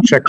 Check.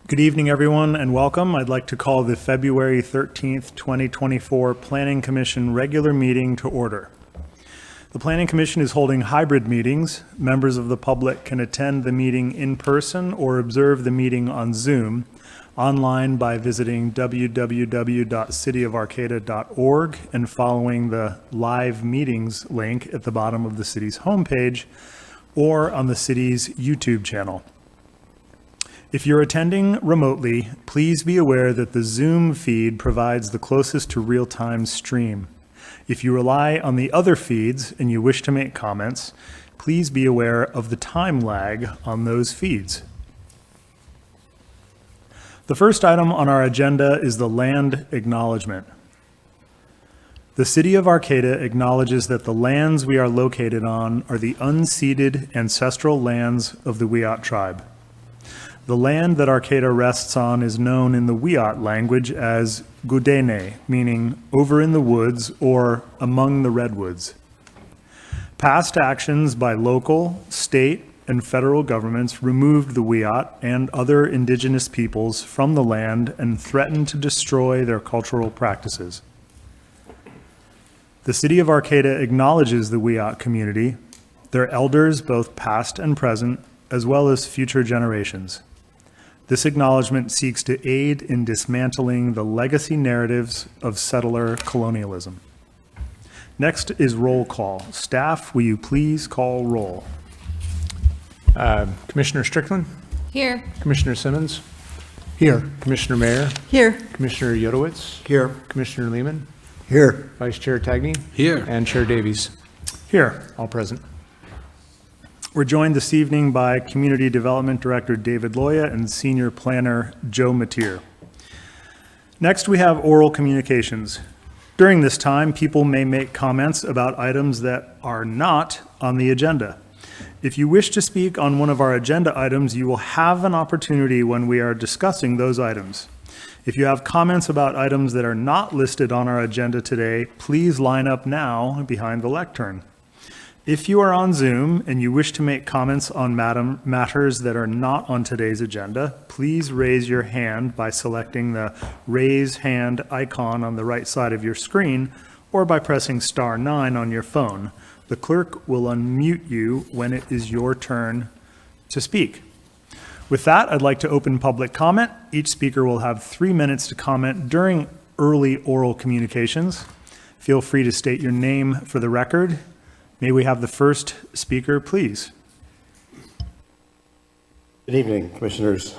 Good evening, everyone, and welcome. I'd like to call the February 13th, 2024 Planning Commission regular meeting to order. The Planning Commission is holding hybrid meetings. Members of the public can attend the meeting in person or observe the meeting on Zoom online by visiting www.cityofarcata.org and following the live meetings link at the bottom of the city's homepage or on the city's YouTube channel. If you're attending remotely, please be aware that the Zoom feed provides the closest to real-time stream. If you rely on the other feeds and you wish to make comments, please be aware of the time lag on those feeds. The first item on our agenda is the land acknowledgement. The City of Arcata acknowledges that the lands we are located on are the unceded ancestral lands of the Wiyot tribe. The land that Arcata rests on is known in the Wiyot language as Gudene, meaning over in the woods or among the redwoods. Past actions by local, state, and federal governments removed the Wiyot and other indigenous peoples from the land and threatened to destroy their cultural practices. The City of Arcata acknowledges the Wiyot community, their elders both past and present, as well as future generations. This acknowledgement seeks to aid in dismantling the legacy narratives of settler colonialism. Next is roll call. Staff, will you please call roll? Commissioner Strickland? Here. Commissioner Simmons? Here. Commissioner Mayer? Here. Commissioner Yodowitz? Here. Commissioner Lehman? Here. Vice Chair Tagney? Here. And Chair Davies? Here. All present. We're joined this evening by Community Development Director David Loya and Senior Planner Joe Mateer. Next, we have oral communications. During this time, people may make comments about items that are not on the agenda. If you wish to speak on one of our agenda items, you will have an opportunity when we are discussing those items. If you have comments about items that are not listed on our agenda today, please line up now behind the lectern. If you are on Zoom and you wish to make comments on matters that are not on today's agenda, please raise your hand by selecting the raise hand icon on the right side of your screen or by pressing *9 on your phone. The clerk will unmute you when it is your turn to speak. With that, I'd like to open public comment. Each speaker will have 3 minutes to comment during early oral communications. Feel free to state your name for the record. May we have the first speaker, please? Good evening, Commissioners.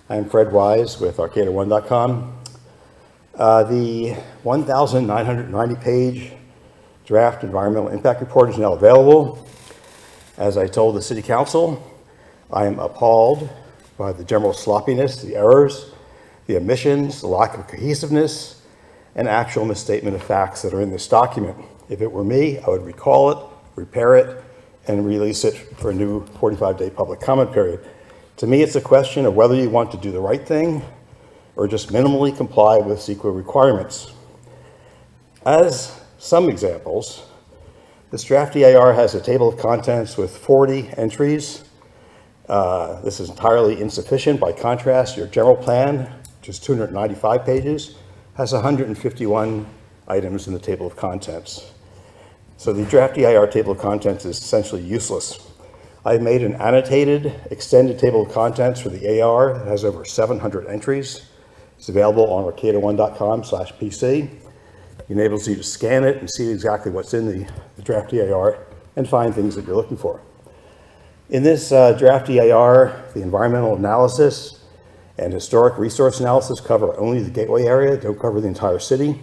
I'm Fred Wise with Arcata1.com. The 1,990-page draft environmental impact report is now available. As I told the City Council, I am appalled by the general sloppiness, the errors, the omissions, the lack of cohesiveness, and actual misstatement of facts that are in this document. If it were me, I would recall it, repair it, and release it for a new 45-day public comment period. To me, it's a question of whether you want to do the right thing or just minimally comply with CEQA requirements. As some examples, this draft EIR has a table of contents with 40 entries. This is entirely insufficient. By contrast, your general plan, which is 295 pages, has 151 items in the table of contents. So the draft EIR table of contents is essentially useless. I've made an annotated, extended table of contents for the AR that has over 700 entries. It's available on arcata1.com/PC. It enables you to scan it and see exactly what's in the draft EIR and find things that you're looking for. In this draft EIR, the environmental analysis and historic resource analysis cover only the gateway area, don't cover the entire city.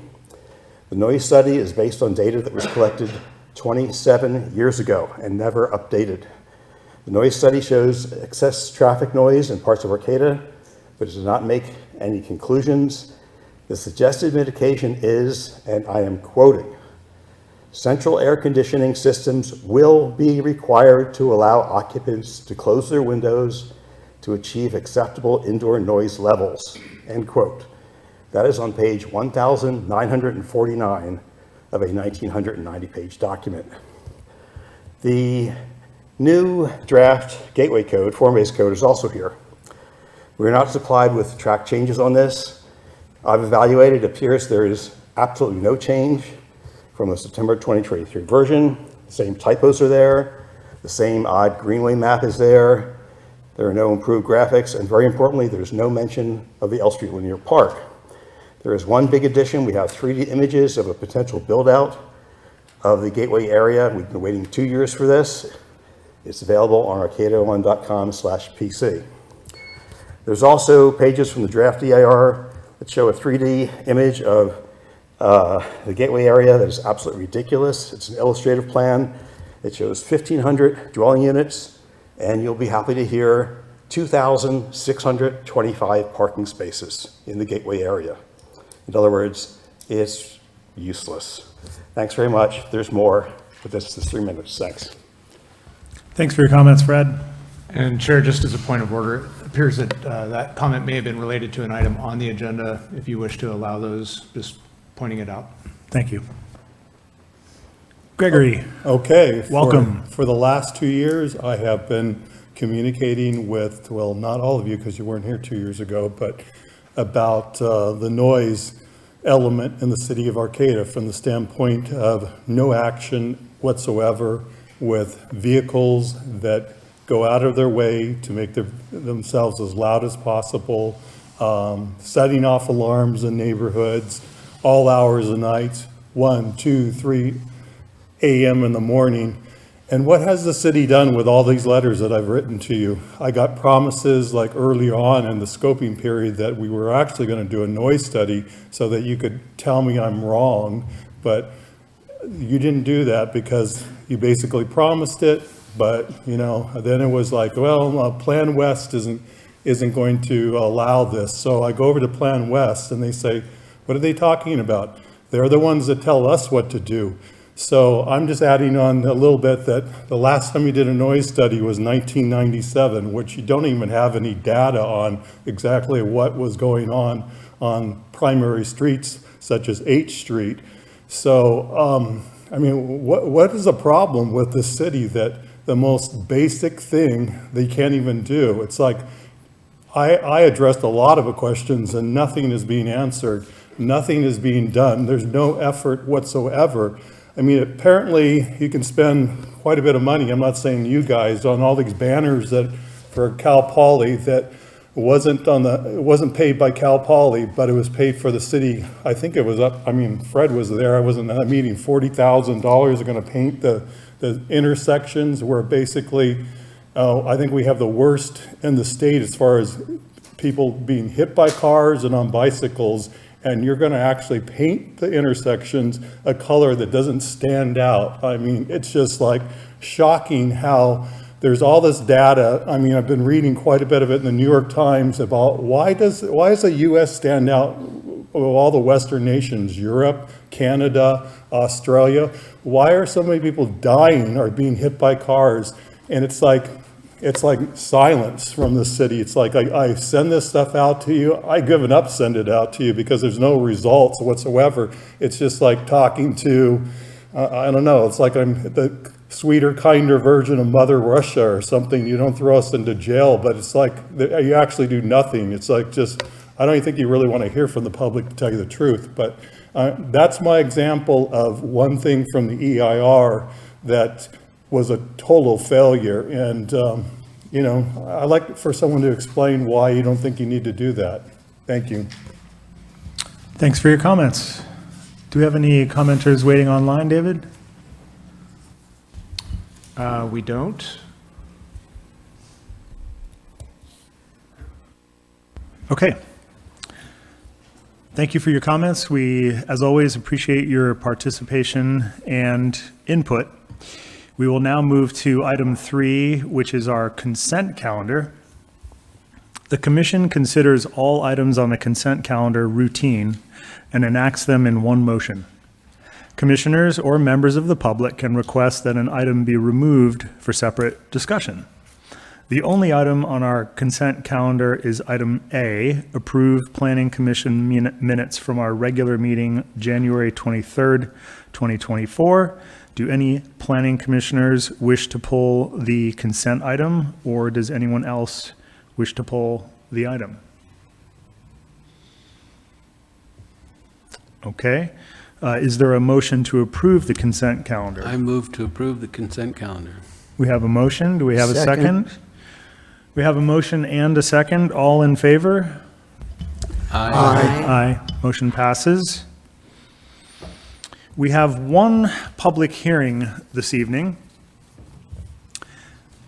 The noise study is based on data that was collected 27 years ago and never updated. The noise study shows excess traffic noise in parts of Arcata, but does not make any conclusions. The suggested mitigation is, and I am quoting, central air conditioning systems will be required to allow occupants to close their windows to achieve acceptable indoor noise levels, end quote. That is on page 1949 of a 1990-page document. The new draft gateway code, form-based code, is also here. We're not supplied with track changes on this. I've evaluated, it appears there is absolutely no change from the September 2023 version. The same typos are there. The same odd greenway map is there. There are no improved graphics, and very importantly, there's no mention of the L Street Linear Park. There is one big addition. We have 3D images of a potential build-out of the gateway area. We've been waiting 2 years for this. It's available on arcata1.com/PC. There's also pages from the draft EIR that show a 3D image of the gateway area that is absolutely ridiculous. It's an illustrative plan. It shows 1,500 dwelling units, and you'll be happy to hear 2,625 parking spaces in the gateway area. In other words, it's useless. Thanks very much. There's more, but this is 3 minutes. Thanks. Thanks for your comments, Fred. And Chair, just as a point of order, it appears that that comment may have been related to an item on the agenda. If you wish to allow those, just pointing it out. Thank you. Gregory, Okay. Welcome. For the last 2 years, I have been communicating with, well, not all of you because you weren't here 2 years ago, but about the noise element in the city of Arcata from the standpoint of no action whatsoever with vehicles that go out of their way to make themselves as loud as possible, setting off alarms in neighborhoods, all hours of night, 1, 2, 3 a.m. in the morning. And what has the city done with all these letters that I've written to you? I got promises like early on in the scoping period that we were actually going to do a noise study so that you could tell me I'm wrong, but you didn't do that because you basically promised it, but then it was like, well, Plan West isn't going to allow this. So I go over to Plan West and they say, what are they talking about? They're the ones that tell us what to do. So I'm just adding on a little bit that the last time you did a noise study was 1997, which you don't even have any data on exactly what was going on primary streets such as H Street. So, what is the problem with this city that the most basic thing they can't even do? It's like, I addressed a lot of questions and nothing is being answered. Nothing is being done. There's no effort whatsoever. Apparently you can spend quite a bit of money, I'm not saying you guys, on all these banners that for Cal Poly that it wasn't paid by Cal Poly, but it was paid for the city. I think it was Fred was there, I wasn't at that meeting, $40,000 are gonna paint the intersections where basically, I think we have the worst in the state as far as people being hit by cars and on bicycles, and you're going to actually paint the intersections a color that doesn't stand out. It's just like shocking how there's all this data. I've been reading quite a bit of it in the New York Times about why does the U.S. stand out all the Western nations, Europe, Canada, Australia. Why are so many people dying or being hit by cars? And it's like silence from the city. It's like, I send this stuff out to you. I've given up send it out to you because there's no results whatsoever. It's just like talking to, I don't know, it's like I'm the sweeter, kinder version of Mother Russia or something. You don't throw us into jail, but it's like you actually do nothing. It's like just, I don't even think you really want to hear from the public, to tell you the truth. But that's my example of one thing from the EIR that was a total failure. And, you know, I'd like for someone to explain why you don't think you need to do that. Thank you. Thanks for your comments. Do we have any commenters waiting online, David? We don't. Okay. Thank you for your comments. We, as always, appreciate your participation and input. We will now move to item 3, which is our consent calendar. The commission considers all items on the consent calendar routine and enacts them in one motion. Commissioners or members of the public can request that an item be removed for separate discussion. The only item on our consent calendar is item A, approve Planning Commission minutes from our regular meeting, January 23rd, 2024. Do any planning commissioners wish to pull the consent item, or does anyone else wish to pull the item? Okay. Is there a motion to approve the consent calendar? I move to approve the consent calendar. We have a motion. Do we have a second? We have a motion and a second. All in favor? Aye. Aye. Motion passes. We have one public hearing this evening,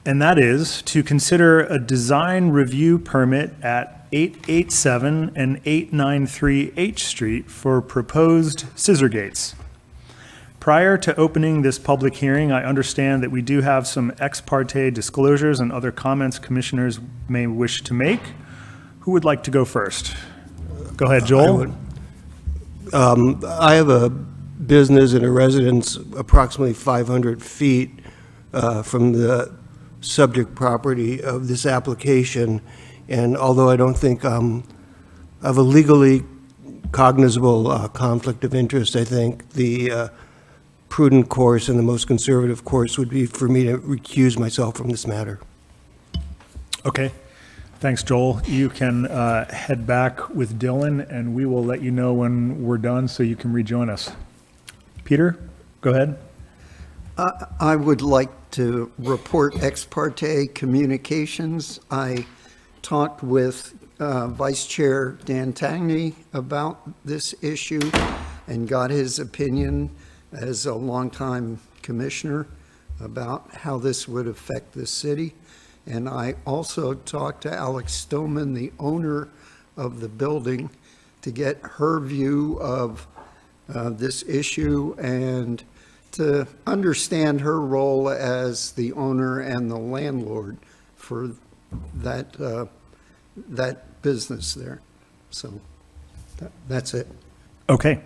and that is to consider a design review permit at 887 and 893 H Street for proposed scissor gates. Prior to opening this public hearing, I understand that we do have some ex parte disclosures and other comments commissioners may wish to make. Who would like to go first? Go ahead, Joel. I have a business and a residence approximately 500 feet from the subject property of this application, and although I don't think I have a legally cognizable conflict of interest, I think the prudent course and the most conservative course would be for me to recuse myself from this matter. Okay. Thanks, Joel. You can head back with Dylan, and we will let you know when we're done so you can rejoin us. Peter, go ahead. I would like to report ex parte communications. I talked with Vice Chair Dan Tagney about this issue and got his opinion as a longtime commissioner about how this would affect the city. And I also talked to Alex Stoneman, the owner of the building, to get her view of this issue and to understand her role as the owner and the landlord for that business there. So that's it. Okay.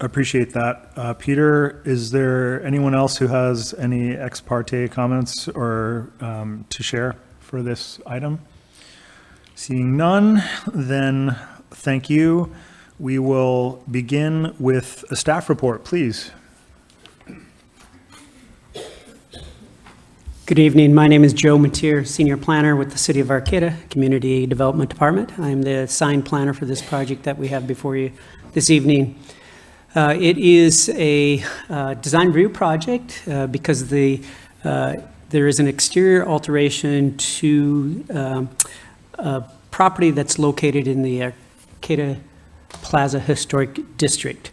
Appreciate that. Peter, is there anyone else who has any ex parte comments or to share for this item? Seeing none, then thank you. We will begin with a staff report, please. Good evening. My name is Joe Mateer, Senior Planner with the City of Arcata Community Development Department. I'm the sign planner for this project that we have before you this evening. It is a design review project because there is an exterior alteration to a property that's located in the Arcata Plaza Historic District.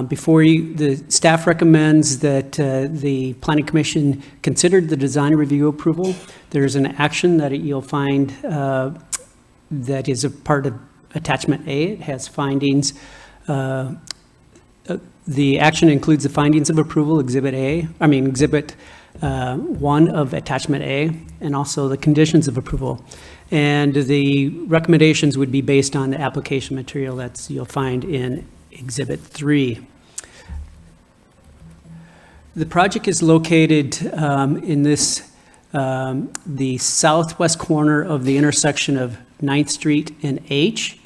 Before you, the staff recommends that the Planning Commission consider the design review approval. There's an action that you'll find that is a part of Attachment A. It has findings. The action includes the findings of approval, Exhibit 1 of Attachment A, and also the conditions of approval. And the recommendations would be based on the application material you'll find in Exhibit 3. The project is located in the southwest corner of the intersection of 9th Street and H.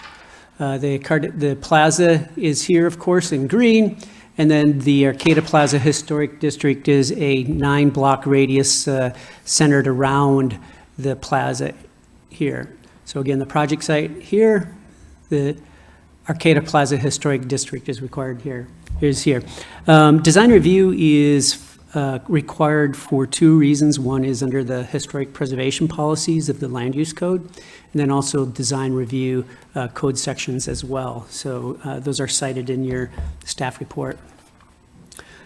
The plaza is here, of course, in green, and then the Arcata Plaza Historic District is a 9-block radius centered around the plaza here. So again, the project site here, the Arcata Plaza Historic District is required here, is here. Design review is required for 2 reasons. One is under the historic preservation policies of the land use code, and then also design review code sections as well. So those are cited in your staff report.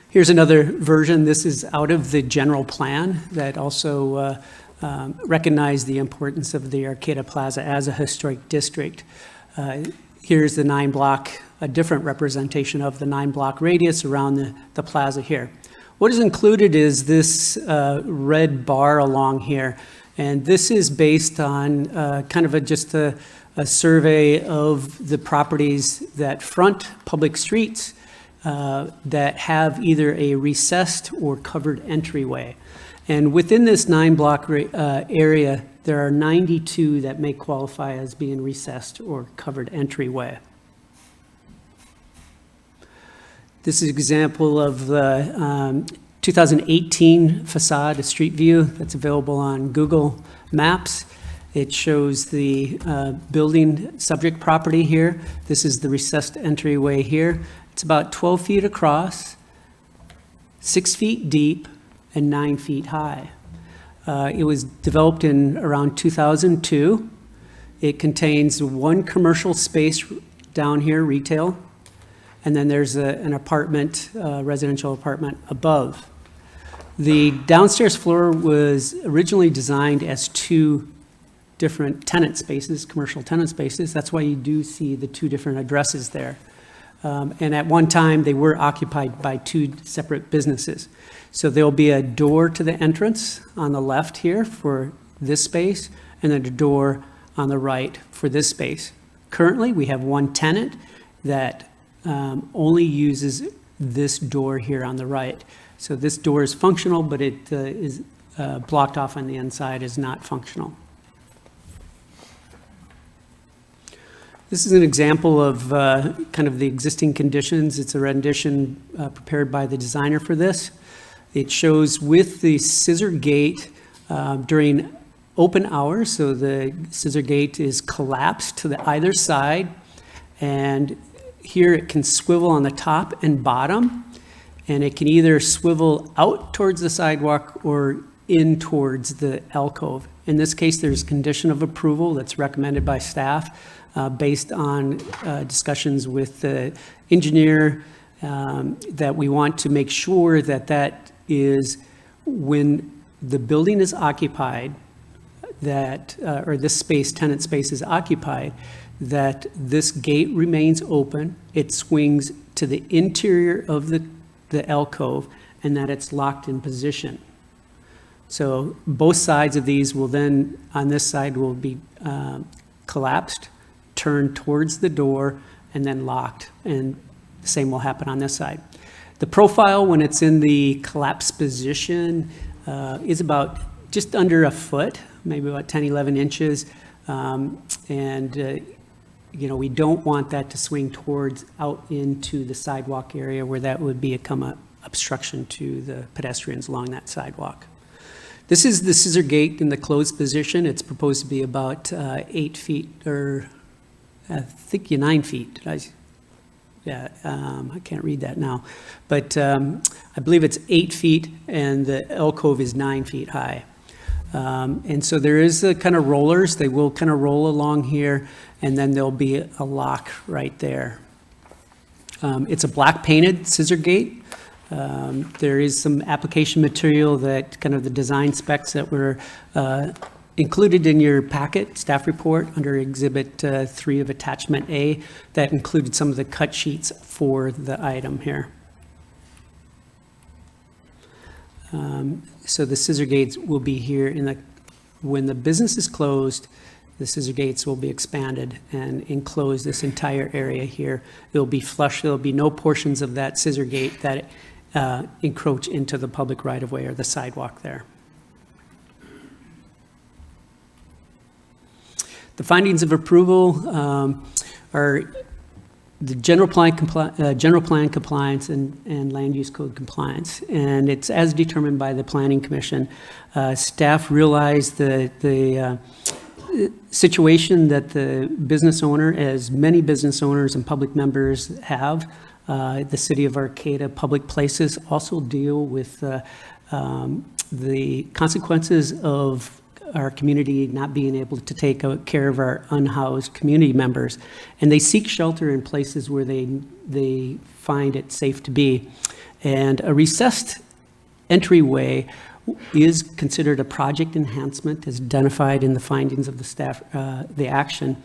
Here's another version. This is out of the general plan that also recognize the importance of the Arcata Plaza as a historic district. Here's the 9-block, a different representation of the 9-block radius around the plaza here. What is included is this red bar along here, and this is based on kind of just a survey of the properties that front public streets that have either a recessed or covered entryway. And within this 9-block area, there are 92 that may qualify as being recessed or covered entryway. This is an example of the 2018 facade, a street view that's available on Google Maps. It shows the building subject property here. This is the recessed entryway here. It's about 12 feet across, 6 feet deep, and 9 feet high. It was developed in around 2002. It contains 1 commercial space down here, retail, and then there's an apartment, residential apartment above. The downstairs floor was originally designed as 2 different tenant spaces, commercial tenant spaces. That's why you do see the 2 different addresses there. And at one time, they were occupied by 2 separate businesses. So there'll be a door to the entrance on the left here for this space, and then a door on the right for this space. Currently, we have 1 tenant that only uses this door here on the right. So this door is functional, but it is blocked off on the inside, is not functional. This is an example of kind of the existing conditions. It's a rendition prepared by the designer for this. It shows with the scissor gate during open hours, so the scissor gate is collapsed to the either side, and here it can swivel on the top and bottom, and it can either swivel out towards the sidewalk or in towards the alcove. In this case, there's condition of approval that's recommended by staff based on discussions with the engineer that we want to make sure that that is when the building is occupied, that or this space, tenant space is occupied, that this gate remains open, it swings to the interior of the alcove, and that it's locked in position. So both sides of these will then, on this side, will be collapsed, turned towards the door, and then locked. And the same will happen on this side. The profile, when it's in the collapsed position, is about just under a foot, maybe about 10, 11 inches. We don't want that to swing towards out into the sidewalk area where that would become an obstruction to the pedestrians along that sidewalk. This is the scissor gate in the closed position. It's proposed to be about 8 feet, or I think 9 feet. I can't read that now. But I believe it's 8 feet, and the alcove is 9 feet high. And so there is a kind of rollers. They will kind of roll along here, and then there'll be a lock right there. It's a black painted scissor gate. There is some application material that kind of the design specs that were included in your packet, staff report, under Exhibit 3 of Attachment A, that included some of the cut sheets for the item here. So the scissor gates will be here when the business is closed, the scissor gates will be expanded and enclose this entire area here. It'll be flush, there'll be no portions of that scissor gate that encroach into the public right-of-way or the sidewalk there. The findings of approval are the general plan compliance and land use code compliance. And it's as determined by the Planning Commission. Staff realized the situation that the business owner, as many business owners and public members have, the city of Arcata public places also deal with the consequences of our community not being able to take care of our unhoused community members. And they seek shelter in places where they find it safe to be. And a recessed entryway is considered a project enhancement as identified in the findings of the staff, the action.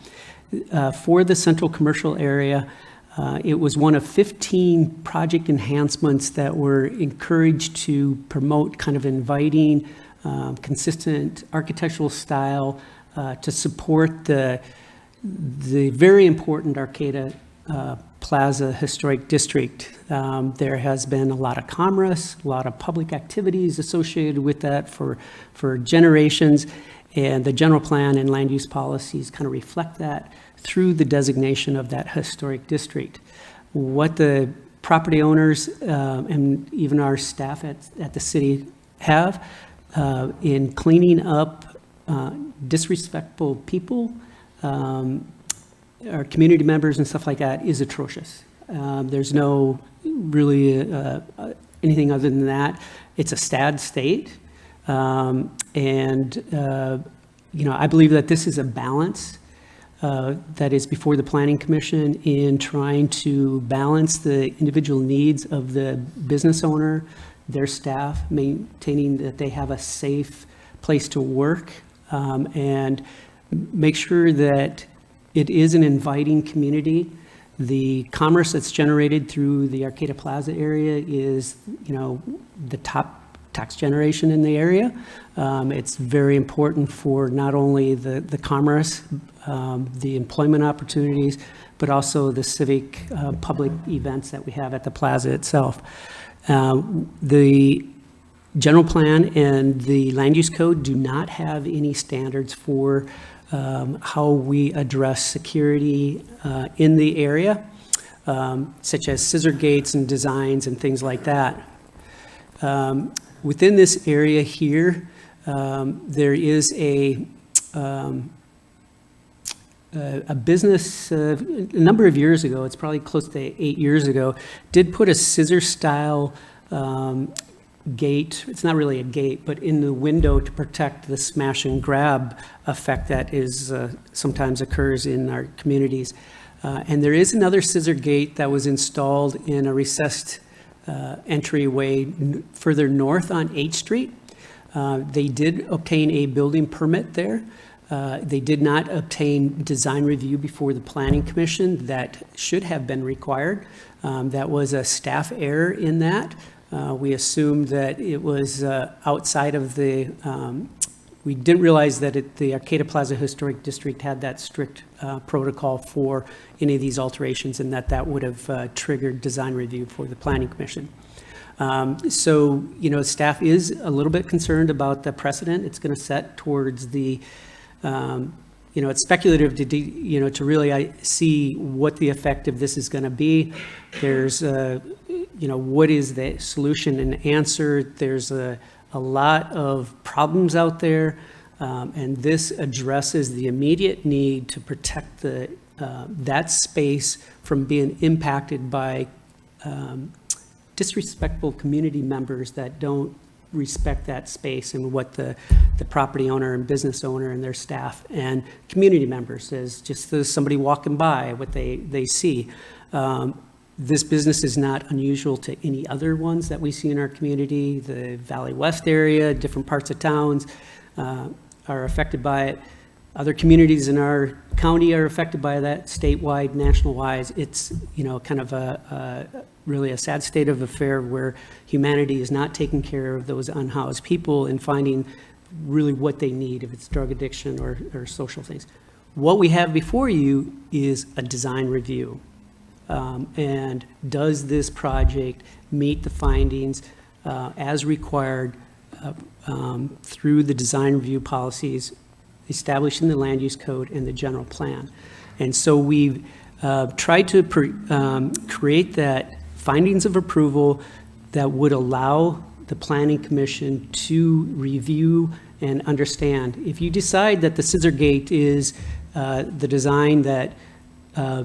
For the central commercial area, it was one of 15 project enhancements that were encouraged to promote kind of inviting, consistent architectural style to support the very important Arcata Plaza Historic District. There has been a lot of commerce, a lot of public activities associated with that for generations, and the general plan and land use policies kind of reflect that through the designation of that historic district. What the property owners and even our staff at the city have in cleaning up disrespectful people, our community members and stuff like that is atrocious. There's no really anything other than that. It's a sad state. I believe that this is a balance that is before the Planning Commission in trying to balance the individual needs of the business owner, their staff, maintaining that they have a safe place to work, and make sure that it is an inviting community. The commerce that's generated through the Arcata Plaza area is, the top tax generation in the area. It's very important for not only the commerce, the employment opportunities, but also the civic public events that we have at the plaza itself. The general plan and the land use code do not have any standards for how we address security in the area, such as scissor gates and designs and things like that. Within this area here, there is a business a number of years ago, it's probably close to 8 years ago, did put a scissor style gate, it's not really a gate, but in the window to protect the smash and grab effect that is sometimes occurs in our communities. And there is another scissor gate that was installed in a recessed entryway further north on 8th Street. They did obtain a building permit there. They did not obtain design review before the Planning Commission. That should have been required. That was a staff error in that. We assumed that it was outside of the, we didn't realize that the Arcata Plaza Historic District had that strict protocol for any of these alterations, and that would have triggered design review for the Planning Commission. So, staff is a little bit concerned about the precedent it's going to set towards the, it's speculative to really see what the effect of this is going to be. There's, what is the solution and answer? There's a lot of problems out there, and this addresses the immediate need to protect that space from being impacted by disrespectful community members that don't respect that space and what the property owner and business owner and their staff and community members, as just as somebody walking by, what they see. This business is not unusual to any other ones that we see in our community. The Valley West area, different parts of towns are affected by it. Other communities in our county are affected by that, statewide, national-wise. It's, kind of really a sad state of affair where humanity is not taking care of those unhoused people and finding really what they need, if it's drug addiction or social things. What we have before you is a design review. And does this project meet the findings as required through the design review policies established in the land use code and the general plan? And so we've tried to create that findings of approval that would allow the Planning Commission to review and understand. If you decide that the scissor gate is the design that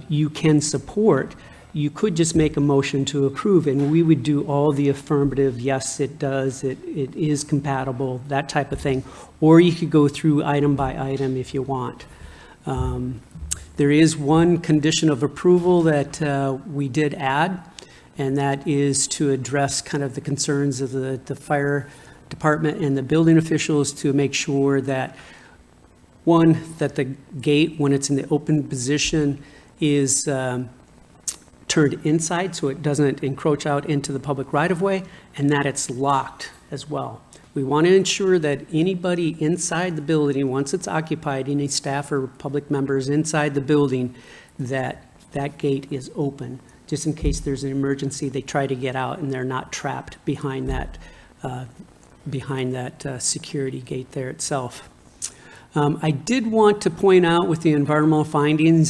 you can support, you could just make a motion to approve, and we would do all the affirmative, yes, it does, it is compatible, that type of thing. Or you could go through item by item if you want. There is one condition of approval that we did add, and that is to address kind of the concerns of the fire department and the building officials to make sure that, one, that the gate, when it's in the open position, is turned inside so it doesn't encroach out into the public right-of-way, and that it's locked as well. We want to ensure that anybody inside the building, once it's occupied, any staff or public members inside the building, that gate is open, just in case there's an emergency, they try to get out and they're not trapped behind that security gate there itself. I did want to point out with the environmental findings,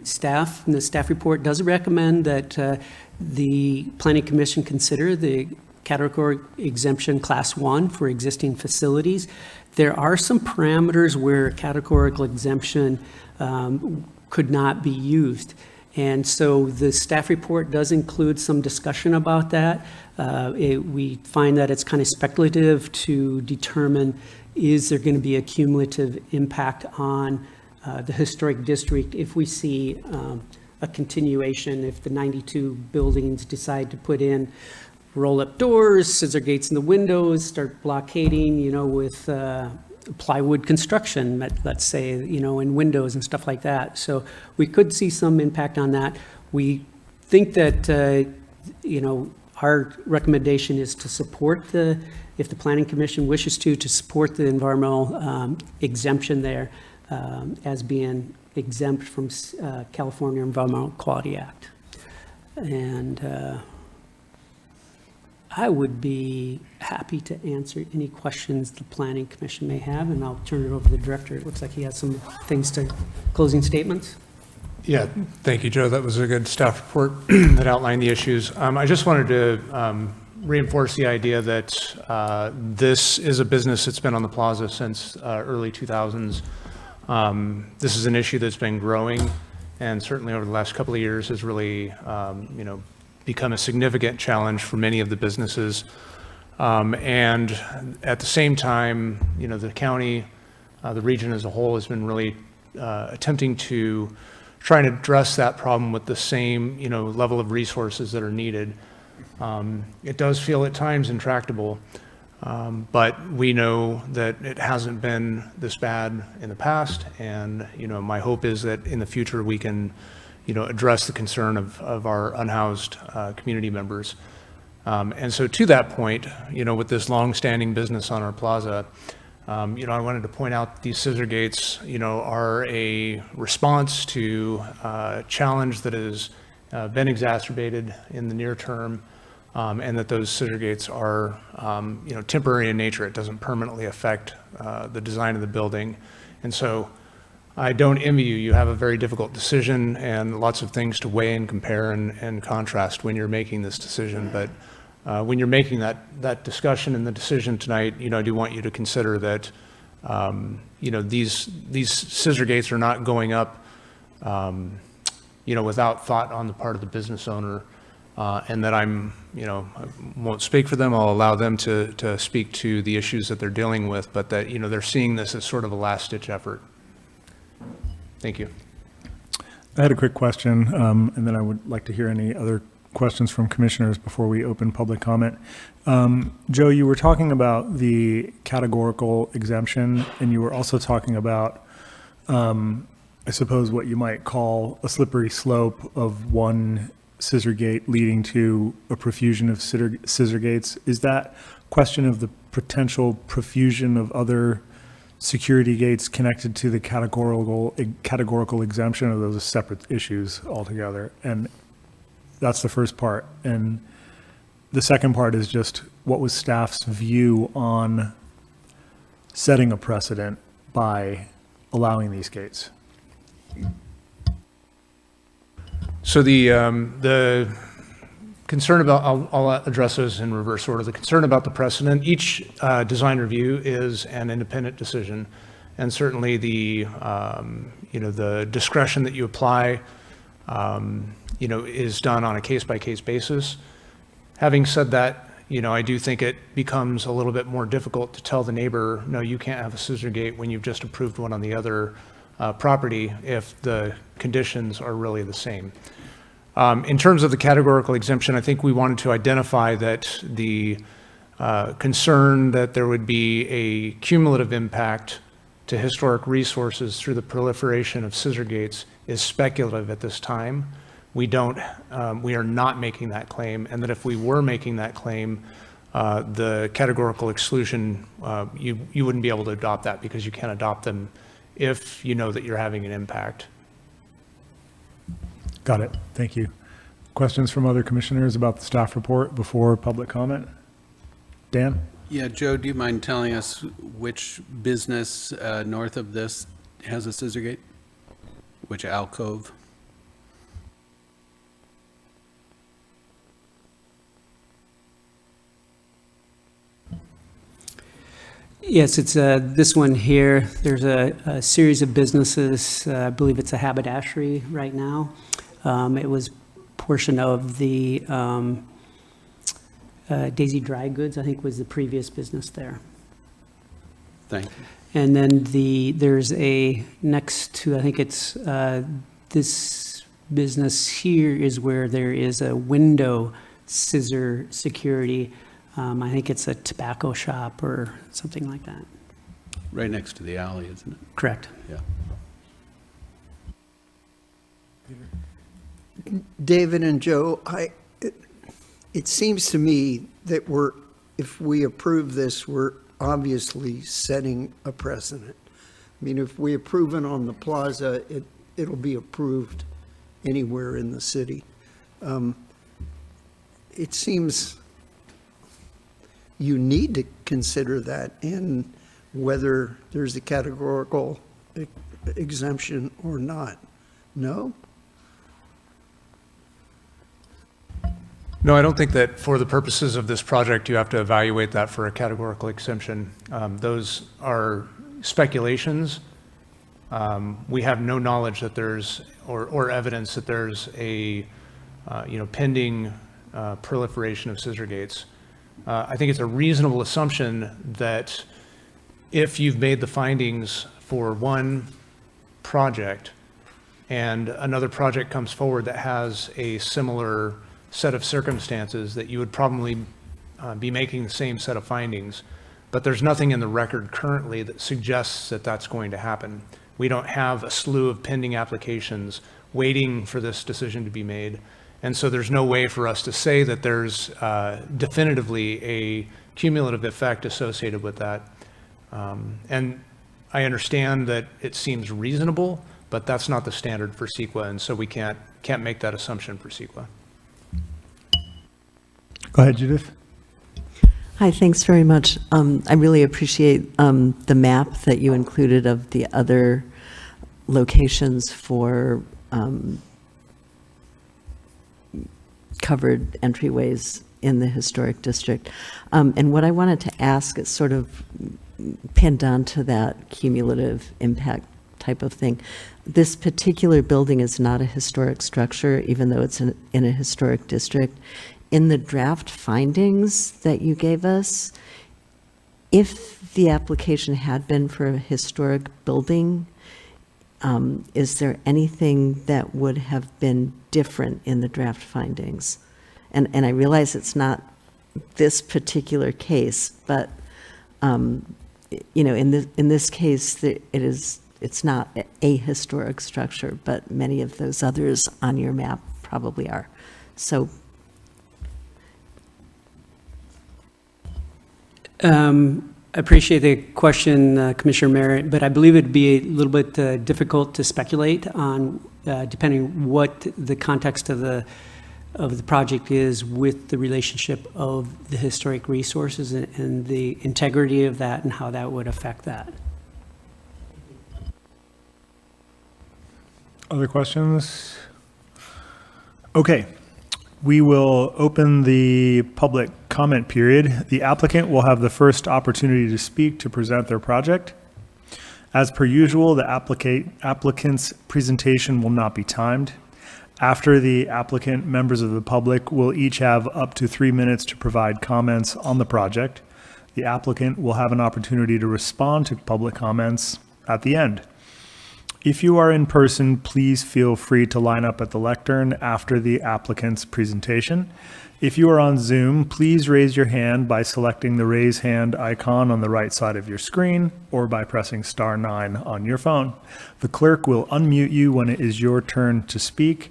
staff, and the staff report does recommend that the Planning Commission consider the categorical exemption class 1 for existing facilities. There are some parameters where categorical exemption could not be used. And so the staff report does include some discussion about that. We find that it's kind of speculative to determine, is there going to be a cumulative impact on the historic district if we see a continuation, if the 92 buildings decide to put in roll-up doors, scissor gates in the windows, start blockading, with plywood construction, let's say, in windows and stuff like that. So we could see some impact on that. We think that, our recommendation is to support if the Planning Commission wishes to support the environmental exemption there as being exempt from California Environmental Quality Act. And I would be happy to answer any questions the Planning Commission may have, and I'll turn it over to the director. It looks like he has some things closing statements. Yeah, thank you, Joe. That was a good staff report that outlined the issues. I just wanted to reinforce the idea that this is a business that's been on the plaza since early 2000s. This is an issue that's been growing, and certainly over the last couple of years has really, become a significant challenge for many of the businesses. And at the same time, the county, the region as a whole has been really attempting to try and address that problem with the same, level of resources that are needed. It does feel at times intractable, but we know that it hasn't been this bad in the past. And, my hope is that in the future we can, address the concern of our unhoused community members. And so to that point, with this long-standing business on our plaza, I wanted to point out these scissor gates, are a response to a challenge that has been exacerbated in the near term, and that those scissor gates are, temporary in nature. It doesn't permanently affect the design of the building. And so I don't envy you. You have a very difficult decision and lots of things to weigh and compare and contrast when you're making this decision. But when you're making that discussion and the decision tonight, I do want you to consider that, these scissor gates are not going up, without thought on the part of the business owner, and that I won't speak for them. I'll allow them to speak to the issues that they're dealing with, but that, they're seeing this as sort of a last-ditch effort. Thank you. I had a quick question, and then I would like to hear any other questions from commissioners before we open public comment. Joe, you were talking about the categorical exemption, and you were also talking about I suppose what you might call a slippery slope of one scissor gate leading to a profusion of scissor gates. Is that question of the potential profusion of other security gates connected to the categorical exemption, or those are separate issues altogether? And that's the first part. And the second part is just, what was staff's view on setting a precedent by allowing these gates? So the concern about, I'll address those in reverse order. The concern about the precedent, each design review is an independent decision. And certainly the, the discretion that you apply, is done on a case-by-case basis. Having said that, I do think it becomes a little bit more difficult to tell the neighbor, no, you can't have a scissor gate when you've just approved one on the other property if the conditions are really the same. In terms of the categorical exemption, I think we wanted to identify that the concern that there would be a cumulative impact to historic resources through the proliferation of scissor gates is speculative at this time. We are not making that claim, and that if we were making that claim, the categorical exclusion, you wouldn't be able to adopt that, because you can't adopt them if you know that you're having an impact. Got it. Thank you. Questions from other commissioners about the staff report before public comment? Dan? Yeah, Joe, do you mind telling us which business north of this has a scissor gate? Which alcove? Yes, it's this one here. There's a series of businesses. I believe it's a haberdashery right now. It was portion of the Daisy Dry Goods, I think, was the previous business there. Thank you. And then there's a next to, I think it's this business here is where there is a window scissor security. I think it's a tobacco shop or something like that. Right next to the alley, isn't it? Correct. Yeah. David and Joe, it seems to me that if we approve this, we're obviously setting a precedent. I mean, if we approve it on the plaza, it'll be approved anywhere in the city. It seems you need to consider that in whether there's a categorical exemption or not. No? No, I don't think that for the purposes of this project, you have to evaluate that for a categorical exemption. Those are speculations. We have no knowledge that there's, or evidence that there's a, pending proliferation of scissor gates. I think it's a reasonable assumption that if you've made the findings for one project and another project comes forward that has a similar set of circumstances, that you would probably be making the same set of findings. But there's nothing in the record currently that suggests that that's going to happen. We don't have a slew of pending applications waiting for this decision to be made. And so there's no way for us to say that there's definitively a cumulative effect associated with that. And I understand that it seems reasonable, but that's not the standard for CEQA, and so we can't make that assumption for CEQA. Go ahead, Judith. Hi, thanks very much. I really appreciate the map that you included of the other locations for covered entryways in the historic district. And what I wanted to ask is sort of pinned on to that cumulative impact type of thing. This particular building is not a historic structure, even though it's in a historic district. In the draft findings that you gave us, if the application had been for a historic building, is there anything that would have been different in the draft findings? And I realize it's not this particular case, but in this case, it is it's not a historic structure, but many of those others on your map probably are. So I appreciate the question, Commissioner Merritt, but I believe it'd be a little bit difficult to speculate on, depending what the context of the project is with the relationship of the historic resources and the integrity of that and how that would affect that. Other questions? Okay, we will open the public comment period. The applicant will have the first opportunity to speak to present their project. As per usual, the applicant's presentation will not be timed. After the applicant, members of the public will each have up to 3 minutes to provide comments on the project. The applicant will have an opportunity to respond to public comments at the end. If you are in person, please feel free to line up at the lectern after the applicant's presentation. If you are on Zoom, please raise your hand by selecting the raise hand icon on the right side of your screen or by pressing *9 on your phone. The clerk will unmute you when it is your turn to speak.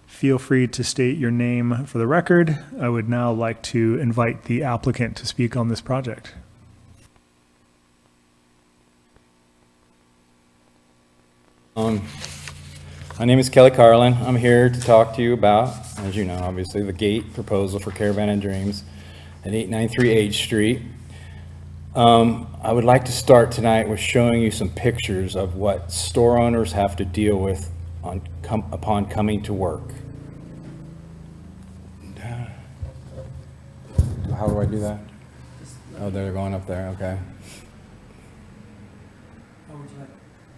Feel free to state your name for the record. I would now like to invite the applicant to speak on this project. My name is Kelly Carlin. I'm here to talk to you about, as you know, obviously, the gate proposal for Caravan and Dreams at 893 H Street. I would like to start tonight with showing you some pictures of what store owners have to deal with upon coming to work. How do I do that? Oh, they're going up there, okay.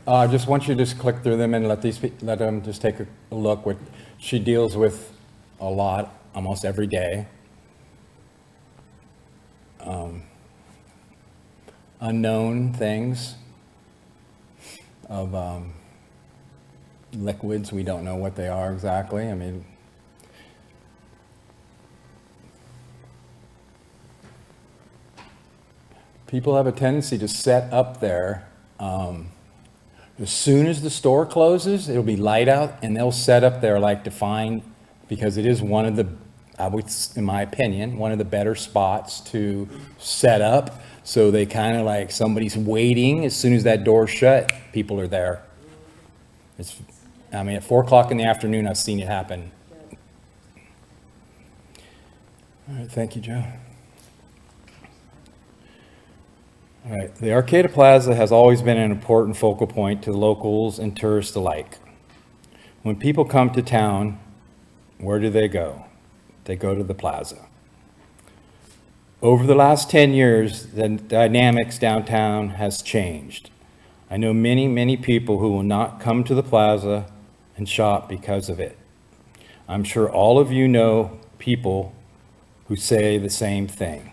I just want you to just click through them and let them just take a look. What she deals with a lot, almost every day. Unknown things of liquids. We don't know what they are exactly. I mean, people have a tendency to set up there. As soon as the store closes, it'll be light out, and they'll set up there like to find, because it is one of the, in my opinion, one of the better spots to set up. So they kind of like somebody's waiting. As soon as that door's shut, people are there. I mean, at 4 o'clock in the afternoon, I've seen it happen. All right, thank you, Joe. All right, the Arcata Plaza has always been an important focal point to locals and tourists alike. When people come to town, where do they go? They go to the plaza. Over the last 10 years, the dynamics downtown has changed. I know many, many people who will not come to the plaza and shop because of it. I'm sure all of you know people who say the same thing.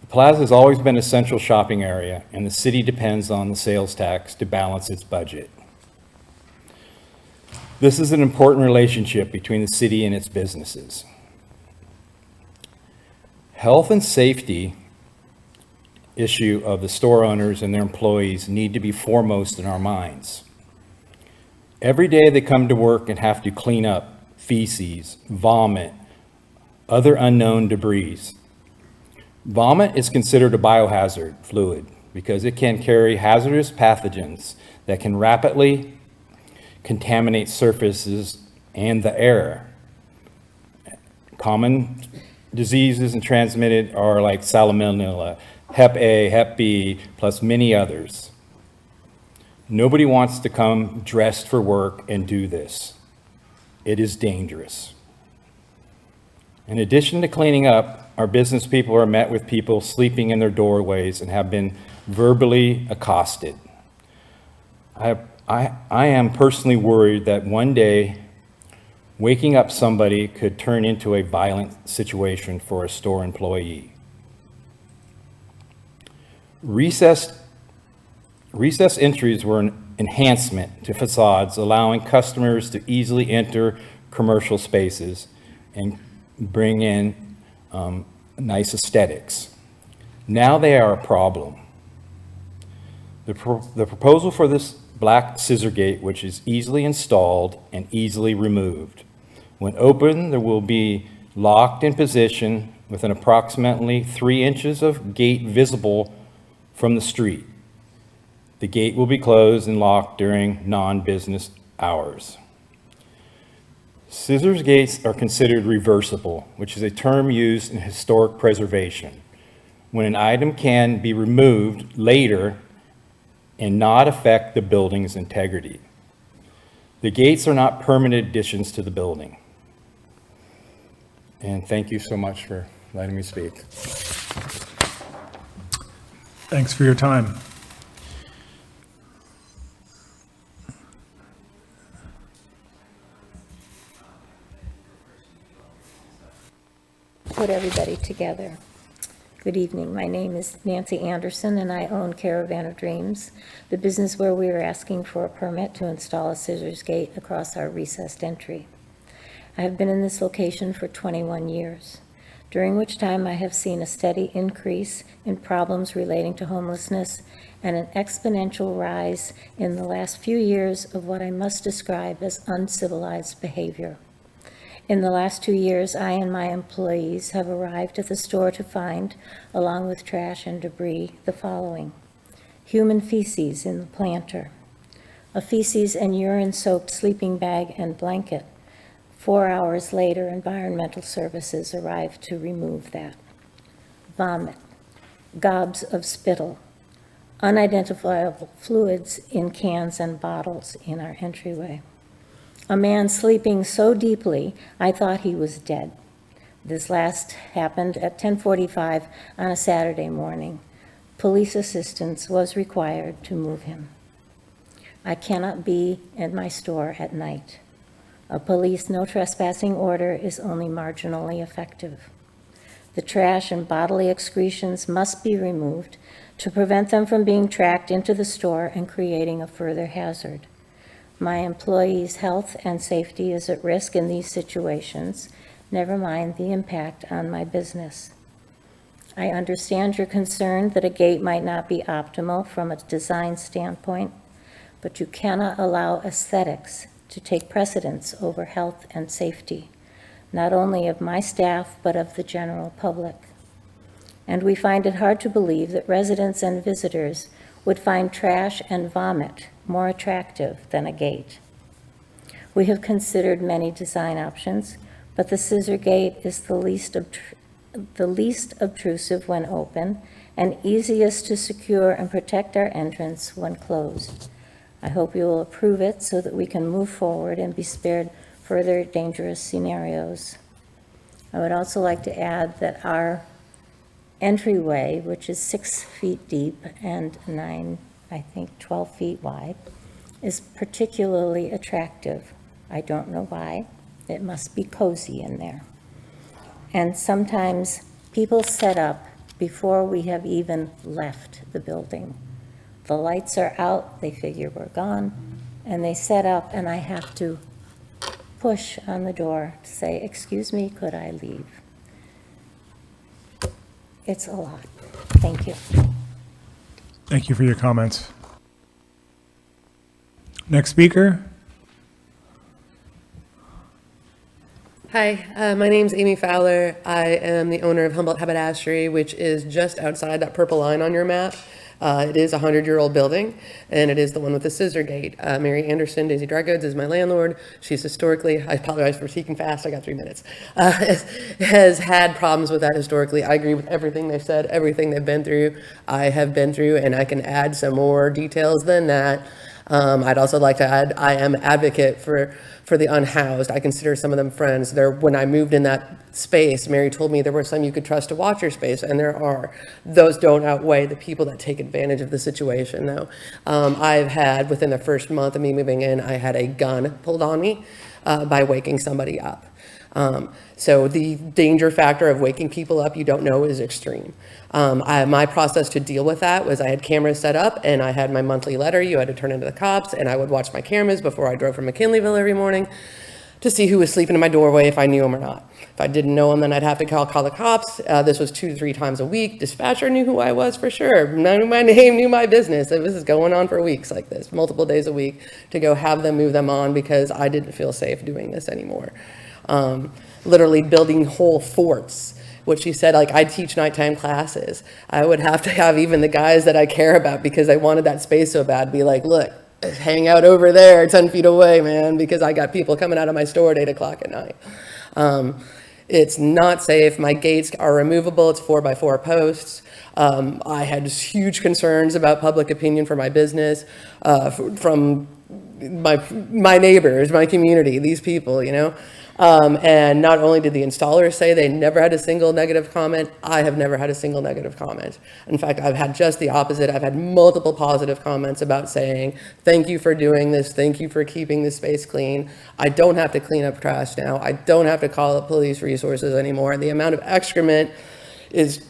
The plaza has always been a central shopping area, and the city depends on the sales tax to balance its budget. This is an important relationship between the city and its businesses. Health and safety issue of the store owners and their employees need to be foremost in our minds. Every day they come to work and have to clean up feces, vomit, other unknown debris. Vomit is considered a biohazard fluid because it can carry hazardous pathogens that can rapidly contaminate surfaces and the air. Common diseases and transmitted are like salmonella, Hep A, Hep B, plus many others. Nobody wants to come dressed for work and do this. It is dangerous. In addition to cleaning up, our business people are met with people sleeping in their doorways and have been verbally accosted. I am personally worried that one day waking up somebody could turn into a violent situation for a store employee. Recessed entries were an enhancement to facades, allowing customers to easily enter commercial spaces and bring in nice aesthetics. Now they are a problem. The proposal for this black scissor gate, which is easily installed and easily removed. When open, there will be locked in position within approximately 3 inches of gate visible from the street. The gate will be closed and locked during non-business hours. Scissors gates are considered reversible, which is a term used in historic preservation, when an item can be removed later and not affect the building's integrity. The gates are not permanent additions to the building. And thank you so much for letting me speak. Thanks for your time. Put everybody together. Good evening. My name is Nancy Anderson, and I own Caravan of Dreams, the business where we are asking for a permit to install a scissors gate across our recessed entry. I have been in this location for 21 years, during which time I have seen a steady increase in problems relating to homelessness and an exponential rise in the last few years of what I must describe as uncivilized behavior. In the last 2 years, I and my employees have arrived at the store to find, along with trash and debris, the following: human feces in the planter, a feces and urine-soaked sleeping bag and blanket. 4 hours later, environmental services arrived to remove that. Vomit, gobs of spittle, unidentifiable fluids in cans and bottles in our entryway. A man sleeping so deeply, I thought he was dead. This last happened at 10:45 on a Saturday morning. Police assistance was required to move him. I cannot be at my store at night. A police no trespassing order is only marginally effective. The trash and bodily excretions must be removed to prevent them from being tracked into the store and creating a further hazard. My employees' health and safety is at risk in these situations, never mind the impact on my business. I understand your concern that a gate might not be optimal from a design standpoint, but you cannot allow aesthetics to take precedence over health and safety, not only of my staff, but of the general public. And we find it hard to believe that residents and visitors would find trash and vomit more attractive than a gate. We have considered many design options, but the scissor gate is the least obtrusive when open and easiest to secure and protect our entrance when closed. I hope you will approve it so that we can move forward and be spared further dangerous scenarios. I would also like to add that our entryway, which is 6 feet deep and 12 feet wide, is particularly attractive. I don't know why. It must be cozy in there. And sometimes people set up before we have even left the building. The lights are out, they figure we're gone, and they set up, and I have to push on the door to say, "Excuse me, could I leave?" It's a lot. Thank you. Thank you for your comments. Next speaker. Hi, my name's Amy Fowler. I am the owner of Humboldt Haberdashery, which is just outside that purple line on your map. It is a 100-year-old building, and it is the one with the scissor gate. Mary Anderson, Daisy Dry Goods, is my landlord. She's historically, I apologize for speaking fast, I got 3 minutes, has had problems with that historically. I agree with everything they've said, everything they've been through, I have been through, and I can add some more details than that. I'd also like to add, I am advocate for the unhoused. I consider some of them friends. When I moved in that space, Mary told me there were some you could trust to watch your space, and there are. Those don't outweigh the people that take advantage of the situation, though. I've had, within the first month of me moving in, I had a gun pulled on me by waking somebody up. So the danger factor of waking people up you don't know is extreme. My process to deal with that was I had cameras set up, and I had my monthly letter you had to turn into the cops, and I would watch my cameras before I drove from McKinleyville every morning. to see who was sleeping in my doorway, if I knew him or not. If I didn't know him, then I'd have to call the cops. This was 2 to 3 times a week. Dispatcher knew who I was for sure. Knew my name, knew my business. This is going on for weeks like this, multiple days a week, to go have them move them on because I didn't feel safe doing this anymore. Literally building whole forts. What she said, like, I teach nighttime classes. I would have to have even the guys that I care about because I wanted that space so bad, be like, look, hang out over there 10 feet away, man, because I got people coming out of my store at 8 o'clock at night. It's not safe. My gates are removable. It's 4x4 posts. I had huge concerns about public opinion for my business, from my neighbors, my community, these people, you know. And not only did the installers say they never had a single negative comment, I have never had a single negative comment. In fact, I've had just the opposite. I've had multiple positive comments about saying, thank you for doing this. Thank you for keeping the space clean. I don't have to clean up trash now. I don't have to call up police resources anymore. The amount of excrement is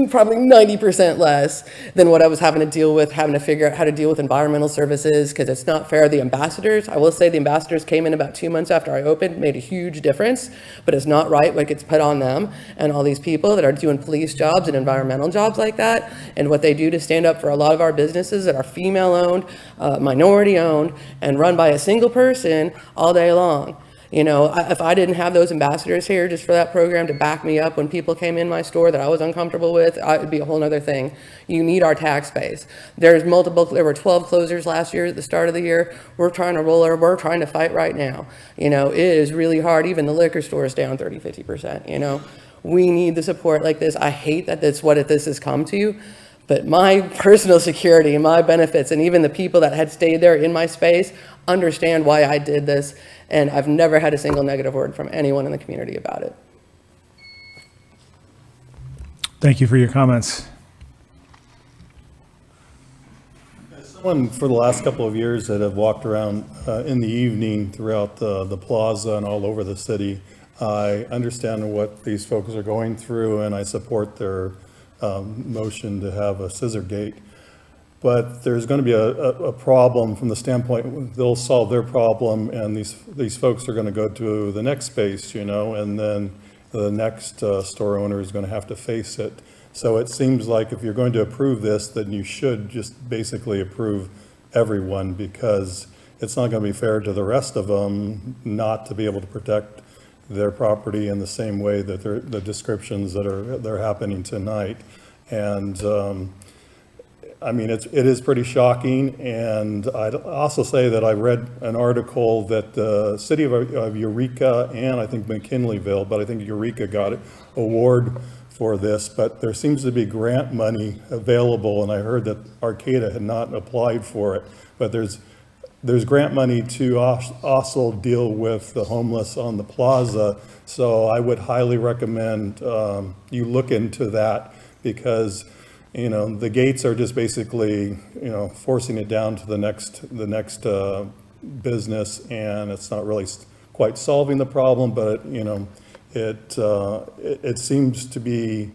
probably 90% less than what I was having to deal with, having to figure out how to deal with environmental services, because it's not fair. The ambassadors, I will say the ambassadors came in about 2 months after I opened, made a huge difference, but it's not right what gets put on them and all these people that are doing police jobs and environmental jobs like that, and what they do to stand up for a lot of our businesses that are female-owned, minority-owned, and run by a single person all day long. You know, if I didn't have those ambassadors here just for that program to back me up when people came in my store that I was uncomfortable with, it'd be a whole nother thing. You need our tax base. There were 12 closers last year at the start of the year. We're trying to fight right now. You know, it is really hard. Even the liquor store is down 30, 50%, you know. We need the support like this. I hate that that's what this has come to. But my personal security and my benefits and even the people that had stayed there in my space understand why I did this. And I've never had a single negative word from anyone in the community about it. Thank you for your comments. As someone for the last couple of years that have walked around in the evening throughout the plaza and all over the city, I understand what these folks are going through, and I support their motion to have a scissor gate. But there's going to be a problem from the standpoint, they'll solve their problem, and these folks are going to go to the next space, you know, and then the next store owner is going to have to face it. So it seems like if you're going to approve this, then you should just basically approve everyone, because it's not going to be fair to the rest of them not to be able to protect their property in the same way that the descriptions that are happening tonight. And I mean, it is pretty shocking. And I'd also say that I read an article that the city of Eureka and I think McKinleyville, but I think Eureka got an award for this, but there seems to be grant money available, and I heard that Arcata had not applied for it, but there's grant money to also deal with the homeless on the plaza. So I would highly recommend you look into that, because you know, the gates are just basically, you know, forcing it down to the next business, and it's not really quite solving the problem, but you know, it seems to be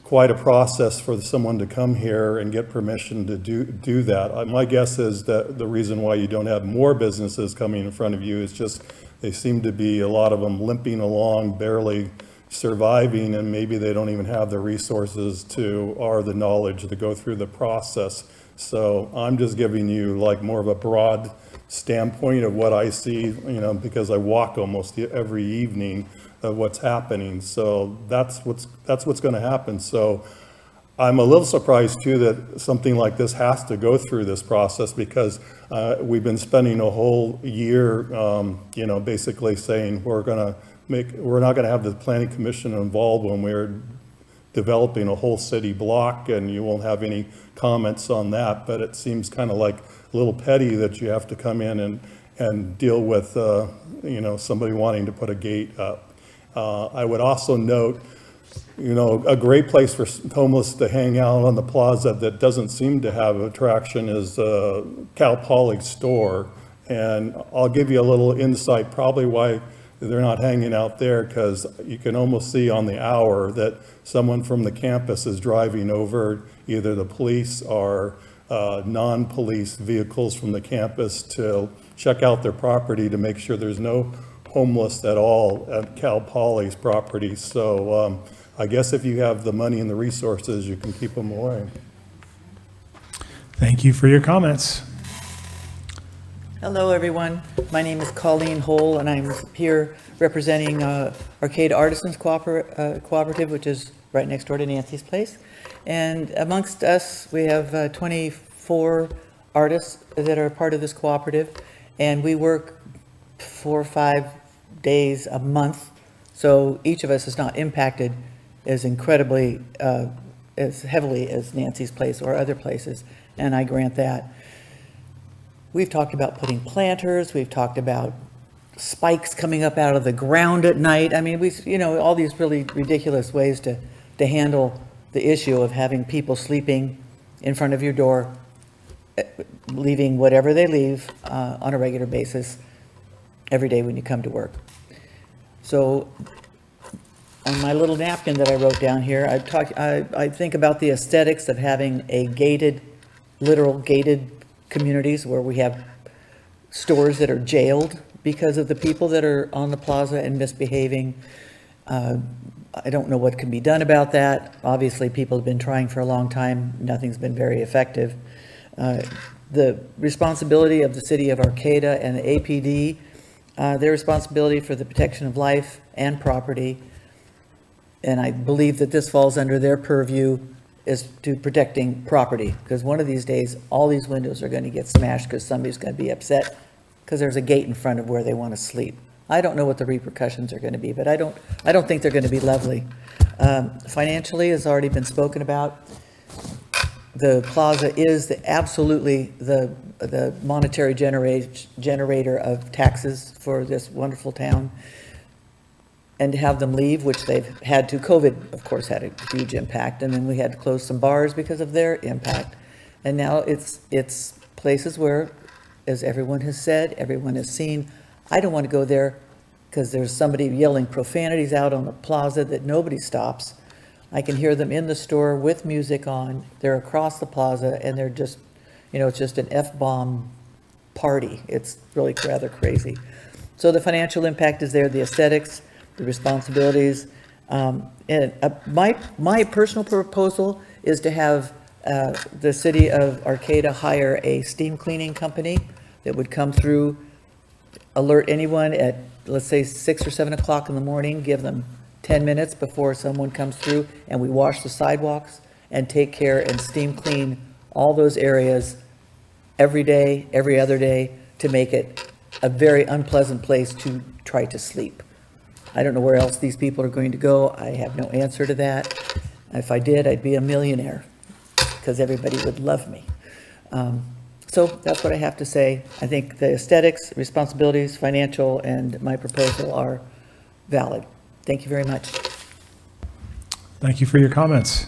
quite a process for someone to come here and get permission to do that. My guess is that the reason why you don't have more businesses coming in front of you is just they seem to be, a lot of them, limping along, barely surviving, and maybe they don't even have the resources or the knowledge to go through the process. So I'm just giving you like more of a broad standpoint of what I see, you know, because I walk almost every evening of what's happening. So that's what's going to happen. So I'm a little surprised too that something like this has to go through this process, because we've been spending a whole year, you know, basically saying we're not going to have the planning commission involved when we're developing a whole city block, and you won't have any comments on that. But it seems kind of like a little petty that you have to come in and deal with, you know, somebody wanting to put a gate up. I would also note, you know, a great place for homeless to hang out on the plaza that doesn't seem to have attraction is Cal Poly's store. And I'll give you a little insight probably why they're not hanging out there, because you can almost see on the hour that someone from the campus is driving over, either the police or non-police vehicles from the campus, to check out their property to make sure there's no homeless at all at Cal Poly's property. So I guess if you have the money and the resources, you can keep them away. Thank you for your comments. Hello, everyone. My name is Colleen Hole, and I'm here representing Arcata Artisans Cooperative, which is right next door to Nancy's place. And amongst us, we have 24 artists that are part of this cooperative, and we work 4 or 5 days a month. So each of us is not impacted as incredibly, as heavily as Nancy's place or other places, and I grant that. We've talked about putting planters, we've talked about spikes coming up out of the ground at night. I mean, all these really ridiculous ways to handle the issue of having people sleeping in front of your door, leaving whatever they leave on a regular basis every day when you come to work. So on my little napkin that I wrote down here, I think about the aesthetics of having a literal gated communities where we have stores that are jailed because of the people that are on the plaza and misbehaving. I don't know what can be done about that. Obviously, people have been trying for a long time. Nothing's been very effective. The responsibility of the city of Arcata and the APD, their responsibility for the protection of life and property, and I believe that this falls under their purview, is to protecting property, because one of these days, all these windows are going to get smashed because somebody's going to be upset because there's a gate in front of where they want to sleep. I don't know what the repercussions are going to be, but I don't think they're going to be lovely. Financially, has already been spoken about. The plaza is absolutely the monetary generator of taxes for this wonderful town. And to have them leave, which they've had to, COVID, of course, had a huge impact, and then we had to close some bars because of their impact. And now it's places where, as everyone has said, everyone has seen, I don't want to go there because there's somebody yelling profanities out on the plaza that nobody stops. I can hear them in the store with music on. They're across the plaza, and they're just, it's just an F-bomb party. It's really rather crazy. So the financial impact is there, the aesthetics, the responsibilities. And my personal proposal is to have the city of Arcata hire a steam cleaning company that would come through, alert anyone at, let's say, 6 or 7 o'clock in the morning, give them 10 minutes before someone comes through, and we wash the sidewalks and take care and steam clean all those areas every day, every other day, to make it a very unpleasant place to try to sleep. I don't know where else these people are going to go. I have no answer to that. If I did, I'd be a millionaire because everybody would love me. So that's what I have to say. I think the aesthetics, responsibilities, financial, and my proposal are valid. Thank you very much. Thank you for your comments.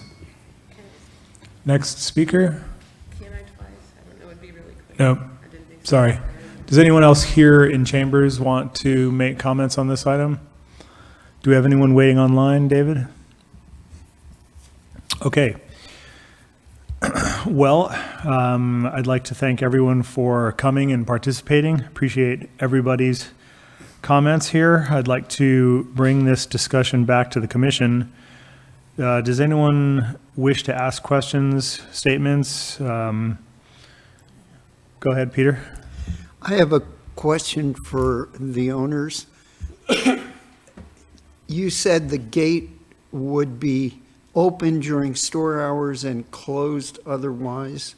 Next speaker? Can I twice? I don't know, it'd be really quick. No, sorry. Does anyone else here in chambers want to make comments on this item? Do we have anyone waiting online, David? Okay. Well, I'd like to thank everyone for coming and participating. Appreciate everybody's comments here. I'd like to bring this discussion back to the commission. Does anyone wish to ask questions, statements? Go ahead, Peter. I have a question for the owners. You said the gate would be open during store hours and closed otherwise.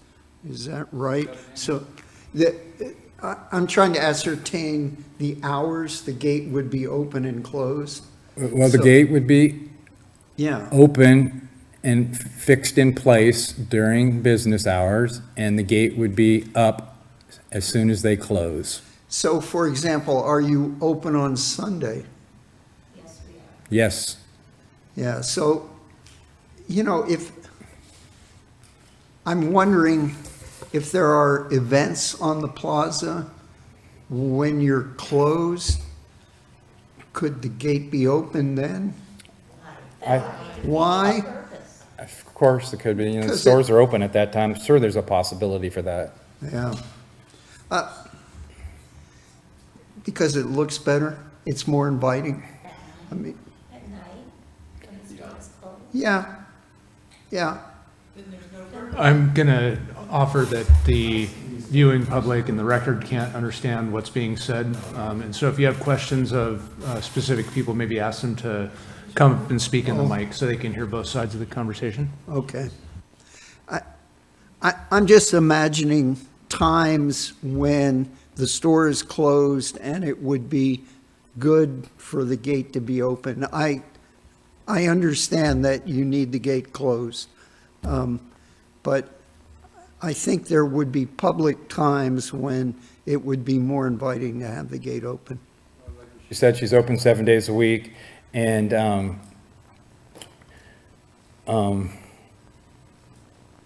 Is that right? So I'm trying to ascertain the hours the gate would be open and closed. Well, the gate would be open and fixed in place during business hours, and the gate would be up as soon as they close. So, for example, are you open on Sunday? Yes. Yeah, so, if, I'm wondering if there are events on the plaza when you're closed, could the gate be open then? Why? Of course it could be. The 'Cause stores are open at that time. Sure, there's a possibility for that. Yeah. Because it looks better. it's more inviting. I mean, At night, when the store is closed? yeah, yeah. I'm going to offer that the viewing public and the record can't understand what's being said. And so if you have questions of specific people, maybe ask them to come up and speak in the mic so they can hear both sides of the conversation. Okay. I'm just imagining times when the store is closed and it would be good for the gate to be open. I understand that you need the gate closed, but I think there would be public times when it would be more inviting to have the gate open. She said she's open 7 days a week, and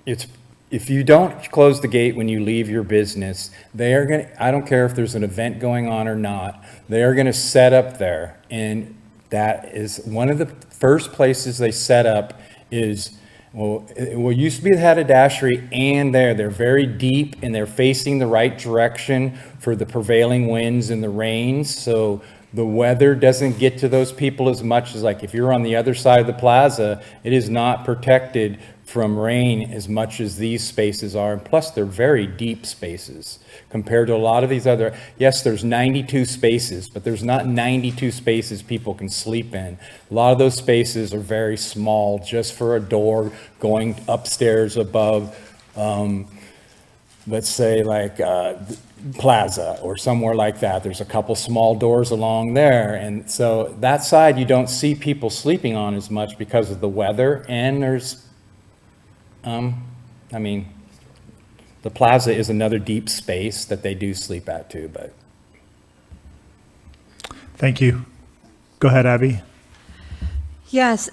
it's, if you don't close the gate when you leave your business, they are going to, I don't care if there's an event going on or not, they are going to set up there. And that is one of the first places they set up is, well, it used to be the haberdashery, and they're very deep and they're facing the right direction for the prevailing winds and the rains. So the weather doesn't get to those people as much as, like, if you're on the other side of the plaza, it is not protected from rain as much as these spaces are. And plus, they're very deep spaces compared to a lot of these other, yes, there's 92 spaces, but there's not 92 spaces people can sleep in. A lot of those spaces are very small, just for a door going upstairs above, let's say like Plaza or somewhere like that. There's a couple small doors along there. And so that side, you don't see people sleeping on as much because of the weather. And there's, I mean, the plaza is another deep space that they do sleep at too, but. Thank you. Go ahead, Abby. Yes,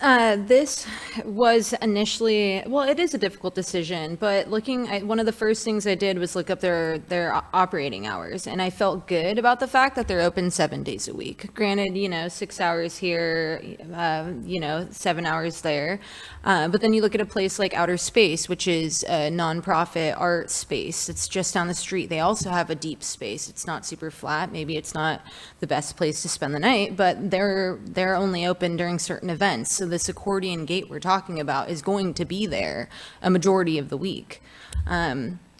this was initially, well, it is a difficult decision, but looking at, one of the first things I did was look up their operating hours, and I felt good about the fact that they're open 7 days a week. Granted, 6 hours here, 7 hours there. But then you look at a place like Outer Space, which is a nonprofit art space. It's just down the street. They also have a deep space. It's not super flat. Maybe it's not the best place to spend the night, but they're only open during certain events. So this accordion gate we're talking about is going to be there a majority of the week.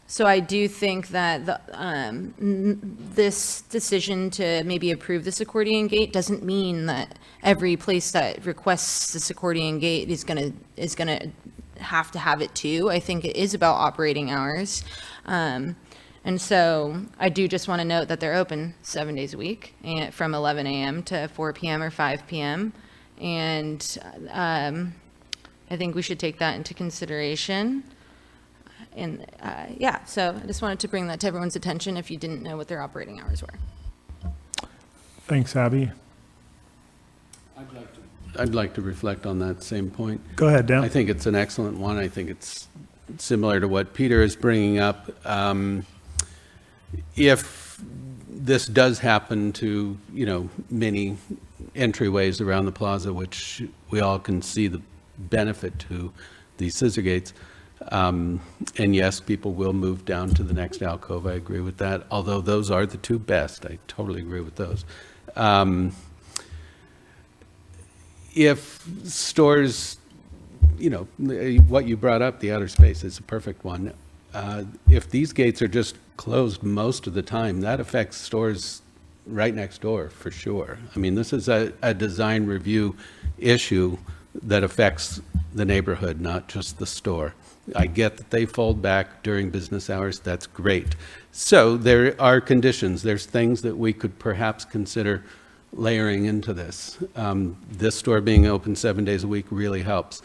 So I do think that this decision to maybe approve this accordion gate doesn't mean that every place that requests this accordion gate is gonna have to have it too. I think it is about operating hours. And so I do just want to note that they're open 7 days a week, and from 11 a.m. to 4 p.m. or 5 p.m. And I think we should take that into consideration. And yeah, so I just wanted to bring that to everyone's attention if you didn't know what their operating hours were. Thanks, Abby. I'd like to reflect on that same point. Go ahead, Dan. I think it's an excellent one. I think it's similar to what Peter is bringing up. If this does happen to, many entryways around the plaza, which we all can see the benefit to these scissor gates. And yes, people will move down to the next alcove. I agree with that. Although those are the two best. I totally agree with those. If stores, what you brought up, the outer space is a perfect one. If these gates are just closed most of the time, that affects stores right next door for sure. I mean, this is a design review issue that affects the neighborhood, not just the store. I get that they fold back during business hours. That's great. So there are conditions. There's things that we could perhaps consider layering into this. This store being open 7 days a week really helps.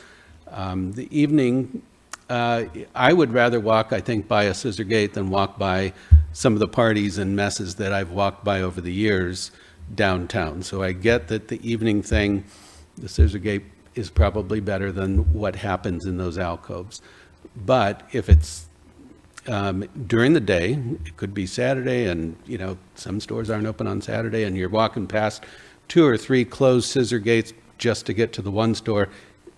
The evening, I would rather walk, I think, by a scissor gate than walk by some of the parties and messes that I've walked by over the years downtown. So I get that the evening thing, the scissor gate is probably better than what happens in those alcoves. But if it's during the day, it could be Saturday, and some stores aren't open on Saturday, and you're walking past 2 or 3 closed scissor gates just to get to the one store,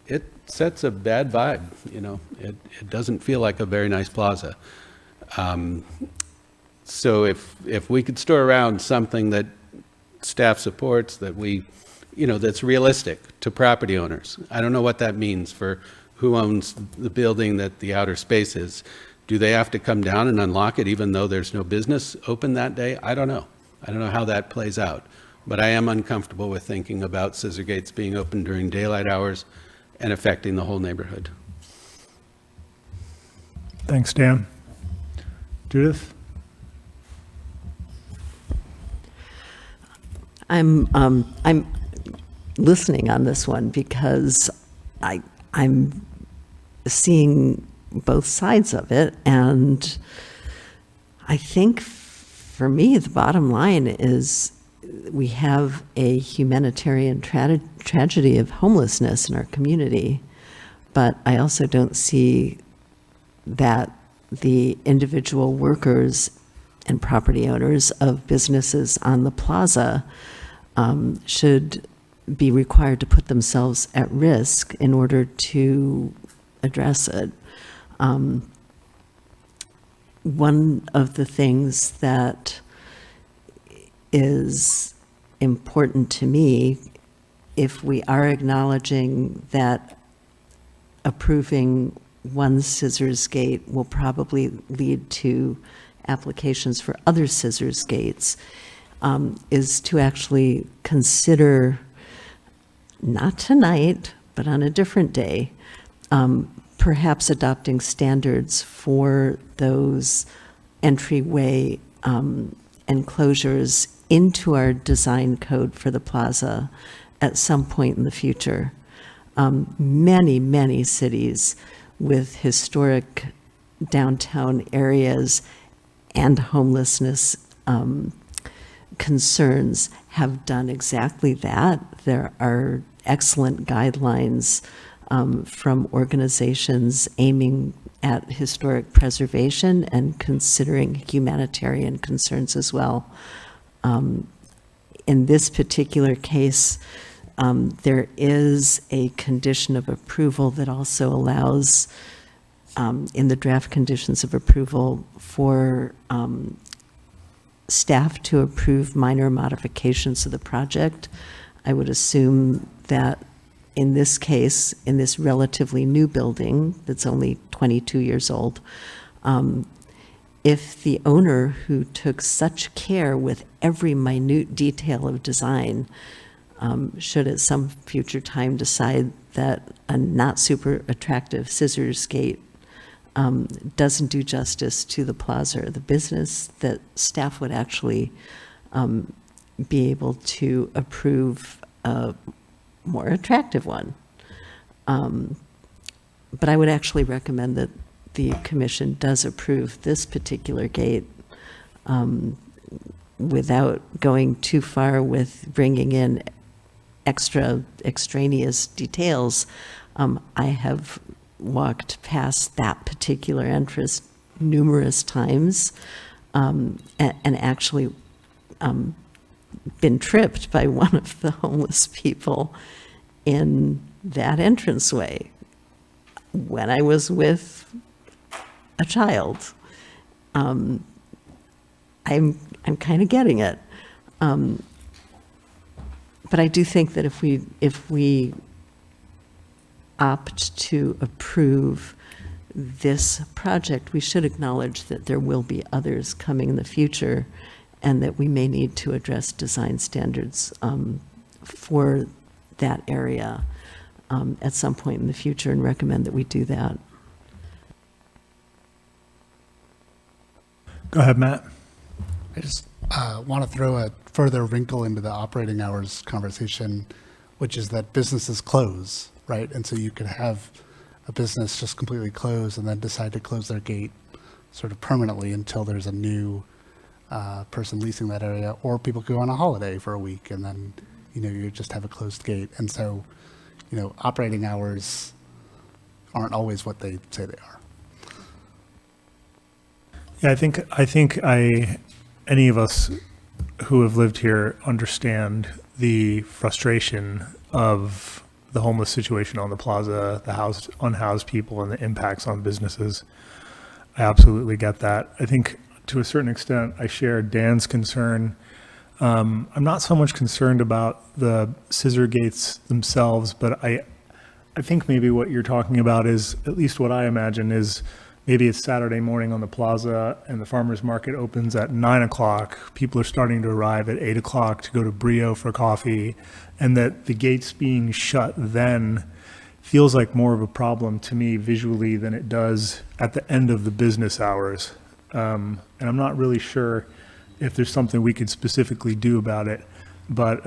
it sets a bad vibe. It doesn't feel like a very nice plaza. So if we could store around something that staff supports, that that's realistic to property owners. I don't know what that means for who owns the building that the outer space is. Do they have to come down and unlock it even though there's no business open that day? I don't know. I don't know how that plays out. But I am uncomfortable with thinking about scissor gates being open during daylight hours and affecting the whole neighborhood. Thanks, Dan. Judith? I'm listening on this one because I'm seeing both sides of it, and I think for me the bottom line is we have a humanitarian tragedy of homelessness in our community, but I also don't see that the individual workers and property owners of businesses on the plaza should be required to put themselves at risk in order to address it. One of the things that is important to me, if we are acknowledging that approving one scissors gate will probably lead to applications for other scissors gates, is to actually consider, not tonight, but on a different day, perhaps adopting standards for those entryway enclosures into our design code for the plaza at some point in the future. Many cities with historic downtown areas and homelessness concerns have done exactly that. There are excellent guidelines from organizations aiming at historic preservation and considering humanitarian concerns as well. In this particular case, there is a condition of approval that also allows, in the draft conditions of approval, for staff to approve minor modifications of the project. I would assume that in this case, in this relatively new building that's only 22 years old, if the owner who took such care with every minute detail of design should at some future time decide that a not super attractive scissors gate doesn't do justice to the plaza or the business, that staff would actually be able to approve a more attractive one. But I would actually recommend that the commission does approve this particular gate without going too far with bringing in extraneous details. I have walked past that particular entrance numerous times and actually been tripped by one of the homeless people in that entranceway when I was with a child. I'm kind of getting it. But I do think that if we opt to approve this project, we should acknowledge that there will be others coming in the future and that we may need to address design standards for that area at some point in the future, and recommend that we do that. Go ahead, Matt. I just want to throw a further wrinkle into the operating hours conversation, which is that businesses close, right? And so you could have a business just completely close and then decide to close their gate sort of permanently until there's a new person leasing that area, or people go on a holiday for a week and then, you just have a closed gate. And so, operating hours aren't always what they say they are. Yeah, I think any of us who have lived here understand the frustration of the homeless situation on the plaza, the unhoused people, and the impacts on businesses. I absolutely get that. I think to a certain extent, I share Dan's concern I'm not so much concerned about the scissor gates themselves, but I think maybe what you're talking about is, at least what I imagine is, maybe it's Saturday morning on the plaza and the farmer's market opens at 9 o'clock. People are starting to arrive at 8 o'clock to go to Brio for coffee, and that the gates being shut then feels like more of a problem to me visually than it does at the end of the business hours. And I'm not really sure if there's something we could specifically do about it, but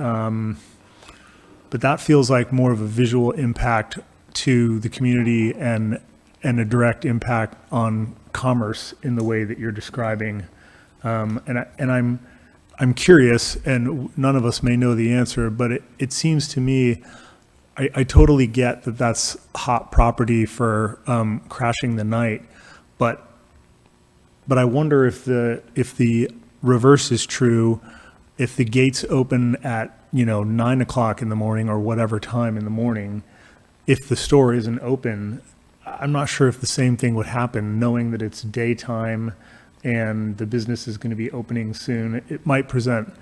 that feels like more of a visual impact to the community and a direct impact on commerce in the way that you're describing. And I'm curious, and none of us may know the answer, but it seems to me, I totally get that that's hot property for crashing the night, but I wonder if the reverse is true, if the gates open at 9 o'clock in the morning or whatever time in the morning, if the store isn't open, I'm not sure if the same thing would happen, knowing that it's daytime and the business is going to be opening soon. It might present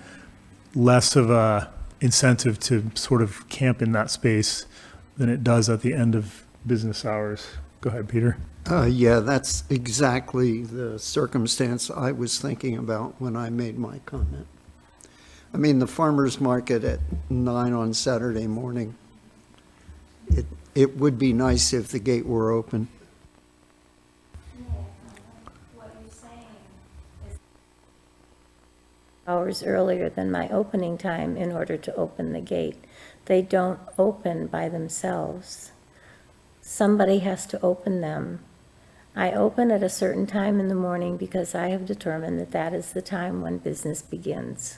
less of a incentive to sort of camp in that space than it does at the end of business hours. Go ahead, Peter. Yeah, that's exactly the circumstance I was thinking about when I made my comment. I mean, the farmer's market at 9 on Saturday morning, it would be nice if the gate were open. What you're saying is hours earlier than my opening time in order to open the gate. They don't open by themselves. Somebody has to open them. I open at a certain time in the morning because I have determined that that is the time when business begins.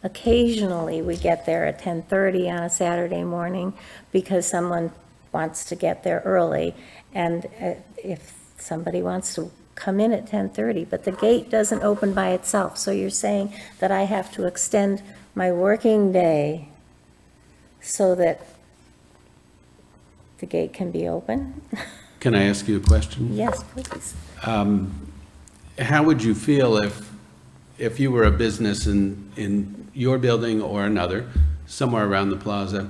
Occasionally, we get there at 10:30 on a Saturday morning because someone wants to get there early, and if somebody wants to come in at 10:30, but the gate doesn't open by itself. So you're saying that I have to extend my working day so that the gate can be open? Can I ask you a question? Yes, please. How would you feel if you were a business in your building or another, somewhere around the plaza,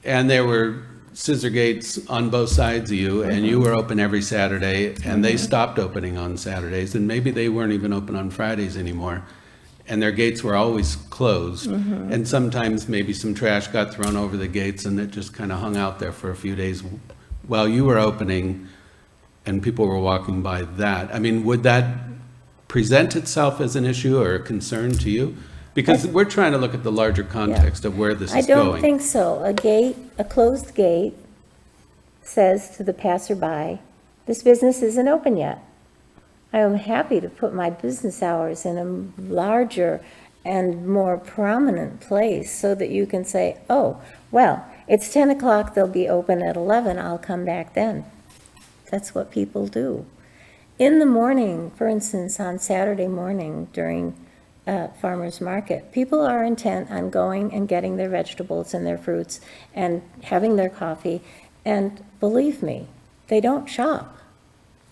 and there were scissor gates on both sides of you, and you were open every Saturday, and they stopped opening on Saturdays, and maybe they weren't even open on Fridays anymore, and their gates were always closed, and sometimes maybe some trash got thrown over the gates, and it just kind of hung out there for a few days while you were opening, and people were walking by that. I mean, would that present itself as an issue or a concern to you? Because we're trying to look at the larger context of where this I is going. don't think so. A closed gate says to the passerby, this business isn't open yet. I am happy to put my business hours in a larger and more prominent place so that you can say, oh, well, it's 10 o'clock, they'll be open at 11, I'll come back then. That's what people do. In the morning, for instance, on Saturday morning during farmer's market, people are intent on going and getting their vegetables and their fruits and having their coffee. And believe me, they don't shop.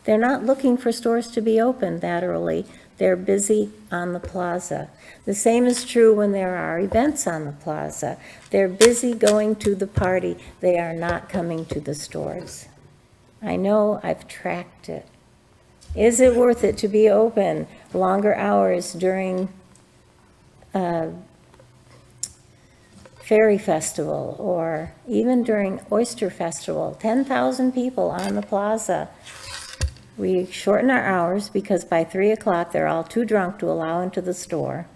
They're not looking for stores to be open that early. They're busy on the plaza. The same is true when there are events on the plaza. They're busy going to the party. They are not coming to the stores. I know, I've tracked it. Is it worth it to be open longer hours during Fairy Festival or even during Oyster Festival? 10,000 people on the plaza. We shorten our hours because by 3 o'clock, they're all too drunk to allow into the store.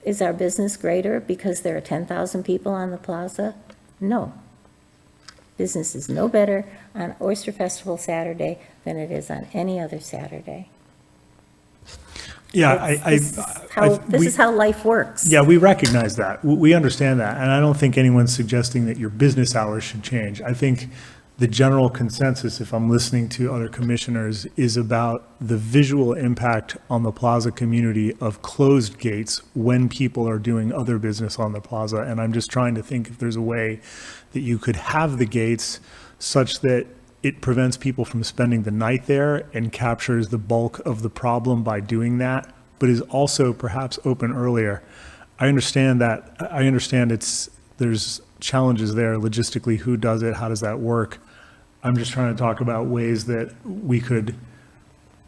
Is our business greater because there are 10,000 people on the plaza? No. Business is no better on Oyster Festival Saturday than it is on any other Saturday. Yeah, This is how life works. Yeah, we recognize that. We understand that. And I don't think anyone's suggesting that your business hours should change. I think the general consensus, if I'm listening to other commissioners, is about the visual impact on the plaza community of closed gates when people are doing other business on the plaza. And I'm just trying to think if there's a way that you could have the gates such that it prevents people from spending the night there and captures the bulk of the problem by doing that, but is also perhaps open earlier. I understand there's challenges there logistically. Who does it? How does that work? I'm just trying to talk about ways that we could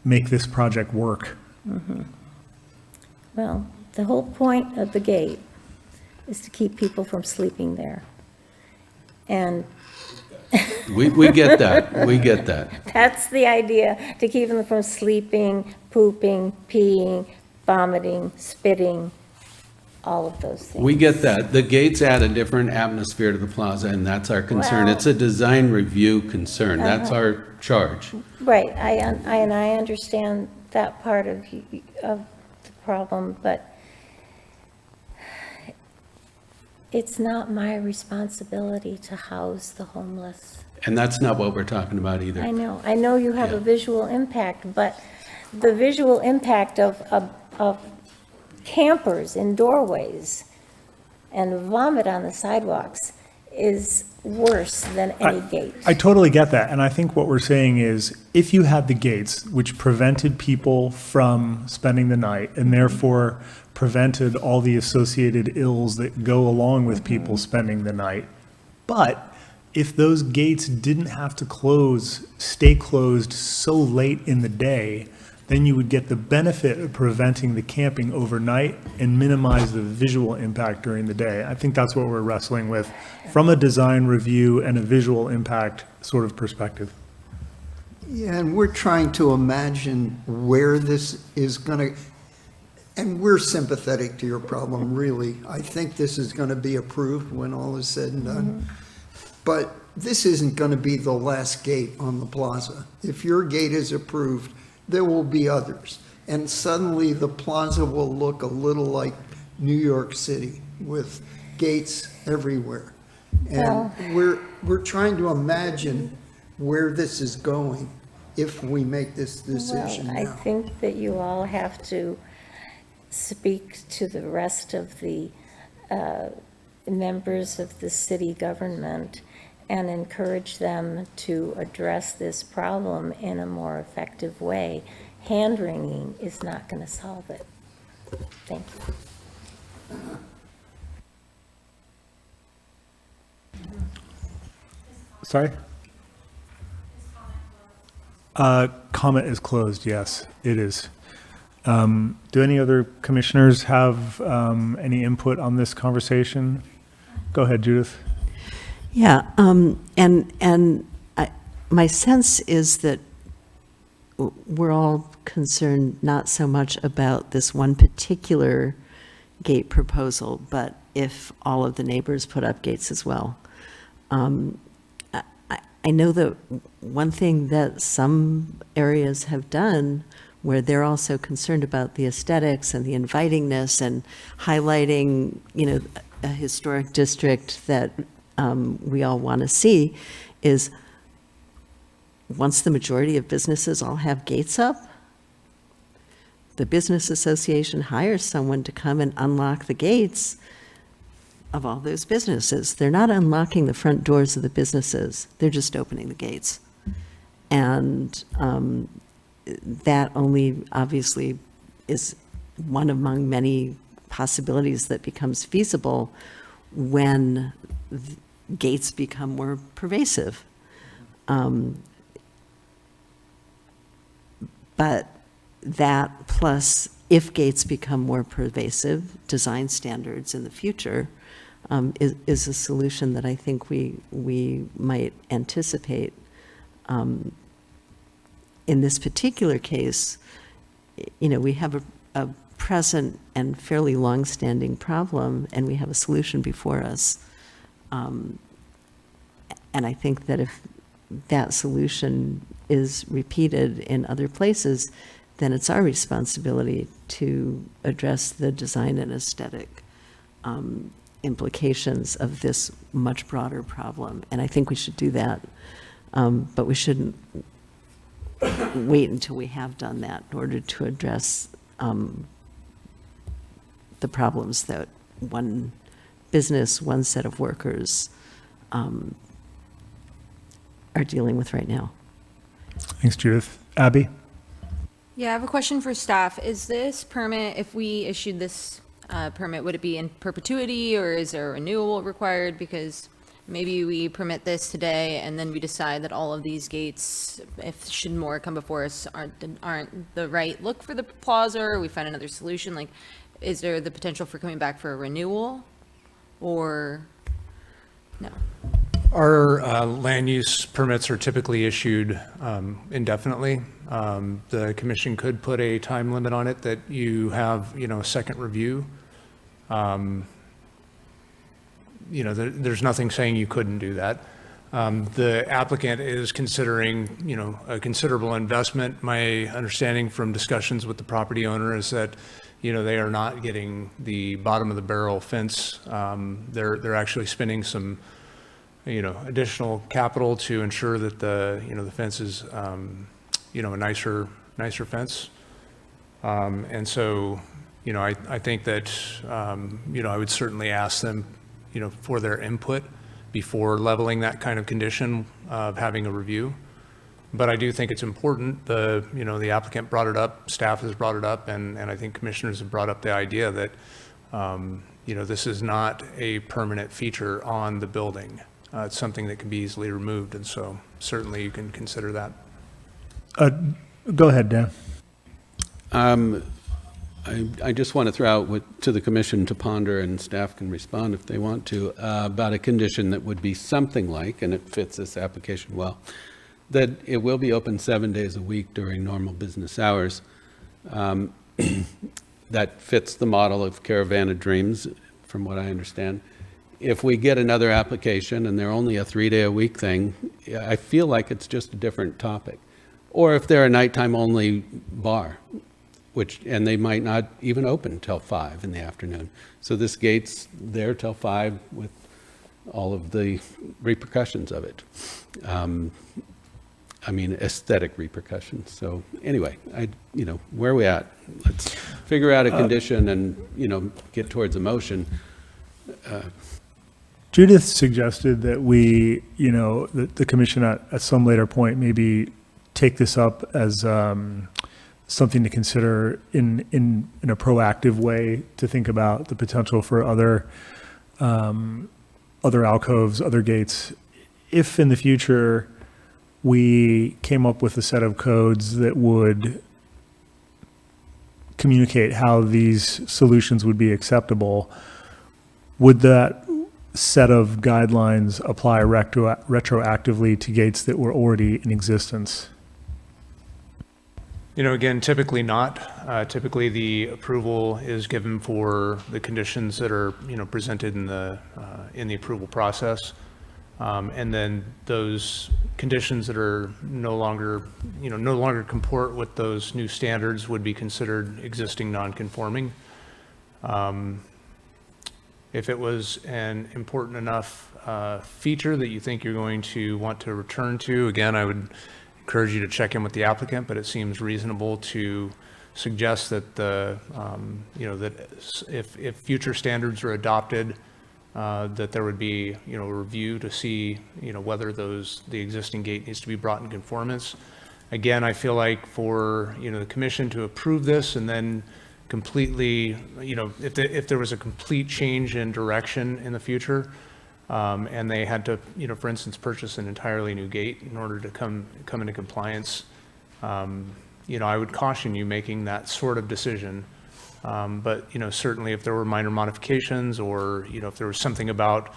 make this project work. Well, the whole point of the gate is to keep people from sleeping there. And We get that, we get that. that's the idea, to keep them from sleeping, pooping, peeing, vomiting, spitting, all of those things. We get that. The gates add a different atmosphere to the plaza, and that's our concern. Well- It's a design review concern. That's our charge. Right, I understand that part of the problem, but it's not my responsibility to house the homeless. And that's not what we're talking about either. I know you have a Yeah. visual impact, but the visual impact of campers in doorways and vomit on the sidewalks is worse than any gate. I totally get that. And I think what we're saying is if you had the gates, which prevented people from spending the night and therefore prevented all the associated ills that go along with people spending the night, but if those gates didn't have to stay closed so late in the day, then you would get the benefit of preventing the camping overnight and minimize the visual impact during the day. I think that's what we're wrestling with from a design review and a visual impact sort of perspective. Yeah, and we're trying to imagine where this is going to, and we're sympathetic to your problem, really. I think this is going to be approved when all is said and done. But this isn't going to be the last gate on the plaza. If your gate is approved, there will be others. And suddenly the plaza will look a little like New York City with gates everywhere. And we're trying to imagine where this is going if we make this decision Well, I now. think that you all have to speak to the rest of the members of the city government and encourage them to address this problem in a more effective way. Hand-wringing is not going to solve it. Thank you. Sorry? Comment is closed, yes, it is. Do any other commissioners have any input on this conversation? Go ahead, Judith. Yeah, my sense is that we're all concerned not so much about this one particular gate proposal, but if all of the neighbors put up gates as well. I know that one thing that some areas have done where they're also concerned about the aesthetics and the invitingness and highlighting, a historic district that we all want to see is once the majority of businesses all have gates up, the business association hires someone to come and unlock the gates of all those businesses. They're not unlocking the front doors of the businesses. They're just opening the gates. And that only obviously is one among many possibilities that becomes feasible when gates become more pervasive. But that plus, if gates become more pervasive, design standards in the future is a solution that I think we might anticipate. In this particular case, we have a present and fairly long-standing problem, and we have a solution before us. And I think that if that solution is repeated in other places, then it's our responsibility to address the design and aesthetic implications of this much broader problem. And I think we should do that. But we shouldn't wait until we have done that in order to address the problems that one business, one set of workers are dealing with right now. Thanks, Judith. Abby? Yeah, I have a question for staff. Is this permit, if we issued this permit, would it be in perpetuity or is there a renewal required? Because maybe we permit this today and then we decide that all of these gates, if should more come before us, aren't the right look for the plaza, or we find another solution. Like, is there the potential for coming back for a renewal or no? Our land use permits are typically issued indefinitely. The commission could put a time limit on it that you have, a second review. There's nothing saying you couldn't do that. The applicant is considering, a considerable investment. My understanding from discussions with the property owner is that, they are not getting the bottom of the barrel fence. They're actually spending some, additional capital to ensure that the fence is, a nicer fence. And so, I think that, I would certainly ask them, for their input before leveling that kind of condition of having a review. But I do think it's important. The applicant brought it up, staff has brought it up, and I think commissioners have brought up the idea that, this is not a permanent feature on the building. It's something that can be easily removed, and so certainly you can consider that. Go ahead, Dan. I just want to throw out to the commission to ponder, and staff can respond if they want to, about a condition that would be something like, and it fits this application well, that it will be open 7 days a week during normal business hours. That fits the model of Caravan of Dreams, from what I understand. If we get another application and they're only a 3-day-a-week thing, I feel like it's just a different topic. Or if they're a nighttime only bar, and they might not even open till 5 in the afternoon. So this gate's there till 5 with all of the repercussions of it. Aesthetic repercussions. So anyway, where are we at? Let's figure out a condition and, get towards a motion. Judith suggested that we, the commission at some later point maybe take this up as something to consider in a proactive way, to think about the potential for other alcoves, other gates. If in the future we came up with a set of codes that would communicate how these solutions would be acceptable, would that set of guidelines apply retroactively to gates that were already in existence? Again, typically not. Typically, the approval is given for the conditions that are, presented in the approval process. And then those conditions that are no longer comport with those new standards would be considered existing non-conforming. If it was an important enough feature that you think you're going to want to return to, again, I would encourage you to check in with the applicant, but it seems reasonable to suggest that that if future standards are adopted, that there would be, a review to see, whether the existing gate needs to be brought in conformance. Again, I feel like for, the commission to approve this and then completely, if there was a complete change in direction in the future, and they had to, for instance, purchase an entirely new gate in order to come into compliance, I would caution you making that sort of decision. But, certainly if there were minor modifications or, if there was something about,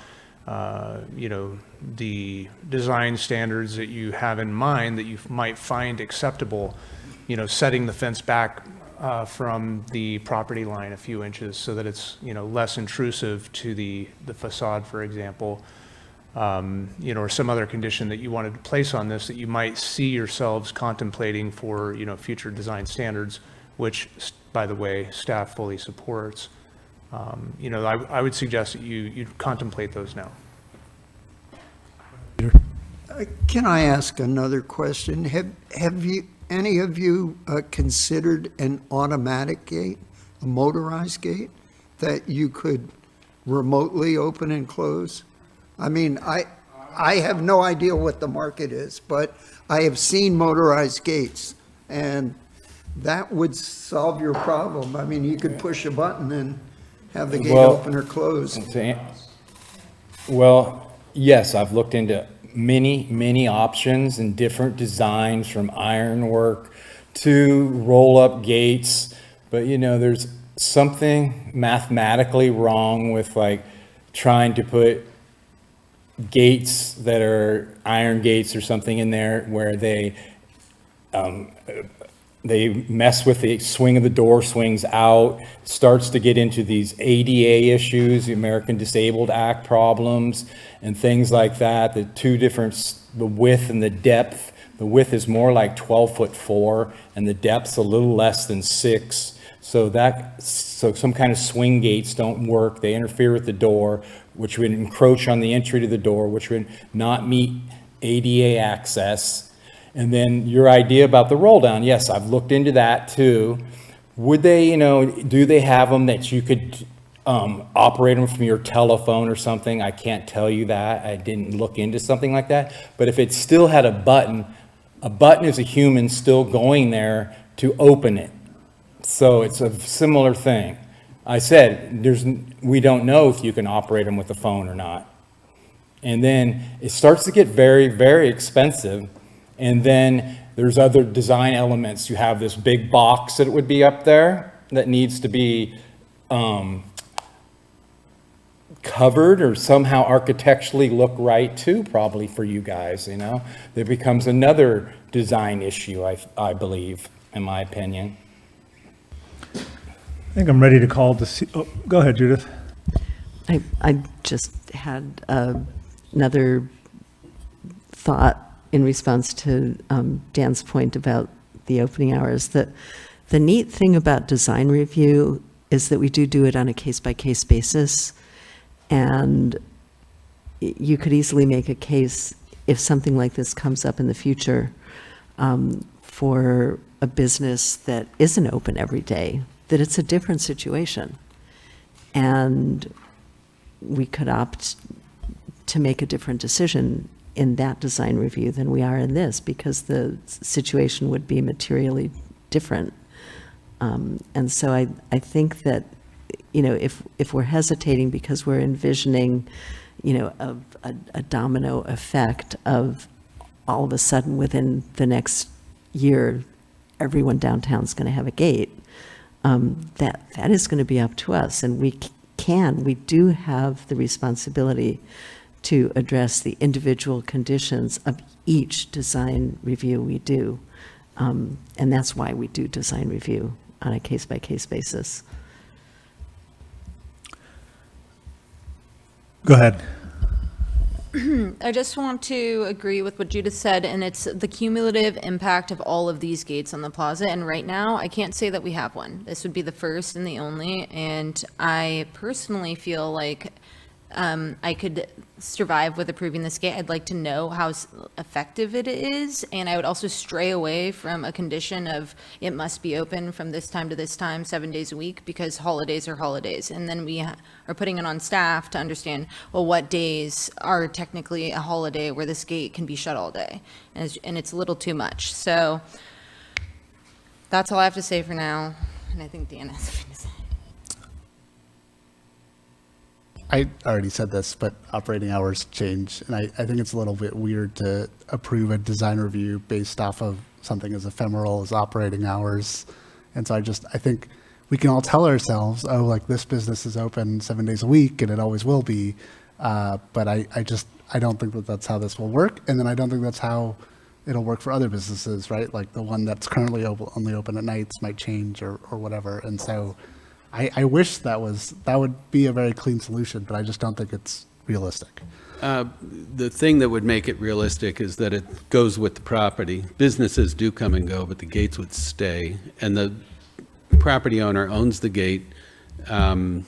the design standards that you have in mind that you might find acceptable, setting the fence back from the property line a few inches so that it's, less intrusive to the facade, for example, or some other condition that you wanted to place on this that you might see yourselves contemplating for, future design standards, which, by the way, staff fully supports. I would suggest that you contemplate those now. Can I ask another question? Have you, any of you considered an automatic gate, a motorized gate that you could remotely open and close? I mean, I have no idea what the market is, but I have seen motorized gates, and that would solve your problem. I mean, you could push a button and have the gate Well, open or close. Well, yes, I've looked into many options and different designs, from ironwork to roll-up gates. But there's something mathematically wrong with like trying to put gates that are iron gates or something in there where they mess with the swing of the door, swings out, starts to get into these ADA issues, the American Disabled Act problems, and things like that. The two different, the width and the depth. The width is more like 12'4", and the depth's a little less than 6. So some kind of swing gates don't work. They interfere with the door, which would encroach on the entry to the door, which would not meet ADA access. And then your idea about the roll down, yes, I've looked into that too. Would they, do they have them that you could operate them from your telephone or something? I can't tell you that. I didn't look into something like that. But if it still had a button is a human still going there to open it. So it's a similar thing. I said, we don't know if you can operate them with a phone or not. And then it starts to get very, very expensive. And then there's other design elements. You have this big box that would be up there that needs to be covered or somehow architecturally look right too, probably for you guys, There becomes another design issue, I believe, in my opinion. I think I'm ready to call go ahead, Judith. I just had another thought in response to Dan's point about the opening hours. The neat thing about design review is that we do it on a case-by-case basis. And you could easily make a case, if something like this comes up in the future, for a business that isn't open every day, that it's a different situation. And we could opt to make a different decision in that design review than we are in this, because the situation would be materially different. And so I think that, if we're hesitating because we're envisioning, a domino effect of all of a sudden within the next year, everyone downtown is going to have a gate, that is going to be up to us. And we do have the responsibility to address the individual conditions of each design review we do. And that's why we do design review on a case-by-case basis. Go ahead. I just want to agree with what Judith said, and it's the cumulative impact of all of these gates on the plaza. And right now, I can't say that we have one. This would be the first and the only. And I personally feel like I could survive with approving this gate. I'd like to know how effective it is, and I would also stray away from a condition of it must be open from this time to this time, 7 days a week, because holidays are holidays. And then we are putting it on staff to understand, well, what days are technically a holiday where this gate can be shut all day, and it's a little too much. So that's all I have to say for now, and I think Dan has something to say. I already said this, but operating hours change, and I think it's a little bit weird to approve a design review based off of something as ephemeral as operating hours. And so I think we can all tell ourselves, oh, like this business is open 7 days a week and it always will be. But I don't think that that's how this will work. And then I don't think that's how it'll work for other businesses, right? Like the one that's currently only open at nights might change or whatever. And so I wish that would be a very clean solution, but I just don't think it's realistic. The thing that would make it realistic is that it goes with the property. Businesses do come and go, but the gates would stay. And the property owner owns the gate, and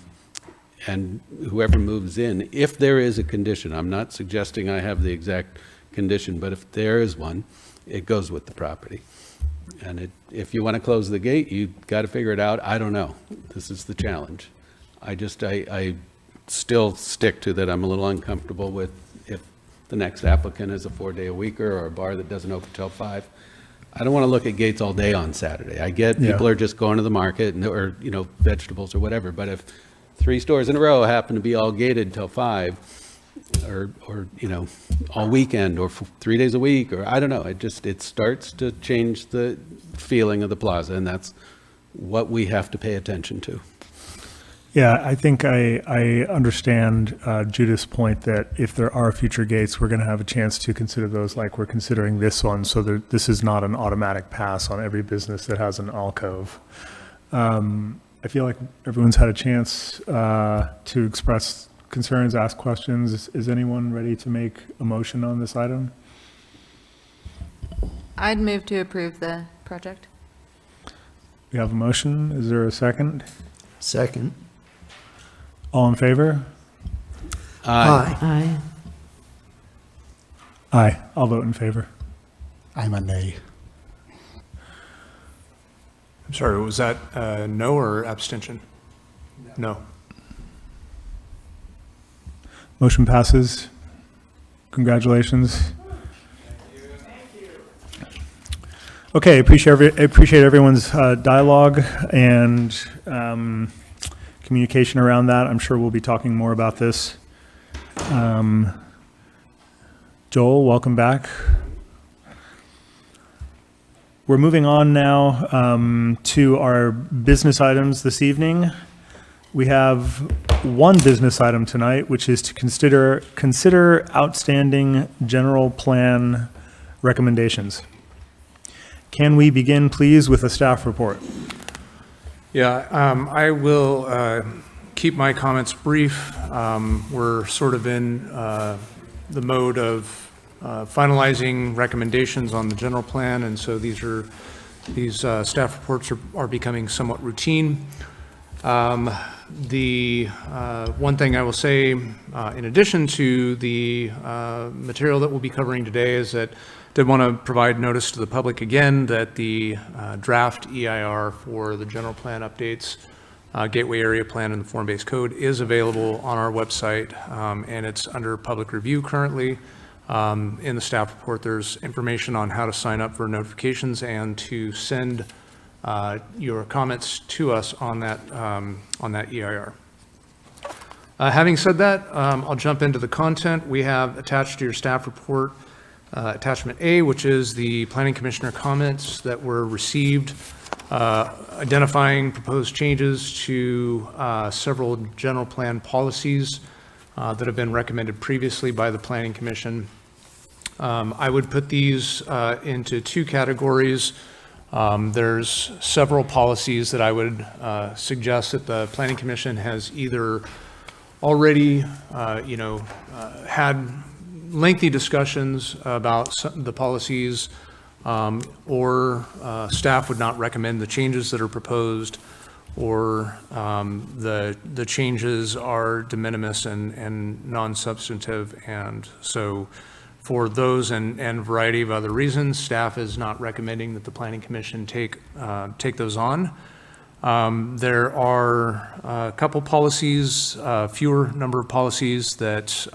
whoever moves in, if there is a condition, I'm not suggesting I have the exact condition, but if there is one, it goes with the property. And if you want to close the gate, you've got to figure it out. I don't know. This is the challenge. I still stick to that. I'm a little uncomfortable with if the next applicant is a 4-day-a-weeker or a bar that doesn't open till 5. I don't want to look at gates all day on Saturday. I get Yeah. people are just going to the market or, vegetables or whatever, but if 3 stores in a row happen to be all gated till 5, or all weekend, or 3 days a week, or I don't know, it starts to change the feeling of the plaza, and that's what we have to pay attention to. Yeah, I think I understand Judith's point that if there are future gates, we're going to have a chance to consider those like we're considering this one, so that this is not an automatic pass on every business that has an alcove. I feel like everyone's had a chance to express concerns, ask questions. Is anyone ready to make a motion on this item? I'd move to approve the project. We have a motion. Is there a second? Second. All in favor? Aye. Aye. Aye. I'll vote in favor. I'm a nay. I'm sorry, was that no or abstention? No. Motion passes. Congratulations. Okay, appreciate everyone's dialogue and communication around that. I'm sure we'll be talking more about this. Joel, welcome back. We're moving on now to our business items this evening. We have one business item tonight, which is to consider outstanding general plan recommendations. Can we begin, please, with a staff report? Yeah, I will keep my comments brief. We're sort of in the mode of finalizing recommendations on the general plan, and so these staff reports are becoming somewhat routine. The one thing I will say, in addition to the material that we'll be covering today, is that I did want to provide notice to the public again that the draft EIR for the general plan updates, gateway area plan, and the form-based code is available on our website, and it's under public review currently. In the staff report, there's information on how to sign up for notifications and to send your comments to us on that EIR. Having said that, I'll jump into the content. We have attached to your staff report attachment A, which is the planning commissioner comments that were received, identifying proposed changes to several general plan policies that have been recommended previously by the planning commission. I would put these into 2 categories. There's several policies that I would suggest that the planning commission has either already, had lengthy discussions about the policies, or staff would not recommend the changes that are proposed, or the changes are de minimis and non-substantive, and so for those and a variety of other reasons, staff is not recommending that the planning commission take those on. There are a couple policies, fewer number of policies that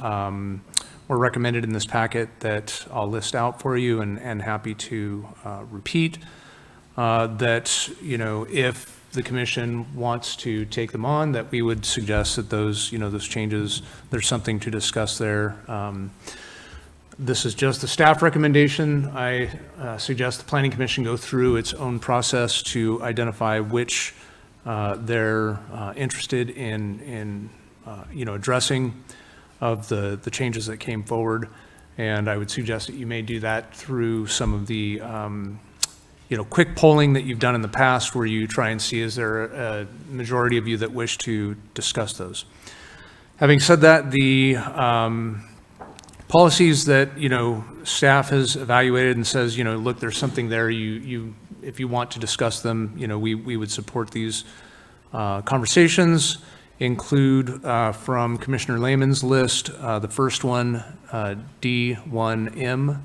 were recommended in this packet that I'll list out for you and happy to repeat. That, if the commission wants to take them on, that we would suggest that those changes, there's something to discuss there. This is just a staff recommendation. I suggest the planning commission go through its own process to identify which they're interested in addressing of the changes that came forward. And I would suggest that you may do that through some of the quick polling that you've done in the past, where you try and see, is there a majority of you that wish to discuss those. Having said that, the policies that, staff has evaluated and says, look, there's something there, if you want to discuss them, we would support these conversations. Include from Commissioner Lehman's list, the first one, D1M.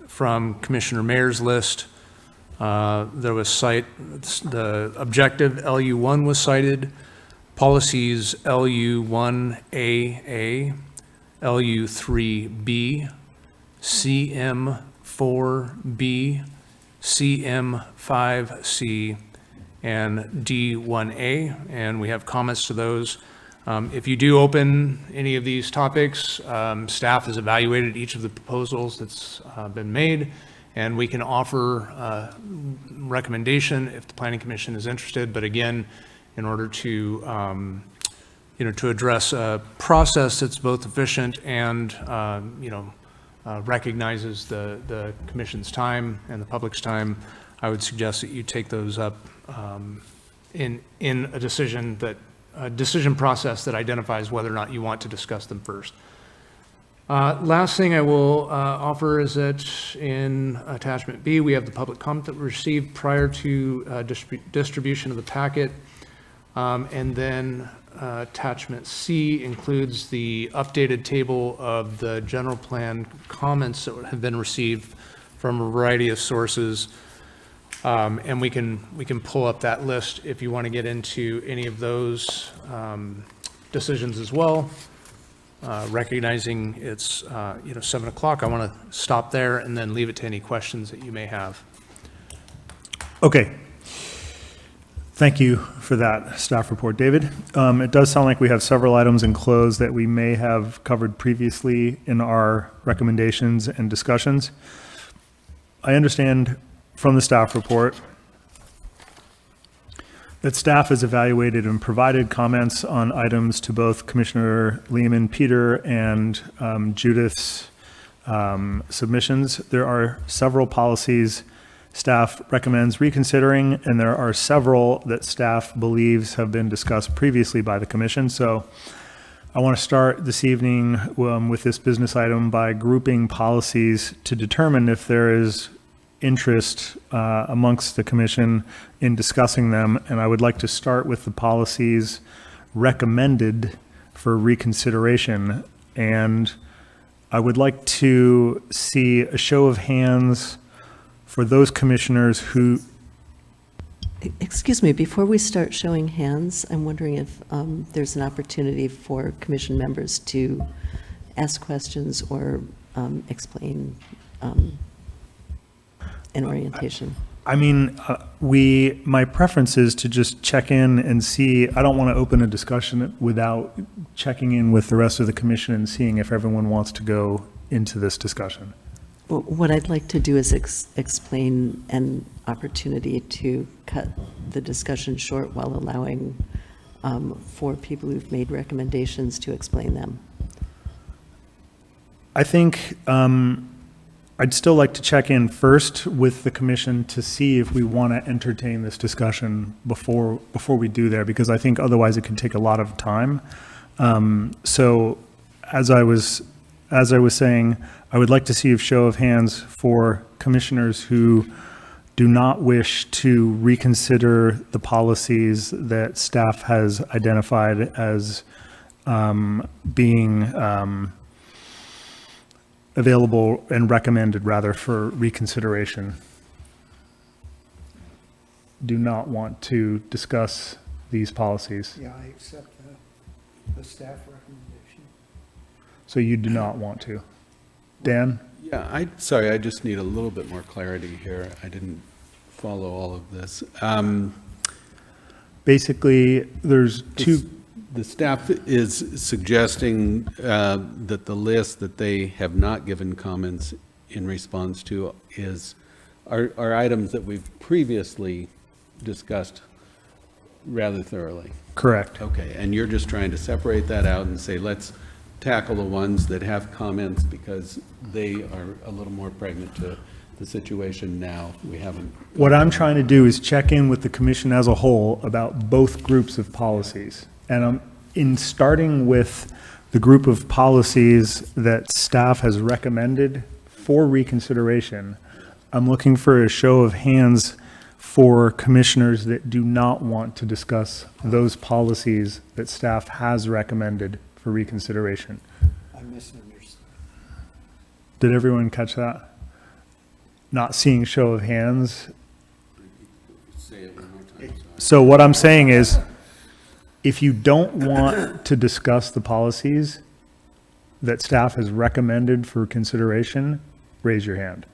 From Commissioner Mayer's list, there was the objective LU1 was cited, policies LU1AA, LU3B, CM4, 4B, CM5C, and D1A, and we have comments to those. If you do open any of these topics, staff has evaluated each of the proposals that's been made, and we can offer recommendation if the Planning Commission is interested. But again, in order to to address a process that's both efficient and recognizes the commission's time and the public's time, I would suggest that you take those up in a decision process that identifies whether or not you want to discuss them first. Last thing I will offer is that in attachment B, we have the public comment that we received prior to distribution of the packet. And then attachment C includes the updated table of the general plan comments that have been received from a variety of sources. And we can pull up that list if you want to get into any of those decisions as well. Recognizing it's 7 o'clock, I want to stop there and then leave it to any questions that you may have. Okay. Thank you for that staff report, David. It does sound like we have several items enclosed that we may have covered previously in our recommendations and discussions. I understand from the staff report that staff has evaluated and provided comments on items to both Commissioner Lehman, Peter, and Judith's submissions. There are several policies staff recommends reconsidering, and there are several that staff believes have been discussed previously by the commission. So I want to start this evening with this business item by grouping policies to determine if there is interest amongst the commission in discussing them. And I would like to start with the policies recommended for reconsideration. And I would like to see a show of hands for those commissioners who... Excuse me, before we start showing hands, I'm wondering if there's an opportunity for commission members to ask questions or explain an orientation. I mean, my preference is to just check in and see. I don't want to open a discussion without checking in with the rest of the commission and seeing if everyone wants to go into this discussion. Well, what I'd like to do is explain an opportunity to cut the discussion short while allowing for people who've made recommendations to explain them. I think I'd still like to check in first with the commission to see if we want to entertain this discussion before we do there, because I think otherwise it can take a lot of time. So as I was saying, I would like to see a show of hands for commissioners who do not wish to reconsider the policies that staff has identified as being available and recommended, rather, for reconsideration. Do not want to discuss these policies. Yeah, I accept the staff recommendation. So you do not want to. Dan? Yeah, sorry, I just need a little bit more clarity here. I didn't follow all of this. Basically, there's two. The staff is suggesting that the list that they have not given comments in response to are items that we've previously discussed rather thoroughly. Correct. Okay, and you're just trying to separate that out and say, let's tackle the ones that have comments because they are a little more pregnant to the situation now. We haven't. What I'm trying to do is check in with the commission as a whole about both groups of policies. And in starting with the group of policies that staff has recommended for reconsideration, I'm looking for a show of hands for commissioners that do not want to discuss those policies that staff has recommended for reconsideration. I misunderstood. Did everyone catch that? Not seeing show of hands. Say it one more time. So what I'm saying is, if you don't want to discuss the policies that staff has recommended for consideration, raise your hand.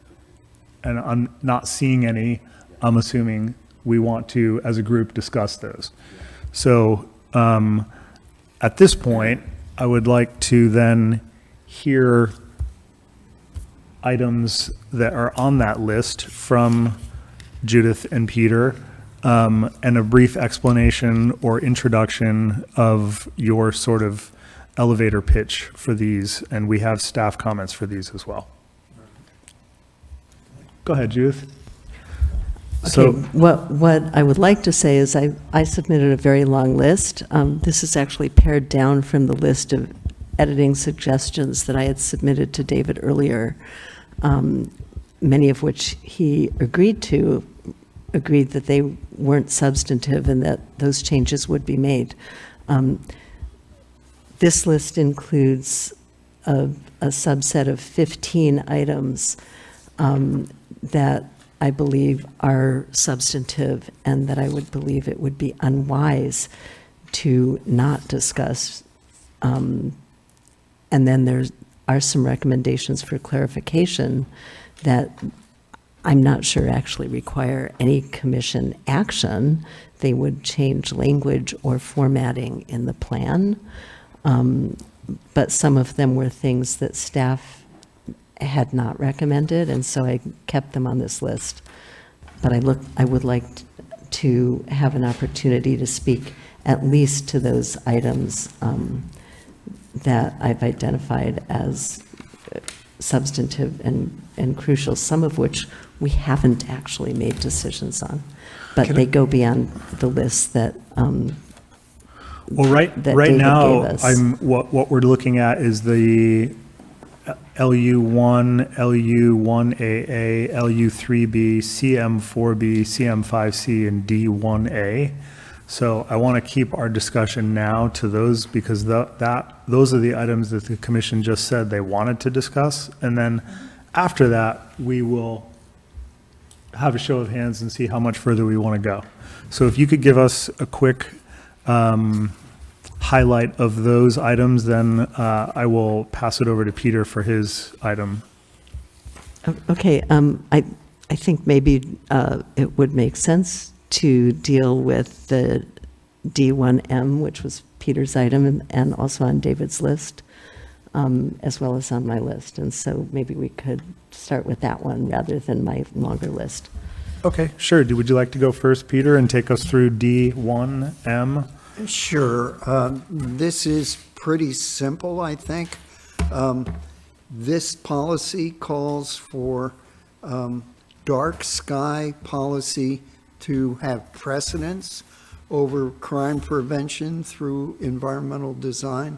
and I'm not seeing any, I'm assuming we want to, as a group, discuss those. So at this point, I would like to then hear items that are on that list from Judith and Peter, and a brief explanation or introduction of your sort of elevator pitch for these, and we have staff comments for these as well. Go ahead, Judith. Okay, what I would like to say is I submitted a very long list. This is actually pared down from the list of editing suggestions that I had submitted to David earlier, many of which he agreed that they weren't substantive and that those changes would be made. This list includes a subset of 15 items that I believe are substantive and that I would believe it would be unwise to not discuss. And then there are some recommendations for clarification that I'm not sure actually require any commission action. They would change language or formatting in the plan. But some of them were things that staff had not recommended, and so I kept them on this list. But I would like to have an opportunity to speak at least to those items that I've identified as substantive and crucial, some of which we haven't actually made decisions on. But they go beyond the list that Well, right David now, gave us. what we're looking at is the LU1, LU1AA, LU3B, CM4B, CM5C, and D1A. So I want to keep our discussion now to those because those are the items that the commission just said they wanted to discuss. And then after that, we will have a show of hands and see how much further we want to go. So if you could give us a quick highlight of those items, then I will pass it over to Peter for his item. Okay, I think maybe it would make sense to deal with the D1M, which was Peter's item, and also on David's list, as well as on my list. And so maybe we could start with that one rather than my longer list. Okay, sure. Would you like to go first, Peter, and take us through D1M? Sure. This is pretty simple, I think. This policy calls for dark sky policy to have precedence over crime prevention through environmental design.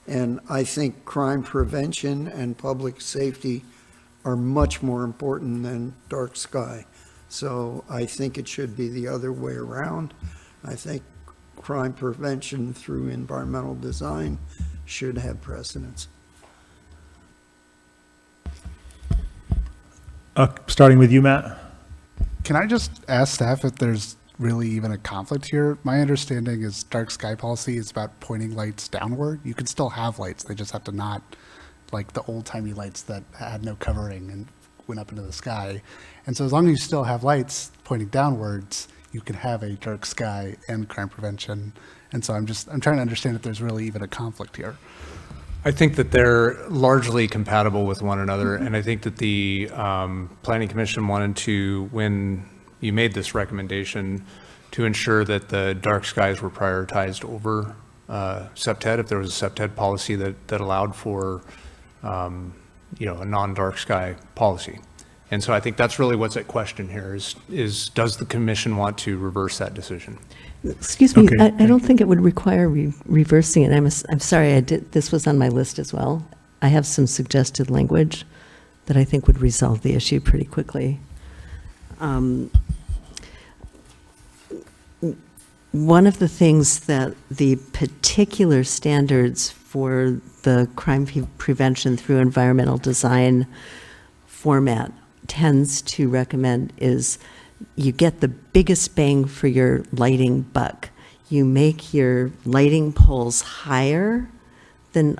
And I think crime prevention and public safety are much more important than dark sky. So I think it should be the other way around. I think crime prevention through environmental design should have precedence. Starting with you, Matt. Can I just ask staff if there's really even a conflict here? My understanding is dark sky policy is about pointing lights downward. You can still have lights, they just have to not, like the old-timey lights that had no covering and went up into the sky. And so as long as you still have lights pointing downwards, you can have a dark sky and crime prevention. And so I'm trying to understand if there's really even a conflict here. I think that they're largely compatible with one another, and I think that the Planning Commission wanted to, when you made this recommendation, to ensure that the dark skies were prioritized over SEPTED, if there was a SEPTED policy that allowed for, a non-dark sky policy. And so I think that's really what's at question here is does the commission want to reverse that decision? Excuse me, Okay. I don't think it would require reversing it. I'm sorry, this was on my list as well. I have some suggested language that I think would resolve the issue pretty quickly. One of the things that the particular standards for the crime prevention through environmental design format tends to recommend is you get the biggest bang for your lighting buck. You make your lighting poles higher than